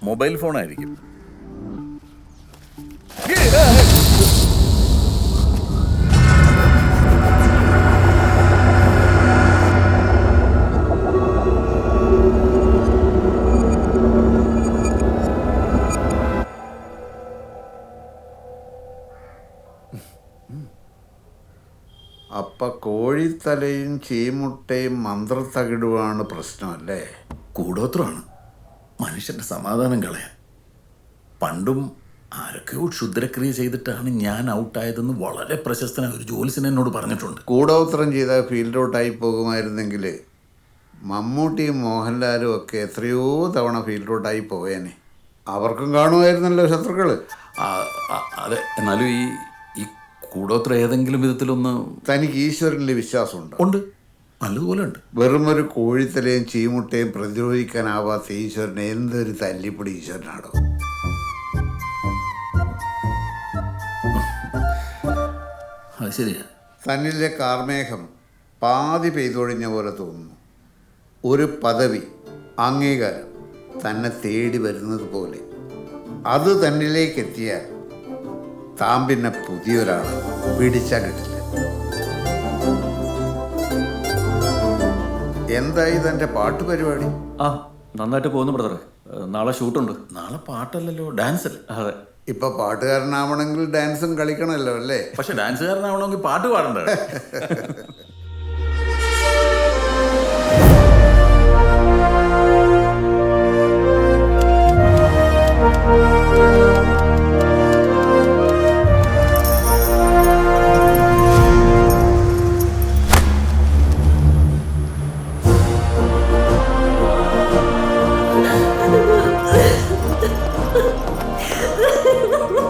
മൊബൈൽ ഫോണായിരിക്കും. അപ്പൊ കോഴിത്തലയും ചീമുട്ടയും മന്ത്രത്തകിടുവാണ് പ്രശ്നമല്ലേ? കൂടോത്രമാണ് മനുഷ്യന്റെ സമാധാനം കളയാൻ. പണ്ടും ആരൊക്കെയോ ക്ഷുദ്രക്രിയ ചെയ്തിട്ടാണ് ഞാൻ ഔട്ടായതെന്ന് വളരെ പ്രശസ്തനായ ഒരു ജോലിസിന് എന്നോട് പറഞ്ഞിട്ടുണ്ട്. കൂടോത്രം ചെയ്താൽ ഫീൽഡ് ഔട്ടായി പോകുമായിരുന്നെങ്കിൽ മമ്മൂട്ടിയും മോഹൻലാലും ഒക്കെ എത്രയോ തവണ ഫീൽഡ് ഔട്ടായി പോയേനെ. അവർക്കും കാണുമായിരുന്നല്ലോ ശത്രുക്കള്. അതെ, എന്നാലും ഈ കൂടോത്ര ഏതെങ്കിലും വിധത്തിലൊന്ന്. തനിക്ക് ഈശ്വരനിൽ വിശ്വാസമുണ്ടോ? ഉണ്ട്, നല്ലതുപോലെ ഉണ്ട്. വെറും ഒരു കോഴിത്തലയും ചീമുട്ടയും പ്രതിരോധിക്കാനാവാത്ത ഈശ്വരനെ എന്തൊരു തല്ലിപ്പൊടി ഈശ്വരനാണോ? അത് ശരിയാ. തന്നിലെ കാർമേഘം പാതി പെയ്തൊഴിഞ്ഞ പോലെ തോന്നുന്നു. ഒരു പദവി, അംഗീകാരം തന്നെ തേടി വരുന്നത് പോലെ. അത് തന്നിലേക്ക് എത്തിയാൽ താൻ പിന്നെ പുതിയൊരാള് പിടിച്ചാൽ കിട്ടില്ല. എന്തായി തൻ്റെ പാട്ട് പരിപാടി? ആ, നന്നായിട്ട് പോകുന്നു ബ്രദർ. നാളെ ഷൂട്ടുണ്ട്. നാളെ പാട്ടല്ലല്ലോ, ഡാൻസ് അല്ലേ? അതെ. ഇപ്പൊ പാട്ടുകാരനാവണമെങ്കിൽ ഡാൻസും കളിക്കണമല്ലോ അല്ലേ? പക്ഷെ ഡാൻസുകാരനാവണമെങ്കിൽ പാട്ട് പാടണ്ടേ?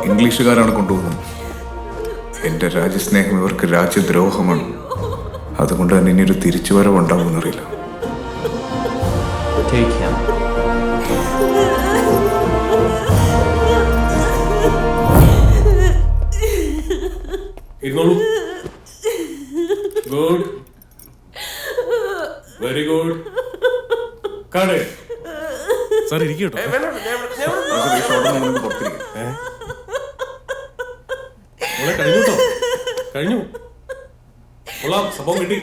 ഇംഗ്ലീഷുകാരാണ് കൊണ്ടുപോകുന്നത്. എൻ്റെ രാജ്യസ്നേഹം ഇവർക്ക് രാജ്യദ്രോഹമാണ്. അതുകൊണ്ട് തന്നെ ഇനി ഒരു തിരിച്ചുവരവുണ്ടാകുമെന്നറിയില്ല. സാർ ഇരിക്കട്ടോ. കഴിഞ്ഞു കേട്ടോ, കഴിഞ്ഞു. കൊള്ളാം, സംഭവം കിട്ടി.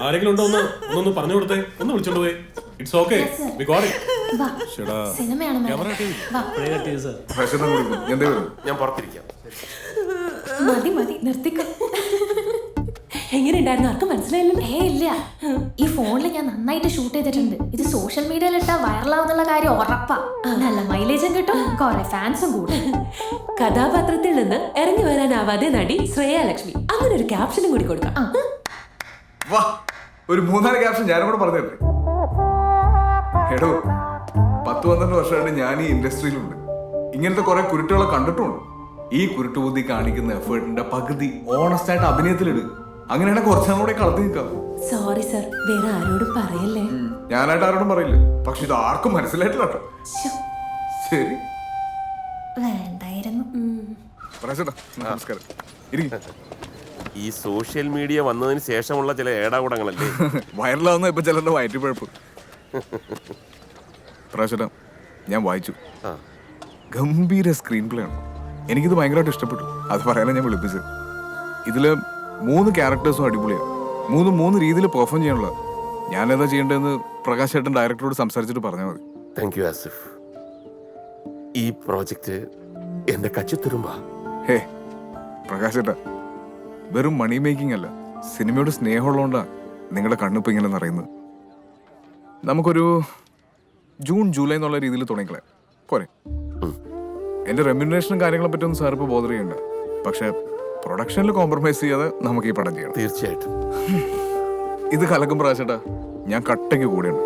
ആരെങ്കിലും ഉണ്ടോ ഒന്നൊന്ന് പറഞ്ഞു കൊടുത്തേ, ഒന്ന് വിളിച്ചോണ്ട് പോയി. It's okay, we got it. ഞാൻ പുറത്തിരിക്കാം. മതി മതി നിർത്തിക്കോ. എങ്ങനെയുണ്ടായിരുന്നു? ആർക്കും മനസ്സിലായില്ലല്ലോ. ഇല്ല, ഈ ഫോണിൽ ഞാൻ നന്നായിട്ട് ഷൂട്ട് ചെയ്തിട്ടുണ്ട്. ഇത് സോഷ്യൽ മീഡിയയിൽ ഇട്ടാ വൈറലാവുന്നുള്ള കാര്യം ഉറപ്പാ. നല്ല മൈലേജും കിട്ടും, കുറെ ഫാൻസും കൂടും. കഥാപാത്രത്തിൽ നിന്ന് ഇറങ്ങി വരാനാവാതെ നടി ശ്രേയ ലക്ഷ്മി, അങ്ങനെ ഒരു ക്യാപ്ഷനും കൂടി കൊടുക്കാം. വാ, ഒരു 3-4 ക്യാപ്ഷൻ ഞാനും കൂടെ പറഞ്ഞു തരട്ടെ. എടോ, 10-12 വർഷമായിട്ട് ഞാൻ ഈ ഇൻഡസ്ട്രിയിലുണ്ട്. ഇങ്ങനത്തെ കുറെ കുരുട്ടുകളെ കണ്ടിട്ടുണ്ട്. ഈ കുരുട്ടുബുദ്ധി കാണിക്കുന്ന എഫേർട്ടിന്റെ പകുതി ഓണസ്റ്റ് ആയിട്ട് അഭിനയത്തിലിട്. അങ്ങനെയാണ് കുറച്ചാലും കൂടെ കളത്തി നിൽക്കാം. സോറി സർ, വേറെ ആരോടും പറയല്ലേ. ഞാനായിട്ട് ആരോടും പറയില്ല, പക്ഷെ ഇത് ആർക്കും മനസ്സിലായിട്ടില്ല കേട്ടോ. ശരി, വേണ്ടായിരുന്നു. നമസ്കാരം. ഈ സോഷ്യൽ മീഡിയ വന്നതിന് ശേഷമുള്ള ചില ഏടാകൂടങ്ങളല്ലേ വൈറലാവുന്ന ഇപ്പൊ ചിലരുടെ വയറ്റുപഴപ്പ്. പ്രാവശ്യം ഞാൻ വായിച്ചു, ഗംഭീര സ്ക്രീൻ പ്ലേ ആണ്. എനിക്കിത് ഭയങ്കരമായിട്ട് ഇഷ്ടപ്പെട്ടു. അത് പറയാനാണ് ഞാൻ വിളിപ്പിച്ചത്. ഇതില് 3 ക്യാരക്ടേഴ്സും അടിപൊളിയാണ്. 3 രീതിയിൽ പെർഫോം ചെയ്യാനുള്ള. ഞാനെന്താ ചെയ്യേണ്ടതെന്ന് പ്രകാശ് ചേട്ടൻ ഡയറക്ടറോട് സംസാരിച്ചിട്ട് പറഞ്ഞാൽ മതി. Thank U Asif. ഈ പ്രോജക്റ്റ് എന്റെ കച്ചിത്തുരുമ്പാ. ഹേ പ്രകാശ് ചേട്ടാ, വെറും മണി മേക്കിംഗ് അല്ല, സിനിമയോട് സ്നേഹമുള്ളതുകൊണ്ടാണ് നിങ്ങളുടെ കണ്ണിപ്പോൾ ഇങ്ങനെ നിറയുന്നത്. നമുക്കൊരു ജൂൺ ജൂലൈ എന്നുള്ള രീതിയിൽ തുടങ്ങിക്കളയാം പോരെ? എൻ്റെ റെമ്യൂണറേഷനും കാര്യങ്ങളെ പറ്റിയൊന്നും സാർ ഇപ്പോൾ ബോധർ ചെയ്യണ്ട. പക്ഷെ പ്രൊഡക്ഷനിൽ കോംപ്രമൈസ് ചെയ്യാതെ നമുക്ക് ഈ പടം ചെയ്യണം. തീർച്ചയായിട്ടും. ഇത് കലക്കും പ്രാവശ്യട്ടാ, ഞാൻ കട്ടയ്ക്ക് കൂടെയുണ്ട്.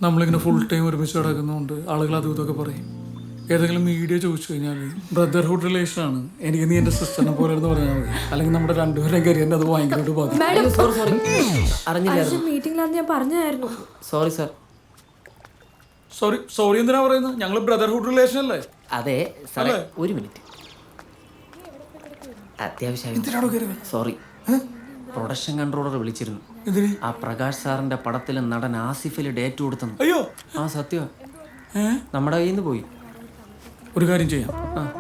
നമ്മളിങ്ങനെ ഫുൾ ടൈം ഒരുമിച്ച് കിടക്കുന്നതുകൊണ്ട് ആളുകൾ അതും ഇതൊക്കെ പറയും. ഏതെങ്കിലും മീഡിയ ചോദിച്ചു കഴിഞ്ഞാൽ ബ്രദർഹുഡ് റിലേഷൻ ആണ്, എനിക്ക് നീ എൻ്റെ സിസ്റ്ററിനെ പോലെ എന്ന് പറഞ്ഞാൽ മതി. അല്ലെങ്കിൽ നമ്മുടെ രണ്ടുപേരെയും കരിയറിനെ അത് ഭയങ്കരമായിട്ട് ബാധിക്കും. മീറ്റിംഗിലാന്ന് ഞാൻ പറഞ്ഞായിരുന്നു. Sorry sir. സോറി എന്തിനാ പറയുന്നത്? ഞങ്ങൾ ബ്രദർഹുഡ് റിലേഷൻ അല്ലേ? അതെ സാറേ, ഒരു മിനിറ്റ്. അത്യാവശ്യം സോറി. പ്രൊഡക്ഷൻ കൺട്രോളർ വിളിച്ചിരുന്നു. ആ പ്രകാശ് സാറിന്റെ പടത്തിലെ നടൻ ആസിഫില് ഡേറ്റ് കൊടുത്തു. അയ്യോ, ആ സത്യം നമ്മുടെ കയ്യിൽ നിന്ന് പോയി. ഒരു കാര്യം ചെയ്യാം,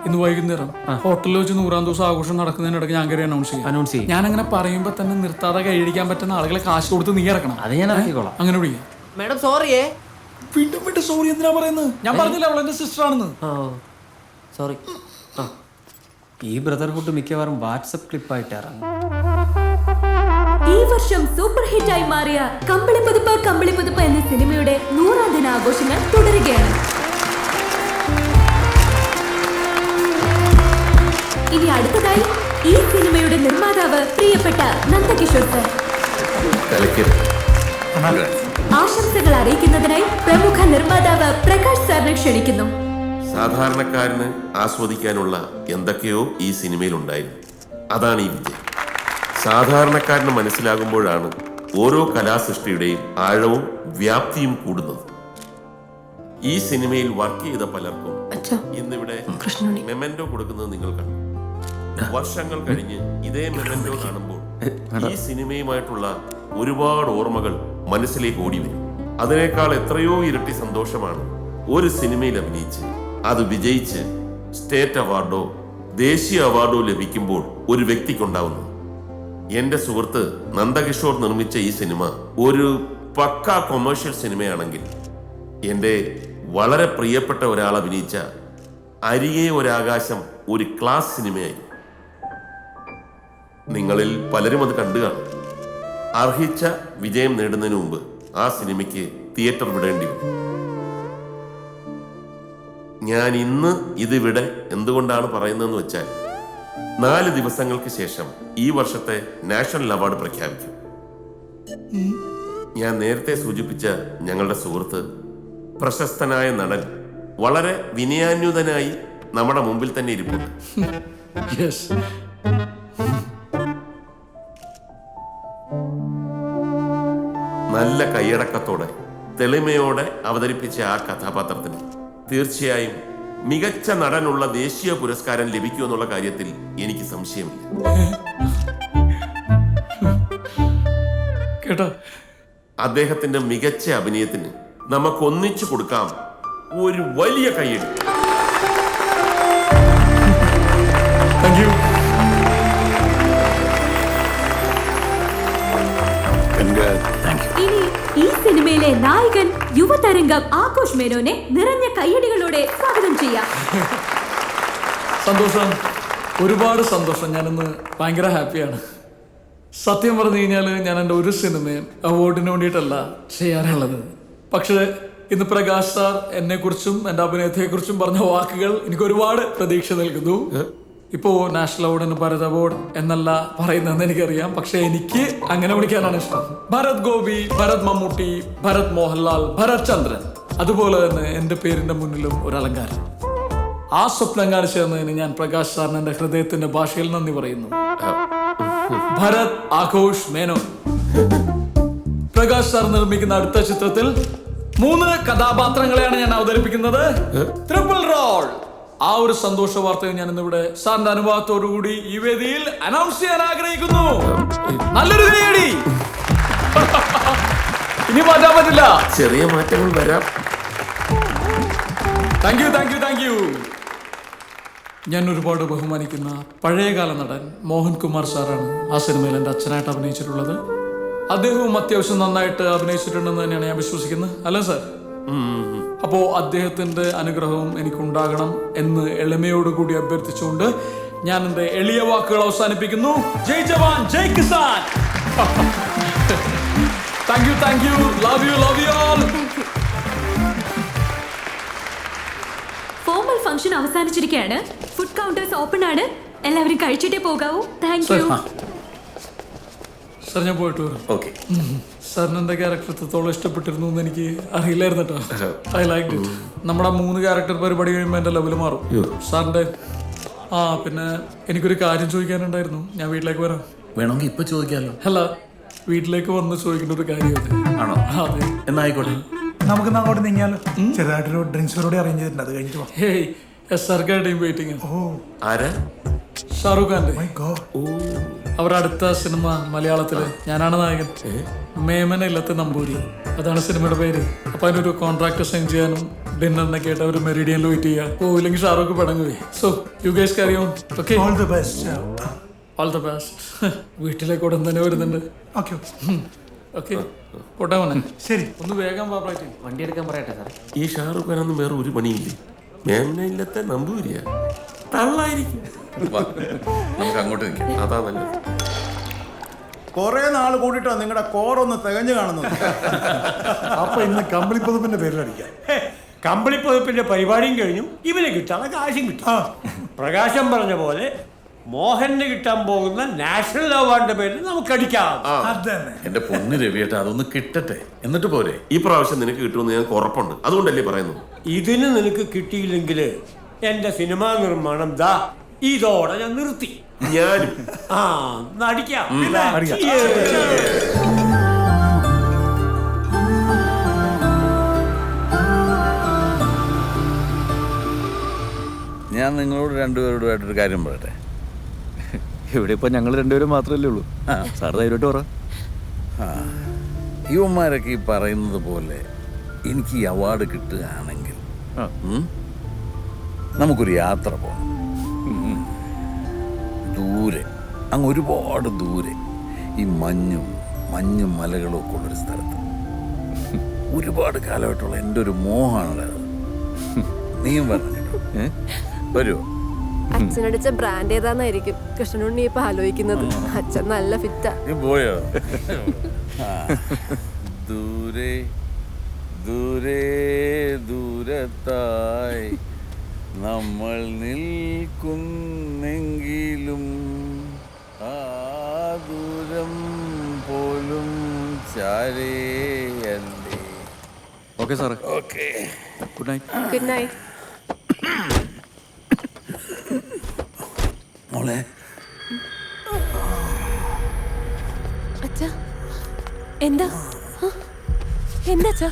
ഇന്ന് വൈകുന്നേരം ഹോട്ടലിൽ വെച്ച് 100ാം ദിവസം ആഘോഷം നടക്കുന്നതിനിടയ്ക്ക് ഞാൻ കയറി അനൗൺസ് ചെയ്യും. ഞാൻ അങ്ങനെ പറയുമ്പോൾ തന്നെ നിർത്താതെ കൈയടിക്കാൻ പറ്റുന്ന ആളുകളെ കാശ് കൊടുത്ത് നീ ഇറക്കണം. അത് ഞാൻ ഇറക്കിക്കോളാം. അങ്ങനെ വിളിക്കാം. മാഡം സോറിയേ. വീണ്ടും സോറി എന്തിനാ പറയുന്നത്? ഞാൻ പറഞ്ഞില്ല അവളെന്റെ സിസ്റ്റർ ആണെന്ന്. സോറി. ഈ ബ്രദർഹുഡ് മിക്കവാറും വാട്സപ്പ് ക്ലിപ്പായിട്ട് ഇറങ്ങും. ഈ വർഷം സൂപ്പർ ഹിറ്റായി മാറിയ കമ്പിളിപ്പുതുപ്പ് എന്ന സിനിമയുടെ 100ാം ദിനാഘോഷങ്ങൾ തുടരുകയാണ്. ഇനി അടുത്തതായി ഈ സിനിമയുടെ നിർമ്മാതാവ് പ്രിയപ്പെട്ട നന്ദകിഷോർ സർ. ആശംസകൾ അറിയിക്കുന്നതിനായി പ്രമുഖ നിർമ്മാതാവ് പ്രകാശ് സാറിനെ ക്ഷണിക്കുന്നു. സാധാരണക്കാരന് ആസ്വദിക്കാനുള്ള എന്തൊക്കെയോ ഈ സിനിമയിൽ ഉണ്ടായിരുന്നു. അതാണ് ഈ വിജയം. സാധാരണക്കാരന് മനസ്സിലാകുമ്പോഴാണ് ഓരോ കലാസൃഷ്ടിയുടെയും ആഴവും വ്യാപ്തിയും കൂടുന്നത്. ഈ സിനിമയിൽ വർക്ക് ചെയ്ത പലർക്കും ഇന്നിവിടെ മെമന്റോ കൊടുക്കുന്നത് നിങ്ങൾ കണ്ടു. വർഷങ്ങൾ കഴിഞ്ഞ് ഇതേ മെമന്റോ കാണുമ്പോൾ ഈ സിനിമയുമായിട്ടുള്ള ഒരുപാട് ഓർമ്മകൾ മനസ്സിലേക്ക് ഓടി വരും. അതിനേക്കാൾ എത്രയോ ഇരട്ടി സന്തോഷമാണ് ഒരു സിനിമയിൽ അഭിനയിച്ച് അത് വിജയിച്ച് സ്റ്റേറ്റ് അവാർഡോ ദേശീയ അവാർഡോ ലഭിക്കുമ്പോൾ ഒരു വ്യക്തിക്കുണ്ടാവുന്നത്. എന്റെ സുഹൃത്ത് നന്ദകിഷോർ നിർമ്മിച്ച ഈ സിനിമ ഒരു പക്ക കൊമേഴ്ഷ്യൽ സിനിമയാണെങ്കിൽ എൻ്റെ വളരെ പ്രിയപ്പെട്ട ഒരാൾ അഭിനയിച്ച അരികെ ഒരാകാശം ഒരു ക്ലാസ് സിനിമയായി. നിങ്ങളിൽ പലരും അത് കണ്ടു കാണും. അർഹിച്ച വിജയം നേടുന്നതിന് മുമ്പ് ആ സിനിമയ്ക്ക് തിയേറ്റർ വിടേണ്ടി വന്നു. ഞാൻ ഇന്ന് ഇതിവിടെ എന്തുകൊണ്ടാണ് പറയുന്നതെന്ന് വെച്ചാൽ 4 ദിവസങ്ങൾക്ക് ശേഷം ഈ വർഷത്തെ നാഷണൽ അവാർഡ് പ്രഖ്യാപിക്കും. ഞാൻ നേരത്തെ സൂചിപ്പിച്ച ഞങ്ങളുടെ സുഹൃത്ത് പ്രശസ്തനായ നടൻ വളരെ വിനയാന്യുതനായി നമ്മുടെ മുമ്പിൽ തന്നെ ഇരിപ്പുണ്ട്. നല്ല കൈയടക്കത്തോടെ തെളിമയോടെ അവതരിപ്പിച്ച ആ കഥാപാത്രത്തിന് തീർച്ചയായും മികച്ച നടനുള്ള ദേശീയ പുരസ്കാരം ലഭിക്കുമെന്നുള്ള കാര്യത്തിൽ എനിക്ക് സംശയമില്ല. കേട്ടോ, അദ്ദേഹത്തിന്റെ മികച്ച അഭിനയത്തിന് നമുക്ക് ഒന്നിച്ചു കൊടുക്കാം ഒരു വലിയ കൈയ്യടി. ഇനി ഈ സിനിമയിലെ നായകൻ യുവതരംഗം ആഘോഷ് മേനോനെ നിറഞ്ഞ കയ്യടികളോടെ സ്വാഗതം ചെയ്യാം. സന്തോഷം, ഒരുപാട് സന്തോഷം. ഞാനിന്ന് ഭയങ്കര ഹാപ്പിയാണ്. സത്യം പറഞ്ഞു കഴിഞ്ഞാൽ ഞാൻ എൻ്റെ ഒരു സിനിമയും അവാർഡിന് വേണ്ടിയിട്ടല്ല ചെയ്യാറുള്ളത്. പക്ഷേ ഇന്ന് പ്രകാശ് സാർ എന്നെക്കുറിച്ചും എൻ്റെ അഭിനയത്തെക്കുറിച്ചും പറഞ്ഞ വാക്കുകൾ എനിക്ക് ഒരുപാട് പ്രതീക്ഷ നൽകുന്നു. ഇപ്പോൾ നാഷണൽ അവാർഡിന് ഭാരത് അവാർഡ് എന്നല്ല പറയുന്നതെന്ന് എനിക്കറിയാം, പക്ഷെ എനിക്ക് അങ്ങനെ വിളിക്കാനാണ് ഇഷ്ടം. ഭരത് ഗോപി, ഭരത് മമ്മൂട്ടി, ഭരത് മോഹൻലാൽ, ഭരത് ചന്ദ്രൻ, അതുപോലെ തന്നെ എൻ്റെ പേരിന്റെ മുന്നിലും ഒരു അലങ്കാരം. ആ സ്വപ്നം കാണിച്ചു തന്നതിന് ഞാൻ പ്രകാശ് സാറിന് എൻ്റെ ഹൃദയത്തിന്റെ ഭാഷയിൽ നന്ദി പറയുന്നു. ഭരത് ആഘോഷ് മേനോൻ. പ്രകാശ് സാർ നിർമ്മിക്കുന്ന അടുത്ത ചിത്രത്തിൽ 3 കഥാപാത്രങ്ങളെയാണ് ഞാൻ അവതരിപ്പിക്കുന്നത്. Triple role. ആ ഒരു സന്തോഷ വാർത്തയെ ഞാൻ ഇന്നിവിടെ സാറിന്റെ അനുഭവത്തോടുകൂടി ഈ വേദിയിൽ അനൗൺസ് ചെയ്യാൻ ആഗ്രഹിക്കുന്നു. നല്ലൊരു കൈയടി. ഇനി മാറ്റാൻ പറ്റില്ല, ചെറിയ മാറ്റങ്ങൾ വരാം. Thank you, thank you, thank U. ഞാൻ ഒരുപാട് ബഹുമാനിക്കുന്ന പഴയകാല നടൻ മോഹൻകുമാർ സാറാണ് ആ സിനിമയിൽ എൻ്റെ അച്ഛനായിട്ട് അഭിനയിച്ചിട്ടുള്ളത്. അദ്ദേഹവും അത്യാവശ്യം നന്നായിട്ട് അഭിനയിച്ചിട്ടുണ്ടെന്ന് തന്നെയാണ് ഞാൻ വിശ്വസിക്കുന്നത്, അല്ലേ സാർ? അപ്പോ അദ്ദേഹത്തിന്റെ അനുഗ്രഹവും എനിക്കുണ്ടാകണം എന്ന് എളിമയോടുകൂടി അഭ്യർത്ഥിച്ചുകൊണ്ട് ഞാൻ എന്റെ എളിയ വാക്കുകൾ അവസാനിപ്പിക്കുന്നു. ജയ് ജവാൻ, ജയ് കിസാൻ. Thank you, thank you, love you, love you all. Formal function അവസാനിച്ചിരിക്കുകയാണ്. ഫുഡ് കൗണ്ടേഴ്സ് ഓപ്പൺ ആണ്. എല്ലാവരും കഴിച്ചിട്ടേ പോകാവൂ. Thank you. സാർ, ഞാൻ പോയിട്ട് വരാം. ഓക്കെ. സാറിന് എൻ്റെ ക്യാരക്ടർ എത്രത്തോളം ഇഷ്ടപ്പെട്ടിരുന്നു എന്ന് എനിക്ക് അറിയില്ലായിരുന്നു കേട്ടോ. I like it. നമ്മുടെ 3 ക്യാരക്ടർ പരിപാടി കഴിയുമ്പോൾ എൻ്റെ ലെവൽ മാറും. സാറിൻ്റെ പിന്നെ എനിക്കൊരു കാര്യം ചോദിക്കാനുണ്ടായിരുന്നു. ഞാൻ വീട്ടിലേക്ക് വരാം. വേണമെങ്കിൽ ഇപ്പൊ ചോദിക്കാമല്ലോ. അല്ല, വീട്ടിലേക്ക് വന്ന് ചോദിക്കേണ്ട ഒരു കാര്യം അത്. ആണോ? അതെ. എന്നായിക്കോട്ടെ, നമുക്ക് അങ്ങോട്ട് നീങ്ങിയാലോ? ചെറുതായിട്ടൊരു ഡ്രിങ്ക്സ് കൂടി അറേഞ്ച് ചെയ്തിട്ടുണ്ട്, അത് കഴിഞ്ഞിട്ട് ഹേയ്, SRK ടീം വെയിറ്റിംഗ്. ആരാ? ഷാറൂഖ് ഖാന്റെ. അവരുടെ അടുത്ത സിനിമ മലയാളത്തില് ഞാനാണ് നായകൻ. മേമന ഇല്ലത്തെ നമ്പൂരി, അതാണ് സിനിമയുടെ പേര്. അപ്പൊ അതിനൊരു കോൺട്രാക്ട് സൈൻ ചെയ്യാനും ഡിന്നറിനൊക്കെ ആയിട്ട് അവർ മെറിഡിയനിൽ വെയിറ്റ് ചെയ്യാം. പോയില്ലെങ്കിൽ ഷാറൂഖ് പടങ്ങുവേ. So you guys carry on. Okay, all the best. All the best. വീട്ടിലേക്ക് ഉടൻ തന്നെ വരുന്നുണ്ട്. ഓക്കെ ഓക്കെ, പോട്ടെ മോനെ. ശരി, ഒന്ന് വേഗം വണ്ടി എടുക്കാൻ പറയട്ടെ സാർ. ഈ ഷാറുഖ് ഖാനൊന്നും വേറെ ഒരു പണിയില്ലേ? മേമനയില്ലത്തെ നമ്പൂരിയാ, തള്ളായിരിക്കും. നമുക്ക് അങ്ങോട്ട് നിൽക്കാം. അതാ നല്ലത്. കുറെ നാൾ കൂടിയിട്ടോ നിങ്ങളുടെ കോറൊന്ന് തികഞ്ഞു കാണുന്നത്. അപ്പൊ ഇന്ന് കമ്പിളിപ്പുതപ്പിന്റെ പേരിലടിക്കാം. കമ്പിളിപ്പുതപ്പിന്റെ പരിപാടിയും കഴിഞ്ഞു, ഇവന് കിട്ടാതെ കാശും കിട്ടും. പ്രകാശം പറഞ്ഞ പോലെ മോഹന് കിട്ടാൻ പോകുന്ന നാഷണൽ അവാർഡിന്റെ പേരിൽ നമുക്ക് അടിക്കാം. എന്റെ പൊന്ന് രവിയേട്ട, അതൊന്ന് കിട്ടട്ടെ, എന്നിട്ട് പോരെ. ഈ പ്രാവശ്യം നിനക്ക് കിട്ടുമെന്ന് ഞങ്ങൾക്ക് ഉറപ്പുണ്ട്, അതുകൊണ്ടല്ലേ പറയുന്നു. ഇതിന് നിനക്ക് കിട്ടിയില്ലെങ്കിൽ എന്റെ സിനിമാ നിർമ്മാണം ദാ ഇതോടെ ഞാൻ നിർത്തി. ഞാനും നടിക്കാം. ഞാൻ നിങ്ങളോട് രണ്ടുപേരോടുമായിട്ടൊരു കാര്യം പറയട്ടെ. ഇവിടെ ഇപ്പൊ ഞങ്ങൾ രണ്ടുപേരും മാത്രമല്ലേ ഉള്ളൂ. സാർ ധൈര്യമായിട്ട് പറ. യുവന്മാരൊക്കെ ഈ പറയുന്നത് പോലെ എനിക്ക് ഈ അവാർഡ് കിട്ടുകയാണെങ്കിൽ നമുക്കൊരു യാത്ര പോകണം. ദൂരെ, അങ്ങ് ഒരുപാട് ദൂരെ, ഈ മഞ്ഞും മലകളും ഒക്കെ ഉള്ളൊരു സ്ഥലത്ത്. ഒരുപാട് കാലമായിട്ടുള്ള എൻ്റെ ഒരു മോഹമാണ് അത്. നീയും പറഞ്ഞു കേട്ടോ. വരുമോ? അച്ഛനടിച്ച ബ്രാൻഡ് ഏതാന്നായിരിക്കും കൃഷ്ണനുണ്ണി ഇപ്പൊ ആലോചിക്കുന്നത്. അച്ഛൻ നല്ല ഫിറ്റാ. പോയോ? ദൂരെ ദൂരെ ദൂരത്തായി നമ്മൾ നിൽക്കുന്നെങ്കിലും ആ ദൂരം പോലും ചാരേയല്ലേ. ഓക്കെ സാറേ. Okay, good night. Good night. മോളെ, അച്ഛാ, എന്താ എന്താ അച്ഛാ?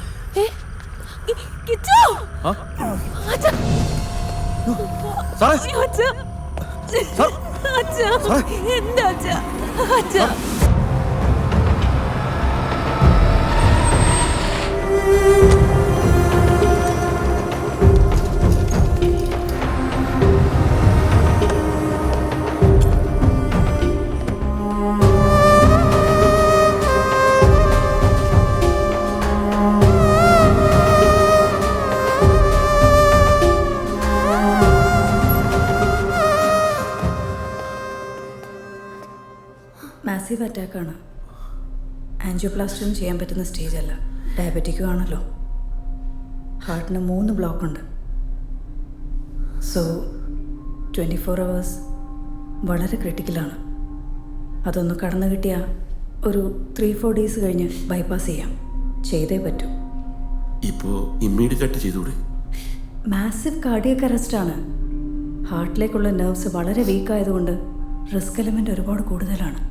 കിച്ചു, അച്ഛാ, എന്താ അച്ഛാ? മാസീവ് അറ്റാക്കാണ്. ആൻജിയോപ്ലാസ്റ്റി ഒന്നും ചെയ്യാൻ പറ്റുന്ന സ്റ്റേജ് അല്ല. ഡയബറ്റിക്കും ആണല്ലോ. ഹാർട്ടിന് 3 ബ്ലോക്കുണ്ട്. സോ 24 hours വളരെ ക്രിട്ടിക്കലാണ്. അതൊന്ന് കടന്നു കിട്ടിയാൽ ഒരു 3-4 days കഴിഞ്ഞ് ബൈപ്പാസ് ചെയ്യാം. ചെയ്തേ പറ്റൂ. ഇപ്പോൾ ഇമ്മീഡിയറ്റ് ആയിട്ട് ചെയ്തുകൂടെ? മാസീവ് കാർഡിയക് അറസ്റ്റാണ്. ഹാർട്ടിലേക്കുള്ള നെർവ്സ് വളരെ വീക്കായതുകൊണ്ട് റിസ്ക് എലമെൻ്റ് ഒരുപാട് കൂടുതലാണ്.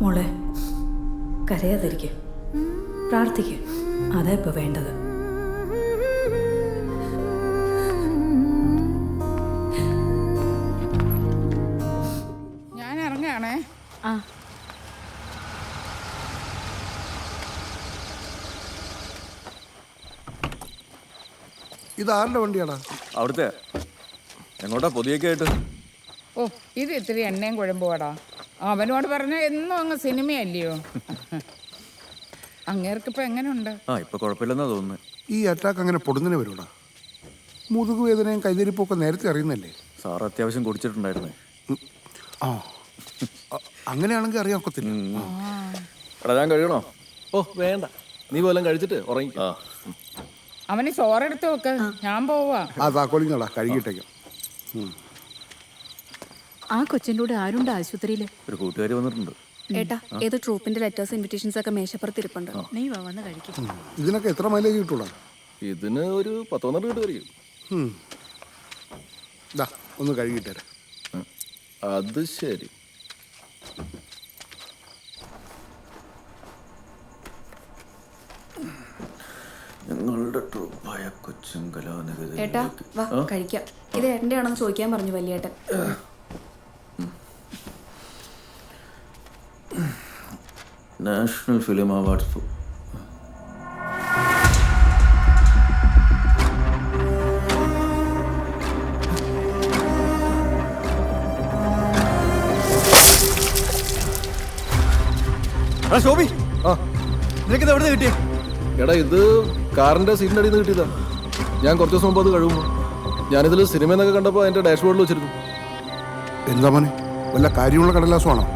മോളെ കരയാതിരിക്കുക, പ്രാർത്ഥിക്കുക. അതാ ഇപ്പോൾ വേണ്ടത്. ഞാൻ ഇറങ്ങാണേ. ഇത് ആരുടെ വണ്ടിയാടാ? അവിടുത്തെ എങ്ങോട്ടാ പൊതിയൊക്കെ ആയിട്ട്? ഓ, ഇത് ഇത്തിരി എണ്ണയും കുഴമ്പുവാടാ. അവനോട് പറഞ്ഞ എന്നും അങ്ങ് സിനിമയല്ലയോ. അങ്ങേർക്കിപ്പോ എങ്ങനെയുണ്ട്? ഇപ്പൊ കുഴപ്പമില്ലെന്നാ തോന്നുന്നു. ഈ അറ്റാക്ക് അങ്ങനെ പൊടുന്നതിന് വരൂടാ. മുതുകുവേദനയും കൈതരിപ്പൊക്കെ നേരത്തെ അറിയുന്നല്ലേ? സാർ അത്യാവശ്യം കുടിച്ചിട്ടുണ്ടായിരുന്നേ. അങ്ങനെയാണെങ്കിൽ അറിയാൻ ഒക്കത്തില്ല. എടാ ഞാൻ കഴിയണോ? ഓ വേണ്ട, നീ പോലും കഴിച്ചിട്ട് ഉറങ്ങി. അവന് ചോറെടുത്ത് വെക്ക്, ഞാൻ പോവാ. താക്കോലിങ്ങളാ കഴുകിയിട്ടേക്കാം. ആ കൊച്ചിൻ്റെ കൂടെ ആരുണ്ട് ആശുപത്രിയില്? ഒരു കൂട്ടുകാരി വന്നിട്ടുണ്ട്. ഏട്ടാ, ഏതോ ട്രൂപ്പിന്റെ ലെറ്റേഴ്സ് ഇൻവിറ്റേഷൻസ് ഒക്കെ മേശപ്പുറത്ത് ഇരിപ്പുണ്ട്. നീ വന്ന് കഴിക്കും. ഇതിനൊക്കെ എത്ര മൈലേജ് കിട്ടൂടാ? ഇതിന് ഒരു 10-12 കിട്ടുമായിരിക്കും. ഒന്ന് കഴുകിയിട്ടേരാ. അത് ശരി. ഞങ്ങളുടെ ട്രൂപ്പായ കൊച്ചും കലാനിധി. ഏട്ടാ വാ കഴിക്കാം. ഇത് ഏട്ടൻ്റെ ആണെന്ന് ചോദിക്കാൻ പറഞ്ഞു വലിയേട്ടൻ. National film awards. ശോഭി, നിനക്കിത് എവിടെ കിട്ടിയ? എടാ ഇത് കാറിന്റെ സീറ്റിന്റെ അടിയിൽ നിന്ന് കിട്ടിയതാ. ഞാൻ കുറച്ച് ദിവസം മുമ്പ് അത് കഴിയുമ്പോൾ ഞാനിതിൽ സിനിമ എന്നൊക്കെ കണ്ടപ്പോൾ അതിന്റെ ഡാഷ്ബോർഡിൽ വെച്ചിരുന്നു. എന്താ മോനെ, വല്ല കാര്യമുള്ള കടലാസമാണോ?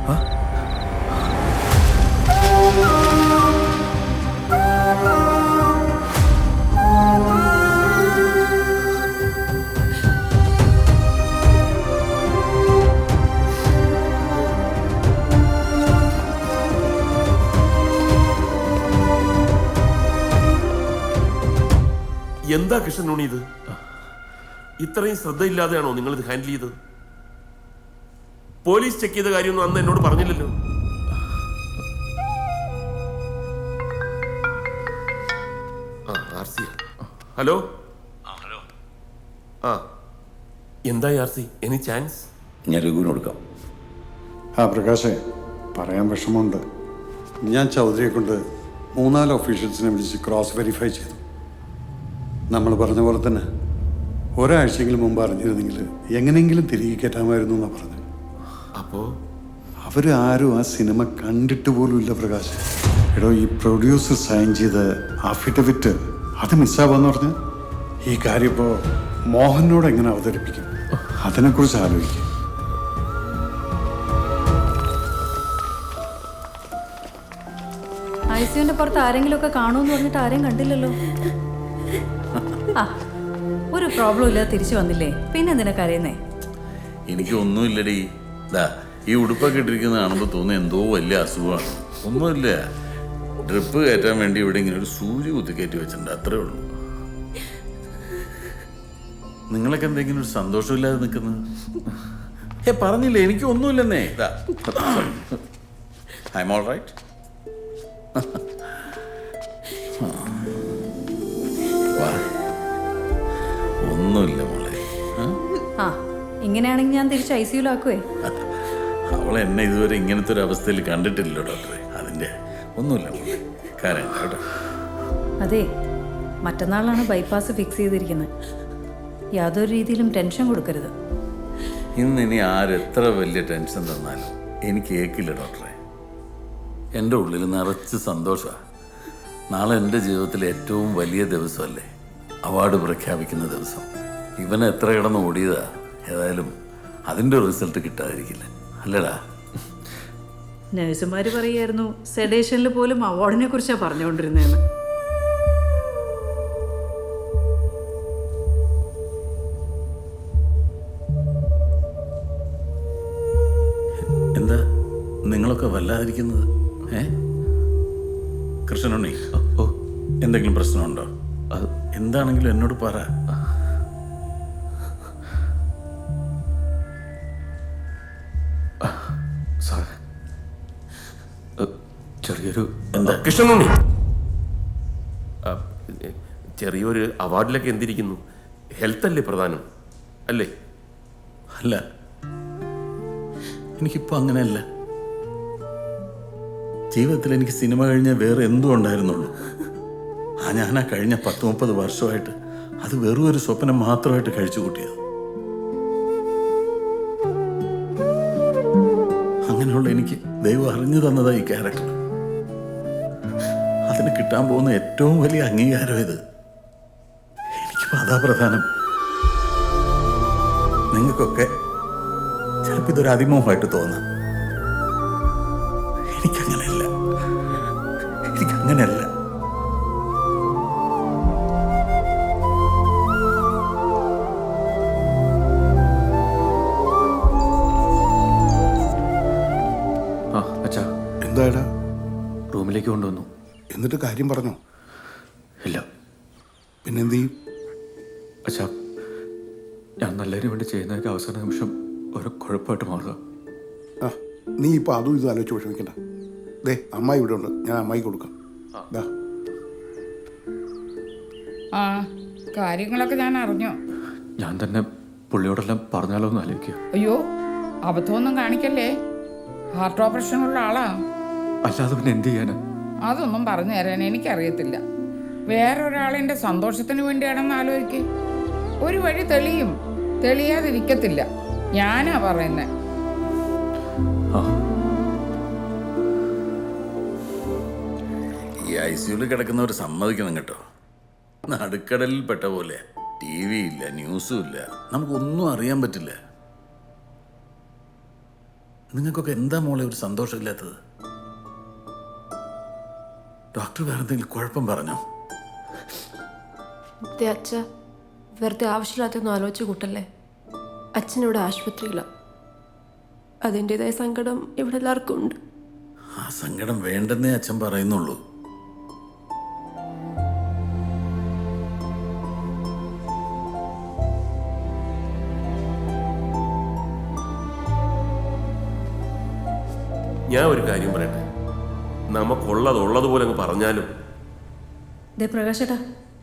എന്താ കൃഷ്ണനുണ്ണി ഇത്? ഇത്രയും ശ്രദ്ധയില്ലാതെയാണോ നിങ്ങൾ ഇത് ഹാൻഡിൽ ചെയ്തത്? പോലീസ് ചെക്ക് ചെയ്ത കാര്യമൊന്നും അന്ന് എന്നോട് പറഞ്ഞില്ലല്ലോ. ഹലോ. എന്തായി ആർ സി? Any chance? ഞാൻ രഘുവിന് കൊടുക്കാം. പ്രകാശേ, പറയാൻ വിഷമമുണ്ട്. ഞാൻ ചൗധരിയെ കൊണ്ട് 3-4 ഒഫീഷ്യൽസിനെ വിളിച്ച് ക്രോസ് വെരിഫൈ ചെയ്തു. നമ്മൾ പറഞ്ഞ പോലെ തന്നെ ഒരാഴ്ചയെങ്കിലും മുമ്പ് അറിഞ്ഞിരുന്നെങ്കിൽ എങ്ങനെയെങ്കിലും തിരികെ കയറ്റാമായിരുന്നു എന്നാണ് പറഞ്ഞത്. അപ്പോൾ അവരാരും ആ സിനിമ കണ്ടിട്ട് പോലും ഇല്ല പ്രകാശ്. എടോ, ഈ പ്രൊഡ്യൂസർ സൈൻ ചെയ്ത അഫിഡവിറ്റ് അത് മിസ്സാവാന്ന് പറഞ്ഞ് ഈ കാര്യം ഇപ്പോൾ മോഹനോട് എങ്ങനെ അവതരിപ്പിക്കും? അതിനെക്കുറിച്ച് ആലോചിക്കും. ഐസിയുവിന്റെ പുറത്ത് ആരെങ്കിലും ഒക്കെ കാണുമെന്ന് പറഞ്ഞിട്ട് ആരെയും കണ്ടില്ലല്ലോ. ഒരു പ്രോബ്ലം ഇല്ലാതെ തിരിച്ചു വന്നില്ലേ, പിന്നെ എന്തിനാ കരയുന്നേ? എനിക്ക് ഒന്നുമില്ലടി. ഈ ഉടുപ്പൊക്കെ ഇട്ടിരിക്കുന്നത് കാണുമ്പോൾ തോന്നുന്നു എന്തോ വലിയ അസുഖമാണ്. ഒന്നുമില്ല, ഡ്രിപ്പ് കയറ്റാൻ വേണ്ടി ഇവിടെ ഇങ്ങനെ ഒരു സൂചി കുത്തിക്കയറ്റി വെച്ചിട്ടുണ്ട്, അത്രേ ഉള്ളൂ. നിങ്ങളൊക്കെ എന്തെങ്കിലും ഒരു സന്തോഷമില്ലാതെ നിൽക്കുന്നത്? പറഞ്ഞില്ലേ എനിക്ക് ഒന്നുമില്ലെന്നേ. I am all right. ഒന്നുമില്ല മോളെ. ആ ഇങ്ങനെയാണെങ്കിൽ ഞാൻ തിരിച്ച് ICUലാക്കുവേ. അവൾ എന്നെ ഇതുവരെ ഇങ്ങനത്തെ ഒരു അവസ്ഥയിൽ കണ്ടിട്ടില്ലല്ലോ ഡോക്ടറെ. അതിൻ്റെ ഒന്നുമില്ല മോളെ, കാരണം കേട്ടോ. അതെ, മറ്റന്നാളാണ് ബൈപ്പാസ് ഫിക്സ് ചെയ്തിരിക്കുന്നത്. യാതൊരു രീതിയിലും ടെൻഷൻ കൊടുക്കരുത്. ഇനി ആരെത്ര വലിയ ടെൻഷൻ തന്നാലും എനിക്ക് ഏക്കില്ല ഡോക്ടറെ. എൻ്റെ ഉള്ളിൽ നിറച്ച് സന്തോഷമാണ്. നാളെ എൻ്റെ ജീവിതത്തിലെ ഏറ്റവും വലിയ ദിവസമല്ലേ, അവാർഡ് പ്രഖ്യാപിക്കുന്ന ദിവസം. ഇവനെ എത്ര കിടന്ന് ഓടിയതാ, ഏതായാലും അതിൻ്റെ റിസൾട്ട് കിട്ടാതിരിക്കില്ല അല്ലടാ. നഴ്സുമാർ പറയായിരുന്നു സെഡേഷനിൽ പോലും അവാർഡിനെ കുറിച്ചാണ് പറഞ്ഞുകൊണ്ടിരുന്നതെന്ന്. എന്താ നിങ്ങളൊക്കെ വല്ലാതിരിക്കുന്നത്? കൃഷ്ണനുണ്ണി, എന്തെങ്കിലും പ്രശ്നമുണ്ടോ? എന്താണെങ്കിലും എന്നോട് പറ. ചെറിയൊരു എന്താ കൃഷ്ണനുണ്ണി, ചെറിയൊരു അവാർഡിലൊക്കെ എന്തിരിക്കുന്നു? ഹെൽത്ത് അല്ലേ പ്രധാനം അല്ലേ? അല്ല, എനിക്കിപ്പോൾ അങ്ങനെയല്ല. ജീവിതത്തിൽ എനിക്ക് സിനിമ കഴിഞ്ഞ വേറെ എന്തും ഉണ്ടായിരുന്നുള്ളൂ. ഞാൻ കഴിഞ്ഞ 10-30 വർഷമായിട്ട് അത് വെറും ഒരു സ്വപ്നം മാത്രമായിട്ട് കഴിച്ചു കൂട്ടിയത്. അങ്ങനെയുള്ള എനിക്ക് ദൈവം അറിഞ്ഞു തന്നതാ ഈ ക്യാരക്ടർ. അതിന് കിട്ടാൻ പോകുന്ന ഏറ്റവും വലിയ അംഗീകാരം ഇത്. എനിക്കിപ്പോൾ അതാ പ്രധാനം. നിങ്ങൾക്കൊക്കെ ചിലപ്പോൾ ഇതൊരു അതിമോഹമായിട്ട് തോന്നാം. എനിക്കങ്ങനെയല്ല. എന്താടാ? റൂമിലേക്ക് കൊണ്ടുവന്നു. എന്നിട്ട് കാര്യം പറഞ്ഞോ? ഇല്ല. പിന്നെന്ത് ചെയ്യും? അച്ഛാ, ഞാൻ നല്ലതിന് വേണ്ടി ചെയ്യുന്നതൊക്കെ അവസാന നിമിഷം ഒരു കുഴപ്പമായിട്ട് മാറുക. ആ, നീ ഇപ്പോൾ അതും ഇതും ആലോചിച്ച് വിഷമിക്കണ്ട. ദേ, അമ്മായി ഇവിടെ ഉണ്ട്, ഞാൻ അമ്മായി കൊടുക്കാം. ആ കാര്യങ്ങളൊക്കെ ഞാൻ അറിഞ്ഞു. ഞാൻ തന്നെ പുള്ളിയോടെല്ലാം പറഞ്ഞാലോ എന്ന് ആലോചിക്കുക. അയ്യോ, അബദ്ധമൊന്നും കാണിക്കല്ലേ. ഹാർട്ട് ഓപ്പറേഷൻ ഉള്ള ആളാ. അല്ലാതെ പിന്നെ എന്ത് ചെയ്യാനാ? അതൊന്നും പറഞ്ഞു തരാൻ എനിക്കറിയത്തില്ല. വേറൊരാളിൻ്റെ സന്തോഷത്തിന് വേണ്ടിയാണെന്ന് ആലോചിക്കേ. ഒരു വഴി തെളിയും, തെളിയാതിരിക്കത്തില്ല. ഞാനാ പറയുന്നേ. ഈ ICUവിൽ കിടക്കുന്നവർ സമ്മതിക്കണം കേട്ടോ. നടുക്കടലിൽ പെട്ട പോലെ. TV ഇല്ല, ന്യൂസും ഇല്ല, നമുക്കൊന്നും അറിയാൻ പറ്റില്ല. നിങ്ങൾക്കൊക്കെ എന്താ മോളെ ഒരു സന്തോഷമില്ലാത്തത്? ഡോക്ടർ വേറെ എന്തെങ്കിലും കുഴപ്പം പറഞ്ഞോ? അച്ഛ വെറുതെ ആവശ്യമില്ലാത്തൊന്നും ആലോചിച്ച് കൂട്ടല്ലേ. അച്ഛനിവിടെ ആശുപത്രിയിലാണ്. അതിൻ്റെതായ സങ്കടം ഇവിടെ എല്ലാവർക്കും ഉണ്ട്. ആ സങ്കടം വേണ്ടെന്നേ അച്ഛൻ പറയുന്നുള്ളൂ. ഞാൻ ഒരു കാര്യം പറയട്ടെ, നമുക്കുള്ളത് ഉള്ളതുപോലെ അങ്ങ് പറഞ്ഞാലും. ദേ പ്രകാശേട്ടാ,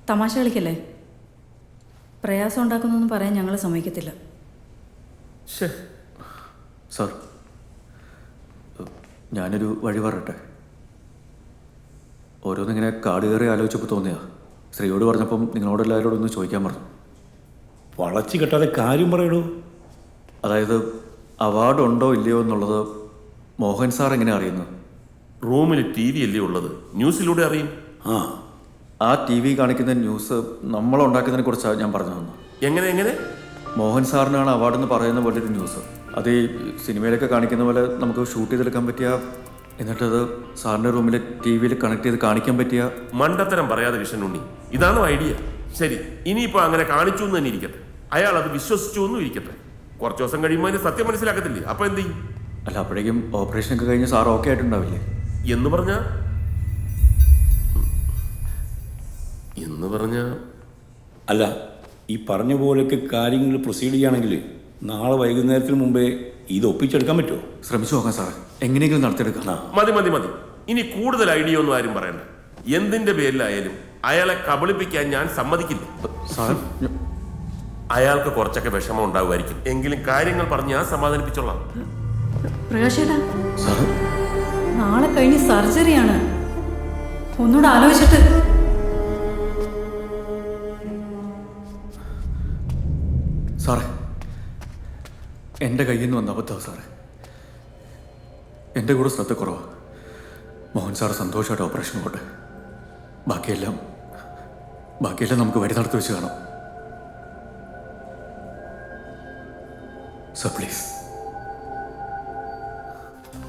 തമാശ കളിക്കല്ലേ. പ്രയാസം ഉണ്ടാക്കുന്നൊന്നും പറയാൻ ഞങ്ങൾ സമ്മതിക്കത്തില്ല. സാർ, ഞാനൊരു വഴി പറയട്ടെ. ഓരോന്നിങ്ങനെ കാട് കയറി ആലോചിച്ചപ്പോൾ തോന്നിയാ. ശ്രീയോട് പറഞ്ഞപ്പം നിങ്ങളോട് എല്ലാവരോടും ഒന്ന് ചോദിക്കാൻ പറഞ്ഞു. വളച്ച് കെട്ടാതെ കാര്യം പറയണു. അതായത് അവാർഡ് ഉണ്ടോ ഇല്ലയോ എന്നുള്ളത് മോഹൻ സാർ എങ്ങനെ അറിയുന്നു? റൂമിൽ TV അല്ലേ ഉള്ളത്, ന്യൂസിലൂടെ അറിയും. ആ TV കാണിക്കുന്ന ന്യൂസ് നമ്മളുണ്ടാക്കുന്നതിനെ കുറിച്ചാണ് ഞാൻ പറഞ്ഞു തന്നു. എങ്ങനെ? മോഹൻ സാറിനാണ് അവാർഡ് എന്ന് പറയുന്ന പോലെ ഒരു ന്യൂസ്. അത് ഈ സിനിമയിലൊക്കെ കാണിക്കുന്ന പോലെ നമുക്ക് ഷൂട്ട് ചെയ്തെടുക്കാൻ പറ്റിയ, എന്നിട്ടത് സാറിൻ്റെ റൂമിൽ TV കണക്ട് ചെയ്ത് കാണിക്കാൻ പറ്റിയ. മണ്ടത്തരം പറയാതെ കൃഷ്ണനുണ്ണി, ഇതാണോ ഐഡിയ? ശരി, ഇനിയിപ്പോൾ അങ്ങനെ കാണിച്ചു എന്ന് തന്നെ ഇരിക്കട്ടെ. അയാൾ അത് വിശ്വസിച്ചു എന്നും ഇരിക്കട്ടെ. കുറച്ച് ദിവസം കഴിയുമ്പോൾ അതിന് സത്യം മനസ്സിലാക്കത്തില്ലേ? അപ്പോൾ എന്ത് ചെയ്യും? അല്ല, അപ്പോഴേക്കും ഓപ്പറേഷനൊക്കെ കഴിഞ്ഞ് സാർ ഓക്കെ ആയിട്ടുണ്ടാവില്ലേ? എന്ന് പറഞ്ഞ അല്ല, ഈ പറഞ്ഞ പോലെയൊക്കെ കാര്യങ്ങൾ പ്രൊസീഡ് ചെയ്യുകയാണെങ്കിൽ നാളെ വൈകുന്നേരത്തിന് മുമ്പേ ഇത് ഒപ്പിച്ചെടുക്കാൻ പറ്റുമോ? ശ്രമിച്ചു നോക്കാം സാറേ, എങ്ങനെയെങ്കിലും നടത്തിയെടുക്കാം. മതി മതി മതി, ഇനി കൂടുതൽ ഐഡിയ ഒന്നും ആരും പറയണ്ട. എന്തിന്റെ പേരിലായാലും അയാളെ കബളിപ്പിക്കാൻ ഞാൻ സമ്മതിക്കില്ല. സാർ, അയാൾക്ക് കുറച്ചൊക്കെ വിഷമം ഉണ്ടാവുമായിരിക്കും, എങ്കിലും കാര്യങ്ങൾ പറഞ്ഞ് ഞാൻ സമാധാനിപ്പിച്ചോളാം. പ്രകാശേട്ടാ, നാളെ കഴിഞ്ഞ് സർജറിയാണ്. ഒന്നുകൂടെ ആലോചിച്ചിട്ട്. സാറേ, എൻ്റെ കയ്യിൽ നിന്ന് വന്ന അബദ്ധമാണ് സാറേ. എൻ്റെ കൂടെ ശ്രദ്ധ കുറവാണ്. മോഹൻ സാറ് സന്തോഷമായിട്ട് ഓപ്പറേഷൻ പോട്ടെ. ബാക്കിയെല്ലാം നമുക്ക് വരി നടത്തി വെച്ച് കാണാം. Sir please.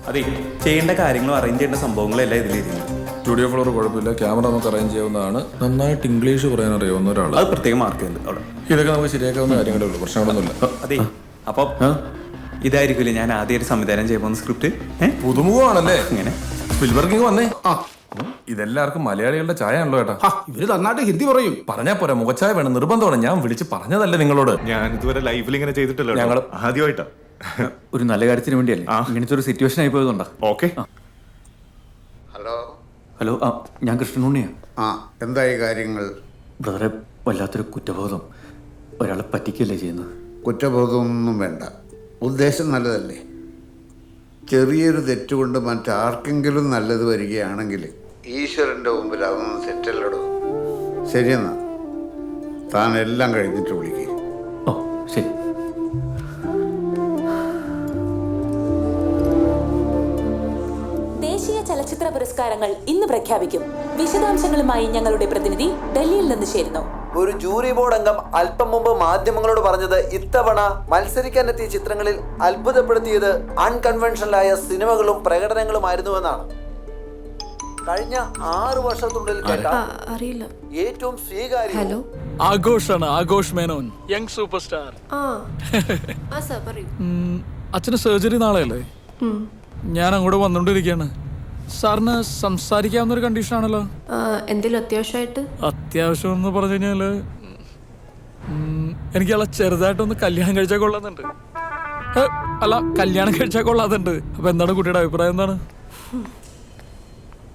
അതെ, ചെയ്യേണ്ട കാര്യങ്ങളും അറേഞ്ച് ചെയ്യേണ്ട സംഭവങ്ങളെല്ലാം ഇതിലിരിക്കുന്നു. സ്റ്റുഡിയോ ഫ്ലോർ കുഴപ്പമില്ല, ക്യാമറ നമുക്ക് അറേഞ്ച് ചെയ്യാവുന്നതാണ്. നന്നായിട്ട് ഇംഗ്ലീഷ് പറയാൻ അറിയാവുന്ന ഒരാൾ, അത് പ്രത്യേകം മാർക്ക് ചെയ്യുന്നുണ്ട് അവിടെ. ഇതൊക്കെ നമുക്ക് ശരിയാക്കാവുന്ന കാര്യങ്ങളേ ഉള്ളൂ, പ്രശ്നങ്ങളൊന്നുമില്ല. അതെ, അപ്പം ഇതായിരിക്കില്ലേ ഞാൻ ആദ്യമായിട്ട് സംവിധാനം ചെയ്യുമ്പോൾ സ്ക്രിപ്റ്റ് പുതുമുഖമാണല്ലേ? ഇങ്ങനെ സ്പിൽബർഗ് വന്നേ. ഇതെല്ലാവർക്കും മലയാളികളുടെ ചായ ആണല്ലോ ഏട്ടാ. ഇവര് നന്നായിട്ട് ഹിന്ദി പറയും. പറഞ്ഞാ പോരാ, മുഖച്ചായ വേണം, നിർബന്ധമാണ്. ഞാൻ വിളിച്ച് പറഞ്ഞതല്ലേ നിങ്ങളോട്. ഞാൻ ഇതുവരെ ലൈഫിൽ ഇങ്ങനെ ചെയ്തിട്ടില്ല, ഞങ്ങൾ ആദ്യമായിട്ടാ. ഒരു നല്ല കാര്യത്തിന് വേണ്ടിയല്ലേ ഇങ്ങനത്തെ ഒരു സിറ്റുവേഷൻ ആയി പോയതുകൊണ്ടാ. ഓക്കെ. ഹലോ ഹലോ, ഞാൻ കൃഷ്ണനുണ്ണിയാണ്. എന്തായി കാര്യങ്ങൾ? ബ്രദറെ, വല്ലാത്തൊരു കുറ്റബോധം. ഒരാളെ പറ്റിക്കല്ലേ ചെയ്യുന്നത്. കുറ്റബോധമൊന്നും വേണ്ട, ഉദ്ദേശം നല്ലതല്ലേ. ചെറിയൊരു തെറ്റുകൊണ്ട് മറ്റാർക്കെങ്കിലും നല്ലത് വരികയാണെങ്കിൽ ഈശ്വരൻ്റെ മുമ്പിൽ അതൊന്നും തെറ്റല്ലടോ. ശരിയെന്നാ, താൻ എല്ലാം കഴിഞ്ഞിട്ട് വിളിക്കുക. ഓ ശരി. ദേശീയ ചലച്ചിത്ര പുരസ്കാരങ്ങൾ ഇന്ന് പ്രഖ്യാപിക്കും. വിശദാംശങ്ങളുമായി ഞങ്ങളുടെ പ്രതിനിധി ഡൽഹിയിൽ നിന്ന് ചേരുന്നു. ഒരു ജൂറി ബോർഡ് അംഗം അല്പം മുമ്പ് മാധ്യമങ്ങളോട് പറഞ്ഞത് ഇത്തവണ മത്സരിക്കാനെത്തിയ ചിത്രങ്ങളിൽ അത്ഭുതപ്പെടുത്തിയത് അൺകൺവെൻഷനലായ സിനിമകളും പ്രകടനങ്ങളുമായിരുന്നുവെന്നാണ്. കഴിഞ്ഞ 6 വർഷത്തിനുള്ളിൽ കേട്ട അറിയില്ല ഏറ്റവും സ്വീകാര്യ ആഘോഷാണ്. Aghosh Menon, young super star. അച്ഛന് സർജറി നാളെയല്ലേ? ഞാൻ അങ്ങോട്ട് വന്നോണ്ടിരിക്കുകയാണ്. സാറിന് സംസാരിക്കാവുന്ന ഒരു കണ്ടീഷൻ ആണല്ലോ. എന്തെങ്കിലും അത്യാവശ്യമായിട്ട്? അത്യാവശ്യം എന്ന് പറഞ്ഞു കഴിഞ്ഞാല് എനിക്കല്ല ചെറുതായിട്ടൊന്ന് കല്യാണം കഴിച്ചാൽ കൊള്ളാന്നുണ്ട്. അല്ല, കല്യാണം കഴിച്ചാൽ കൊള്ളാതുണ്ട്. അപ്പൊ എന്താണ് കുട്ടിയുടെ അഭിപ്രായം? എന്താണ്?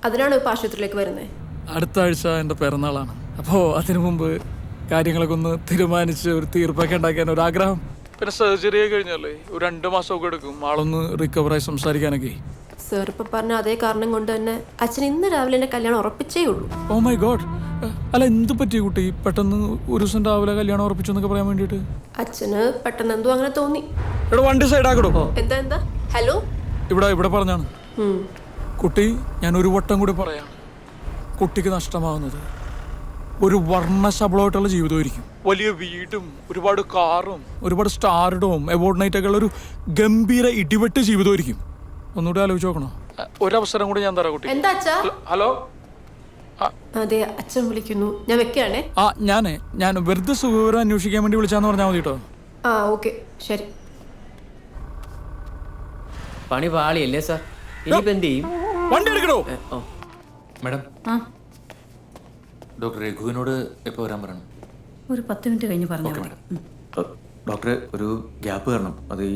അതിനാണ് ഇപ്പൊ ആശുപത്രിയിലേക്ക് വരുന്നത്. അടുത്ത ആഴ്ച എൻ്റെ പിറന്നാളാണ്. അപ്പോൾ അതിനു മുമ്പ് കാര്യങ്ങളൊക്കെ ഒന്ന് തീരുമാനിച്ച് ഒരു തീർപ്പൊക്കെ ഉണ്ടാക്കാൻ ഒരാഗ്രഹം. പിന്നെ സർജറി കഴിഞ്ഞാലേ ഒരു 2 മാസമൊക്കെ എടുക്കും ആളൊന്ന് റിക്കവറായി സംസാരിക്കാനൊക്കെ. സാർ ഇപ്പൊ പറഞ്ഞ അതേ കാരണം കൊണ്ട് തന്നെ അച്ഛൻ ഇന്ന് രാവിലെ എന്റെ കല്യാണം ഉറപ്പിച്ചേ ഉള്ളൂ. Oh my God. അല്ല, എന്ത് പറ്റി കുട്ടി? പെട്ടെന്ന് ഒരു ദിവസം രാവിലെ കല്യാണം ഉറപ്പിച്ചു എന്നൊക്കെ പറയാൻ വേണ്ടിയിട്ട്? അച്ഛന് പെട്ടെന്ന് എന്തോ അങ്ങനെ തോന്നി. ഇവിടെ വണ്ടി സൈഡ് ആക്കടോ. എന്താ? ഹലോ, ഇവിടെ പറഞ്ഞാണ് കുട്ടി. ഞാൻ ഒരു വട്ടം കൂടി പറയാം, കുട്ടിക്ക് നഷ്ടമാകുന്നത് ഒരു വർണ്ണശബളമായിട്ടുള്ള ജീവിതമായിരിക്കും. വലിയ വീടും ഒരുപാട് കാറും ഒരുപാട് സ്റ്റാർഡും അവാർഡ് നൈറ്റൊക്കെ ഉള്ള ഒരു ഗംഭീര ഇടിവെട്ട് ജീവിതമായിരിക്കും. ഒന്നുകൂടി ആലോചിച്ച് നോക്കണോ? ഒരവസരം കൂടി ഞാൻ തരാം കുട്ടി. എന്താ അച്ഛാ? ഹലോ. അതെ, അച്ഛൻ വിളിക്കുന്നു, ഞാൻ വെക്കാണേ. ഞാൻ വെറുതെ സുഖവിവരം അന്വേഷിക്കാൻ വേണ്ടി വിളിച്ചാന്ന് പറഞ്ഞാൽ മതി കേട്ടോ. ഓക്കെ, ശരി. പണി പാളിയല്ലേ സാർ? ഇനിയിപ്പോ എന്ത് ചെയ്യും? വണ്ടി എടുക്കണോ? മാഡം, ഡോക്ടർ രഘുവിനോട് എപ്പോൾ വരാൻ പറയണം? ഒരു 10 മിനിറ്റ് കഴിഞ്ഞ് പറഞ്ഞു. ഡോക്ടറെ, ഒരു ഗ്യാപ്പ് തരണം. അത് ഈ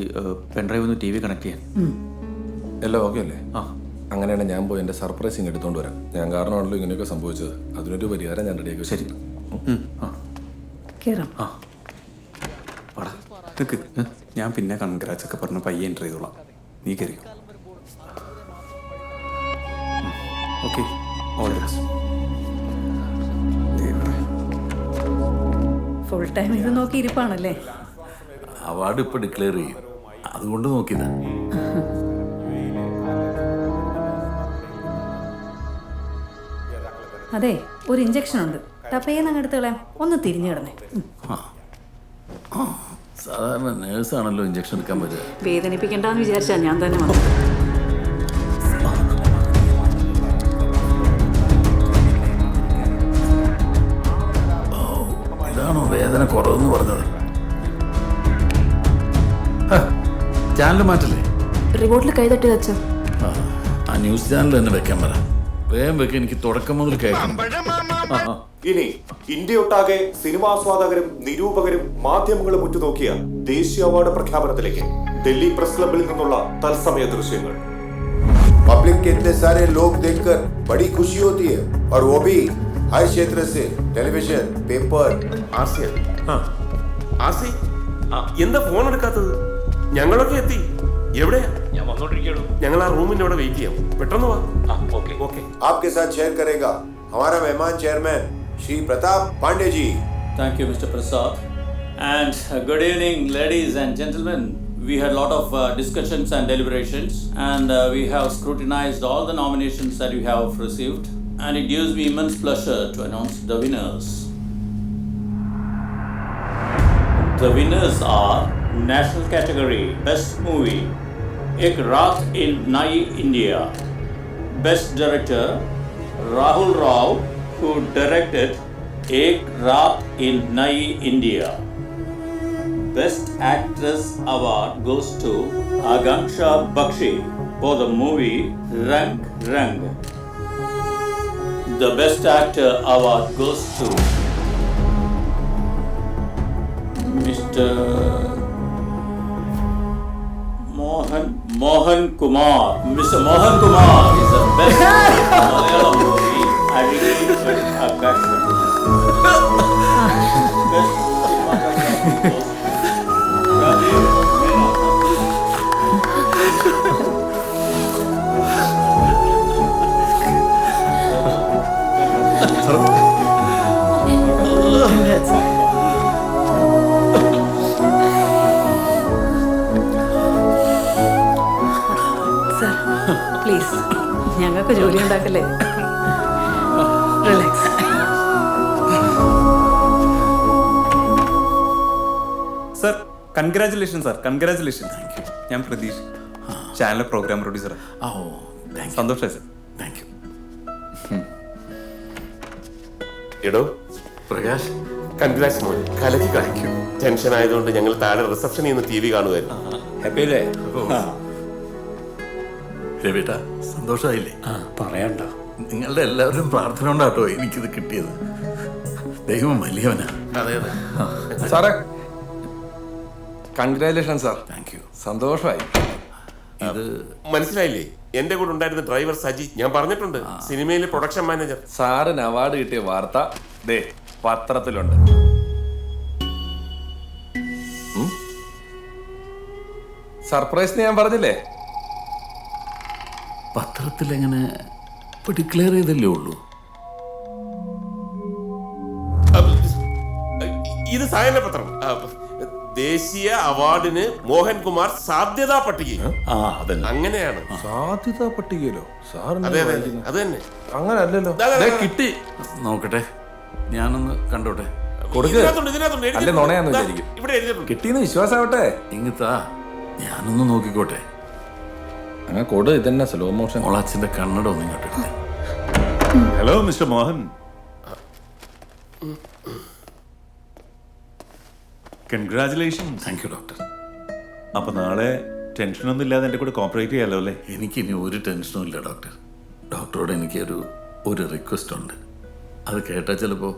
പെൻഡ്രൈവ് ഒന്ന് TV കണക്ട് ചെയ്യാൻ. എല്ലാം ഓക്കെ അല്ലേ? അങ്ങനെയാണ് ഞാൻ പോയി എൻ്റെ സർപ്രൈസിങ് എടുത്തോണ്ട് വരാം. ഞാൻ കാരണമാണല്ലോ ഇങ്ങനെയൊക്കെ സംഭവിച്ചത്. അതിനൊരു പരിഹാരം ഞാൻ റെഡിയാക്കി. ശരി. ഞാൻ പിന്നെ കൺഗ്രാറ്റ്സ് ഒക്കെ പറഞ്ഞ് പയ്യെ എൻ്റർ ചെയ്തോളാം. നീ കയറി. Okay, all the best. Full time ഇത് നോക്കി ഇരിപ്പാണല്ലേ? അവാർഡ് ഇപ്പൊ ഡിക്ലെയർ ചെയ്യും, അതുകൊണ്ട് നോക്കിയതാ. അതെ, ഒരു ഇഞ്ചക്ഷൻ ഉണ്ട്. ടപ്പേന്ന് അങ്ങ് എടുത്ത് കളയാം. ഒന്ന് തിരിഞ്ഞു കിടന്നേ. സാധാരണ നേഴ്സാണല്ലോ ഇഞ്ചക്ഷൻ എടുക്കാൻ പറ്റുക. വേദനിപ്പിക്കണ്ടെന്ന് വിചാരിച്ചാ ഞാൻ തന്നെ വന്നു. ഇതാണോ വേദന കുറവെന്ന് പറഞ്ഞത്? ചാനൽ മാറ്റല്ലേ? റിമോട്ടിൽ കൈതട്ടി വെച്ചോ. ആ ന്യൂസ് ചാനൽ തന്നെ വെക്കാൻ പറ. വേഗം വെക്കാൻ, എനിക്ക് തുടക്കം മുതൽ കേൾക്കണം. ഇനി ഇന്ത്യയൊട്ടാകെ സിനിമാസ്വാദകരും നിരൂപകരും മാധ്യമങ്ങളും ഉറ്റുനോക്കിയ ദേശീയ അവാർഡ് പ്രഖ്യാപനത്തിലേക്ക് दिल्ली प्रेस क्लब तत्समय दृश्यങ്ങൾ पब्लिक के इतने सारे लोग देखकर बड़ी खुशी होती है और वो भी हर क्षेत्र से टेलीविजन पेपर എന്താ ഫോൺ എടുക്കാത്തത്? ഞങ്ങളൊക്കെ എത്തി. എവിടെയാ? ഞങ്ങൾ ആ റൂമിന്റെ അവിടെ വെയിറ്റ് ചെയ്യാം. പെട്ടെന്ന് വാ. ഓക്കെ. आपके साथ शेयर करेगा हमारा मेहमान chairman Shri Pratap Pandey ji. Thank you, Mr. Prasad. And good evening, ladies and gentlemen. We had a lot of discussions and deliberations, and we have scrutinized all the nominations that you have received, and it gives me immense pleasure to announce the winners. The winners are National Category Best Movie, Ek Raat in Nai India. Best Director Rahul Rao, who directed Ek Raat in Nai India. Best Actress Award goes to Akanksha Bakshi for the movie Rang Rang. The Best Actor Award goes to Mr. Mohan Kumar. Mr. Mohan Kumar is the best Malayalam movie Adikku Akasha. Best sir please ഞങ്ങൾക്ക് ജോലി ഉണ്ടാക്കല്ലേ. Relax. Sir congratulation sir, congratulation. ഞാൻ Prateesh, channel program producer. സന്തോഷമായി sir. Thank you. എടോ Prakash, congrats മോൻ, കലക്കി കളിക്കും. Tension ആയതുകൊണ്ട് ഞങ്ങൾ താഴെ റിസപ്ഷനിൽ നിന്ന് TV കാണുമായിരുന്നു. ഹാപ്പി അല്ലേ? രവിട്ടാ, സന്തോഷമായില്ലേ? പറയണ്ട. നിങ്ങളുടെ എല്ലാവരും പ്രാർത്ഥന കൊണ്ടാട്ടോ എനിക്കിത് കിട്ടിയത്. ദൈവം വലിയവനാ. അതെ അതെ സാറേ, കൺഗ്രാറ്റുലേഷൻ സാർ. Thank you. സന്തോഷമായി. ഇത് മനസ്സിലായില്ലേ? എന്റെ കൂടെ ഉണ്ടായിരുന്ന ഡ്രൈവർ സജി, ഞാൻ പറഞ്ഞിട്ടുണ്ട്, സിനിമയിലെ പ്രൊഡക്ഷൻ മാനേജർ. സാറിന് അവാർഡ് കിട്ടിയ വാർത്ത ദേ പത്രത്തിലുണ്ട്. സർപ്രൈസ് ഞാൻ പറഞ്ഞില്ലേ? പത്രത്തിൽ എങ്ങനെ ഇപ്പൊ ഡിക്ലെയർ ചെയ്തല്ലേ ഉള്ളൂ. ഇത് സായന പത്രം. ദേശീയ അവാർഡിന് മോഹൻകുമാർ സാധ്യതാ പട്ടികയിൽ. അങ്ങനെയാണ്. സാധ്യതാ പട്ടികയിലോ? അതെ അതെ അത് തന്നെ. അങ്ങനെ അല്ലല്ലോ. കിട്ടി. നോക്കട്ടെ, ഞാനൊന്ന് കണ്ടോട്ടെ. അല്ലെ നുണയാന്ന് വിചാരിക്കും. കിട്ടിയെന്ന് വിശ്വാസാവട്ടെ. ഇങ്ങത്താ, ഞാനൊന്ന് നോക്കിക്കോട്ടെ. അങ്ങനെ കൊടു. ഇതന്നെ സ്ലോ മോഷൻ. മോളാച്ചിന്റെ കണ്ണട ഒന്നും ഇങ്ങോട്ടെ. Hello mister Mohan. Congratulation. Thank you doctor. അപ്പൊ നാളെ ടെൻഷനൊന്നും ഇല്ലാതെ എൻ്റെ കൂടെ കോപ്പറേറ്റ് ചെയ്യാലോ അല്ലേ? എനിക്കിനി ഒരു ടെൻഷനും ഇല്ല ഡോക്ടർ. ഡോക്ടറോട് എനിക്കൊരു റിക്വസ്റ്റ് ഉണ്ട്. അത് കേട്ടാൽ ചിലപ്പോൾ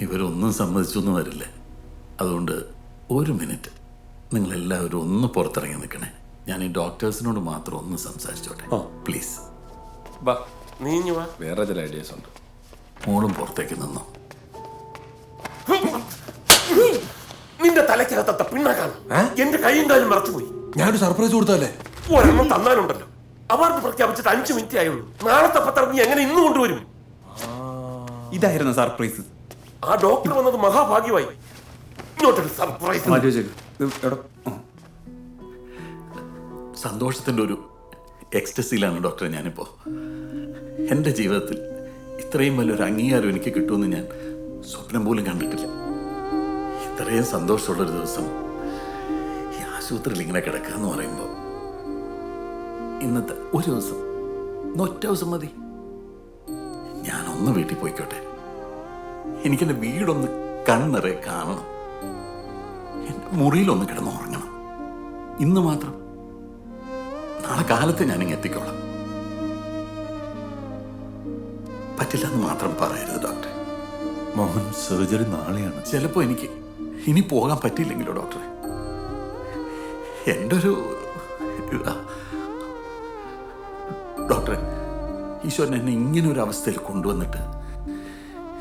ഇവരൊന്നും സമ്മതിച്ചൊന്നും വരില്ല. അതുകൊണ്ട് ഒരു മിനിറ്റ് നിങ്ങളെല്ലാവരും ഒന്ന് പുറത്തിറങ്ങി നിൽക്കണേ. ഞാൻ ഈ ഡോക്ടേഴ്സിനോട് മാത്രം ഒന്ന് സംസാരിച്ചോട്ടെ പ്ലീസ്. വേറെ ചില ഐഡിയാസ് ഉണ്ട്. മോളും പുറത്തേക്ക് നിന്നോ. നിന്റെ തലയ്ക്കകത്ത പിണ്ണാക്കാണ്. എന്റെ കൈയും കാലും മറച്ചുപോയി. ഞാനൊരു സർപ്രൈസ് കൊടുത്തല്ലേ? ഒരെണ്ണം തന്നാലുണ്ടല്ലോ. അവാർഡ് പ്രഖ്യാപിച്ചിട്ട് 5 മിനിറ്റ് ആയുള്ളൂ. നാളത്തെ പത്രം നീ എങ്ങനെ ഇന്ന് കൊണ്ടുവരും? ഇതായിരുന്നു സർപ്രൈസ്. ആ ഡോക്ടർ വന്നത് മഹാഭാഗ്യമായി. ഇങ്ങോട്ടൊരു സർപ്രൈസ്. സന്തോഷത്തിൻ്റെ ഒരു എക്സ്റ്റസിയിലാണ് ഡോക്ടറെ ഞാനിപ്പോൾ. എൻ്റെ ജീവിതത്തിൽ ഇത്രയും വലിയൊരു അംഗീകാരം എനിക്ക് കിട്ടുമെന്ന് ഞാൻ സ്വപ്നം പോലും കണ്ടിട്ടില്ല. ഇത്രയും സന്തോഷമുള്ളൊരു ദിവസം ഈ ആശുപത്രിയിൽ ഇങ്ങനെ കിടക്കുക എന്ന് പറയുമ്പോൾ, ഇന്നത്തെ ഒരു ദിവസം, ഒറ്റ ദിവസം മതി, ഞാനൊന്ന് വീട്ടിൽ പോയിക്കോട്ടെ. എനിക്കെൻ്റെ വീടൊന്ന് കണ്ണിറയെ കാണണം. എൻ്റെ മുറിയിലൊന്ന് കിടന്നുറങ്ങണം. ഇന്ന് മാത്രം. നാളെ കാലത്ത് ഞാനിങ്ങ് എത്തിക്കോളാം. പറ്റില്ലെന്ന് മാത്രം പറയരുത് ഡോക്ടറെ. മോഹൻ, സർജറി നാളെയാണ്. ചിലപ്പോൾ എനിക്ക് ഇനി പോകാൻ പറ്റിയില്ലെങ്കിലോ ഡോക്ടറെ? എൻ്റെ ഒരു ഇതാ ഡോക്ടറെ, ഈശ്വരൻ എന്നെ ഇങ്ങനെ ഒരു അവസ്ഥയിൽ കൊണ്ടുവന്നിട്ട്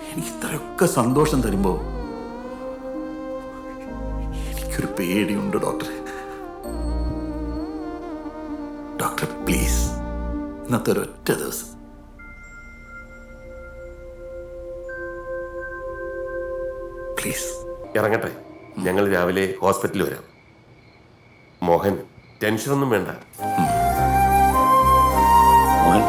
എനിക്ക് ഇത്രയൊക്കെ സന്തോഷം തരുമ്പോൾ എനിക്കൊരു പേടിയുണ്ട് ഡോക്ടറെ. ഡോക്ടർ പ്ലീസ്, ഇന്നത്തെ ഒരൊറ്റ ദിവസം പ്ലീസ്. ഇറങ്ങട്ടെ, ഞങ്ങൾ രാവിലെ ഹോസ്പിറ്റലിൽ വരാം. മോഹൻ, ടെൻഷനൊന്നും വേണ്ട. മോഹൻ,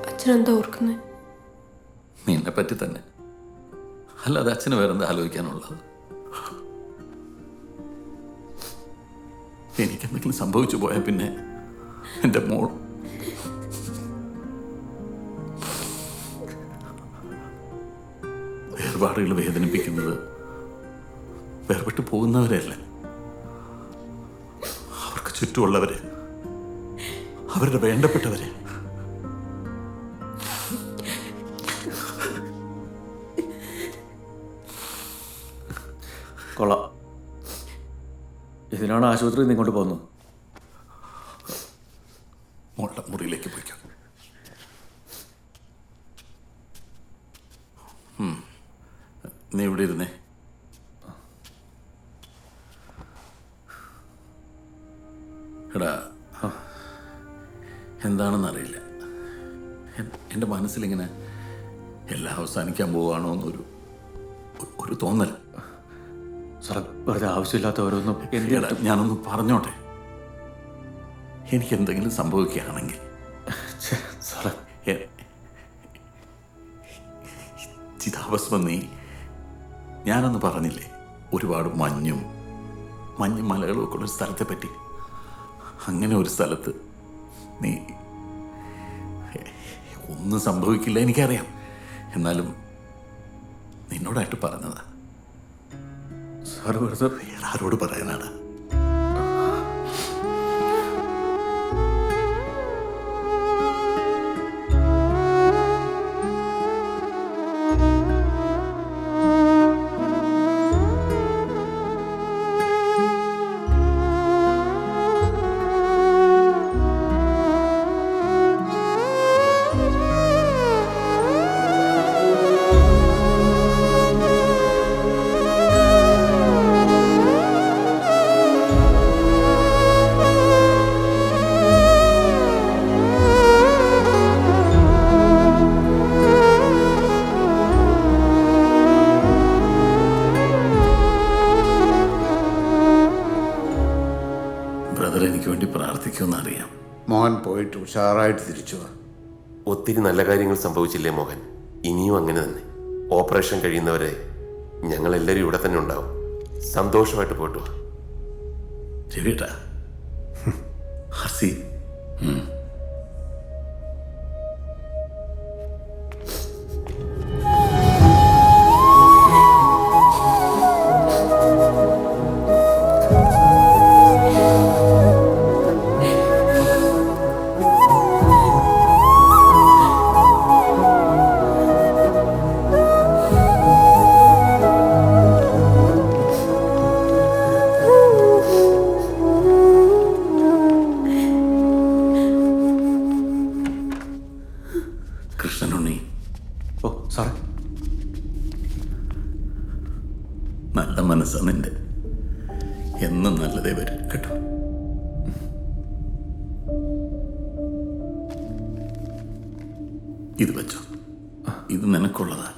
അച്ഛനെന്താ ഓർക്കുന്നത്? നിന്നെ പറ്റി തന്നെ, അല്ലാതെ അച്ഛന് വേറെന്താ ആലോചിക്കാനുള്ളത്? എനിക്കെന്തെങ്കിലും സംഭവിച്ചു പോയാൽ പിന്നെ എൻ്റെ മോൾ വേർപാടുകൾ വേദനിപ്പിക്കുന്നത് വേർപെട്ട് പോകുന്നവരല്ല, അവർക്ക് ചുറ്റുമുള്ളവരെ, അവരുടെ വേണ്ടപ്പെട്ടവരെ. കൊള്ളാം. ഇതിനാണ് ആശുപത്രിയിൽ നിന്ന് ഇങ്ങോട്ട് പോകുന്നത്. മോളുടെ മുറിയിലേക്ക് പോയിക്കോ. നീ ഇവിടെ ഇരുന്നേ. എടാ, എന്താണെന്നറിയില്ല, എൻ്റെ മനസ്സിലിങ്ങനെ എല്ലാം അവസാനിക്കാൻ പോവുകയാണോ എന്നൊരു ഒരു തോന്നൽ. സാർ, വെറുതെ ആവശ്യമില്ലാത്ത ഓരോന്നും എടാ, ഞാനൊന്ന് പറഞ്ഞോട്ടെ. എനിക്ക് എന്തെങ്കിലും സംഭവിക്കുകയാണെങ്കിൽ ചിതാഭസ്മം നീ, ഞാനൊന്ന് പറഞ്ഞില്ലേ ഒരുപാട് മഞ്ഞും മലകളും ഒക്കെ ഉള്ള സ്ഥലത്തെ പറ്റി. അങ്ങനെ ഒരു സ്ഥലത്ത് നീ ഒന്നും സംഭവിക്കില്ല എനിക്കറിയാം, എന്നാലും നിന്നോടായിട്ട് പറഞ്ഞതാ. സാർ വെറുതെ ആരോട് പറയാനാണ്? എനിക്ക് വേണ്ടി പ്രാർത്ഥിക്കുമെന്നറിയാം. മോഹൻ പോയിട്ട് ഉഷാറായിട്ട് തിരിച്ചു വാ. ഒത്തിരി നല്ല കാര്യങ്ങൾ സംഭവിച്ചില്ലേ മോഹൻ? ഇനിയും അങ്ങനെ തന്നെ. ഓപ്പറേഷൻ കഴിയുന്നവരെ ഞങ്ങളെല്ലാവരും ഇവിടെ തന്നെ ഉണ്ടാവും. സന്തോഷമായിട്ട് പോയിട്ട് വാ. രവിട്ടാ, ഹസി, കൃഷ്ണനുണ്ണി. ഓ സാറേ, നല്ല മനസ്സാ നിന്റെ, എന്നും നല്ലതേ വരും കേട്ടോ. ഇത് വെച്ചോ, ഇത് നിനക്കുള്ളതാ.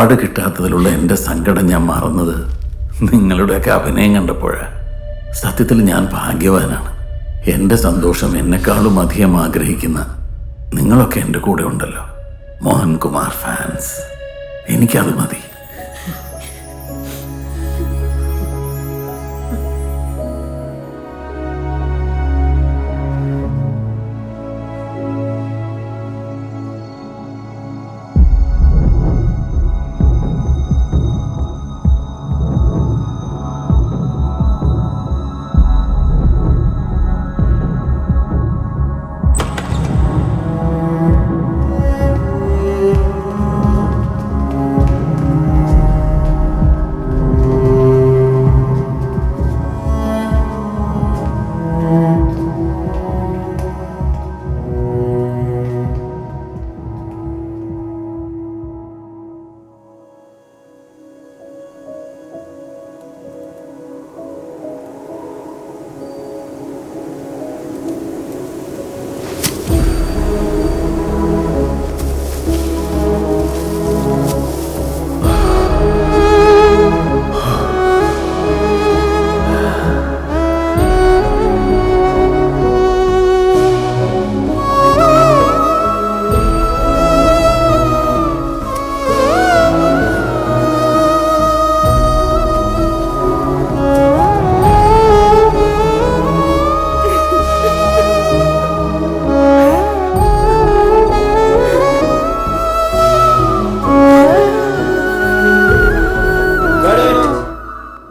അവാർഡ് കിട്ടാത്തതിലുള്ള എൻ്റെ സങ്കടം ഞാൻ മറന്നത് നിങ്ങളുടെയൊക്കെ അഭിനയം കണ്ടപ്പോഴാണ്. സത്യത്തിൽ ഞാൻ ഭാഗ്യവാനാണ്. എൻ്റെ സന്തോഷം എന്നെക്കാളും അധികം ആഗ്രഹിക്കുന്ന നിങ്ങളൊക്കെ എൻ്റെ കൂടെ ഉണ്ടല്ലോ. മോഹൻകുമാർ ഫാൻസ്, എനിക്കത് മതി.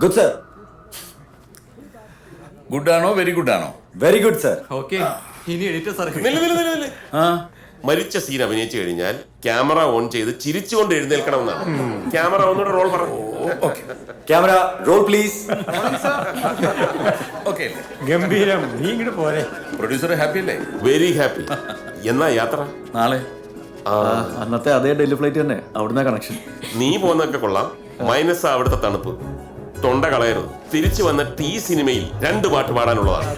Good sir. ഗുഡാണോ വെരി ഗുഡാണോ? Very good sir. ഓക്കെ, ഇനി എഡിറ്റർ സാർ. മരിച്ച സീൻ അഭിനയിച്ചു കഴിഞ്ഞാൽ ക്യാമറ ഓൺ ചെയ്ത് ചിരിച്ചുകൊണ്ട് എഴുന്നേൽക്കണമെന്നാണ്. ക്യാമറ ഒന്നുകൂടെ റോൾ പറഞ്ഞു. Camera roll please. ഓക്കെ, ഗംഭീരം. നീ ഇങ്ങോട്ട് പോരെ. പ്രൊഡ്യൂസർ ഹാപ്പി അല്ലേ? Very happy. എന്നാ യാത്ര? നാളെ. അന്നത്തെ അതേ ഡൽഹി ഫ്ലൈറ്റ് തന്നെ, അവിടുന്ന് കണക്ഷൻ. നീ പോകുന്നൊക്കെ കൊള്ളാം, മൈനസ് അവിടുത്തെ തണുപ്പ്. തൊണ്ട കളയരുത്. തിരിച്ചു വന്നിട്ട് ഈ സിനിമയിൽ 2 പാട്ട് പാടാനുള്ളതാണ്.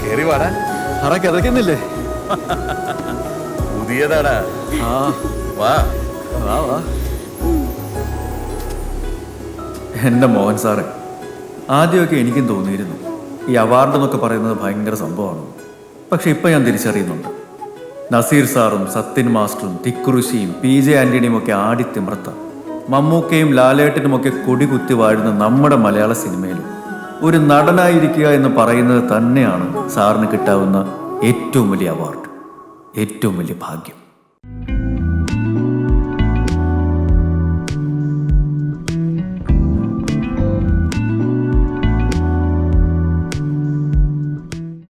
കേറി പാടാ. കിതക്കുന്നില്ലേ? പുതിയതാടാ. വാ വാ വാ. എൻ്റെ മോഹൻ സാറേ, ആദ്യമൊക്കെ എനിക്കും തോന്നിയിരുന്നു ഈ അവാർഡ് എന്നൊക്കെ പറയുന്നത് ഭയങ്കര സംഭവമാണ്. പക്ഷെ ഇപ്പം ഞാൻ തിരിച്ചറിയുന്നുണ്ട്, നസീർ സാറും സത്യൻ മാസ്റ്ററും തിക്കുറിശിയും PJ ആൻ്റണിയും ഒക്കെ ആടിത്തിമർത്ത, മമ്മൂക്കയും ലാലേട്ടനുമൊക്കെ കൊടി കുത്തി വാഴുന്ന നമ്മുടെ മലയാള സിനിമയിലും ഒരു നടനായിരിക്കുക എന്ന് പറയുന്നത് തന്നെയാണ് സാറിന് കിട്ടാവുന്ന ഏറ്റവും വലിയ അവാർഡ്, ഏറ്റവും വലിയ ഭാഗ്യം.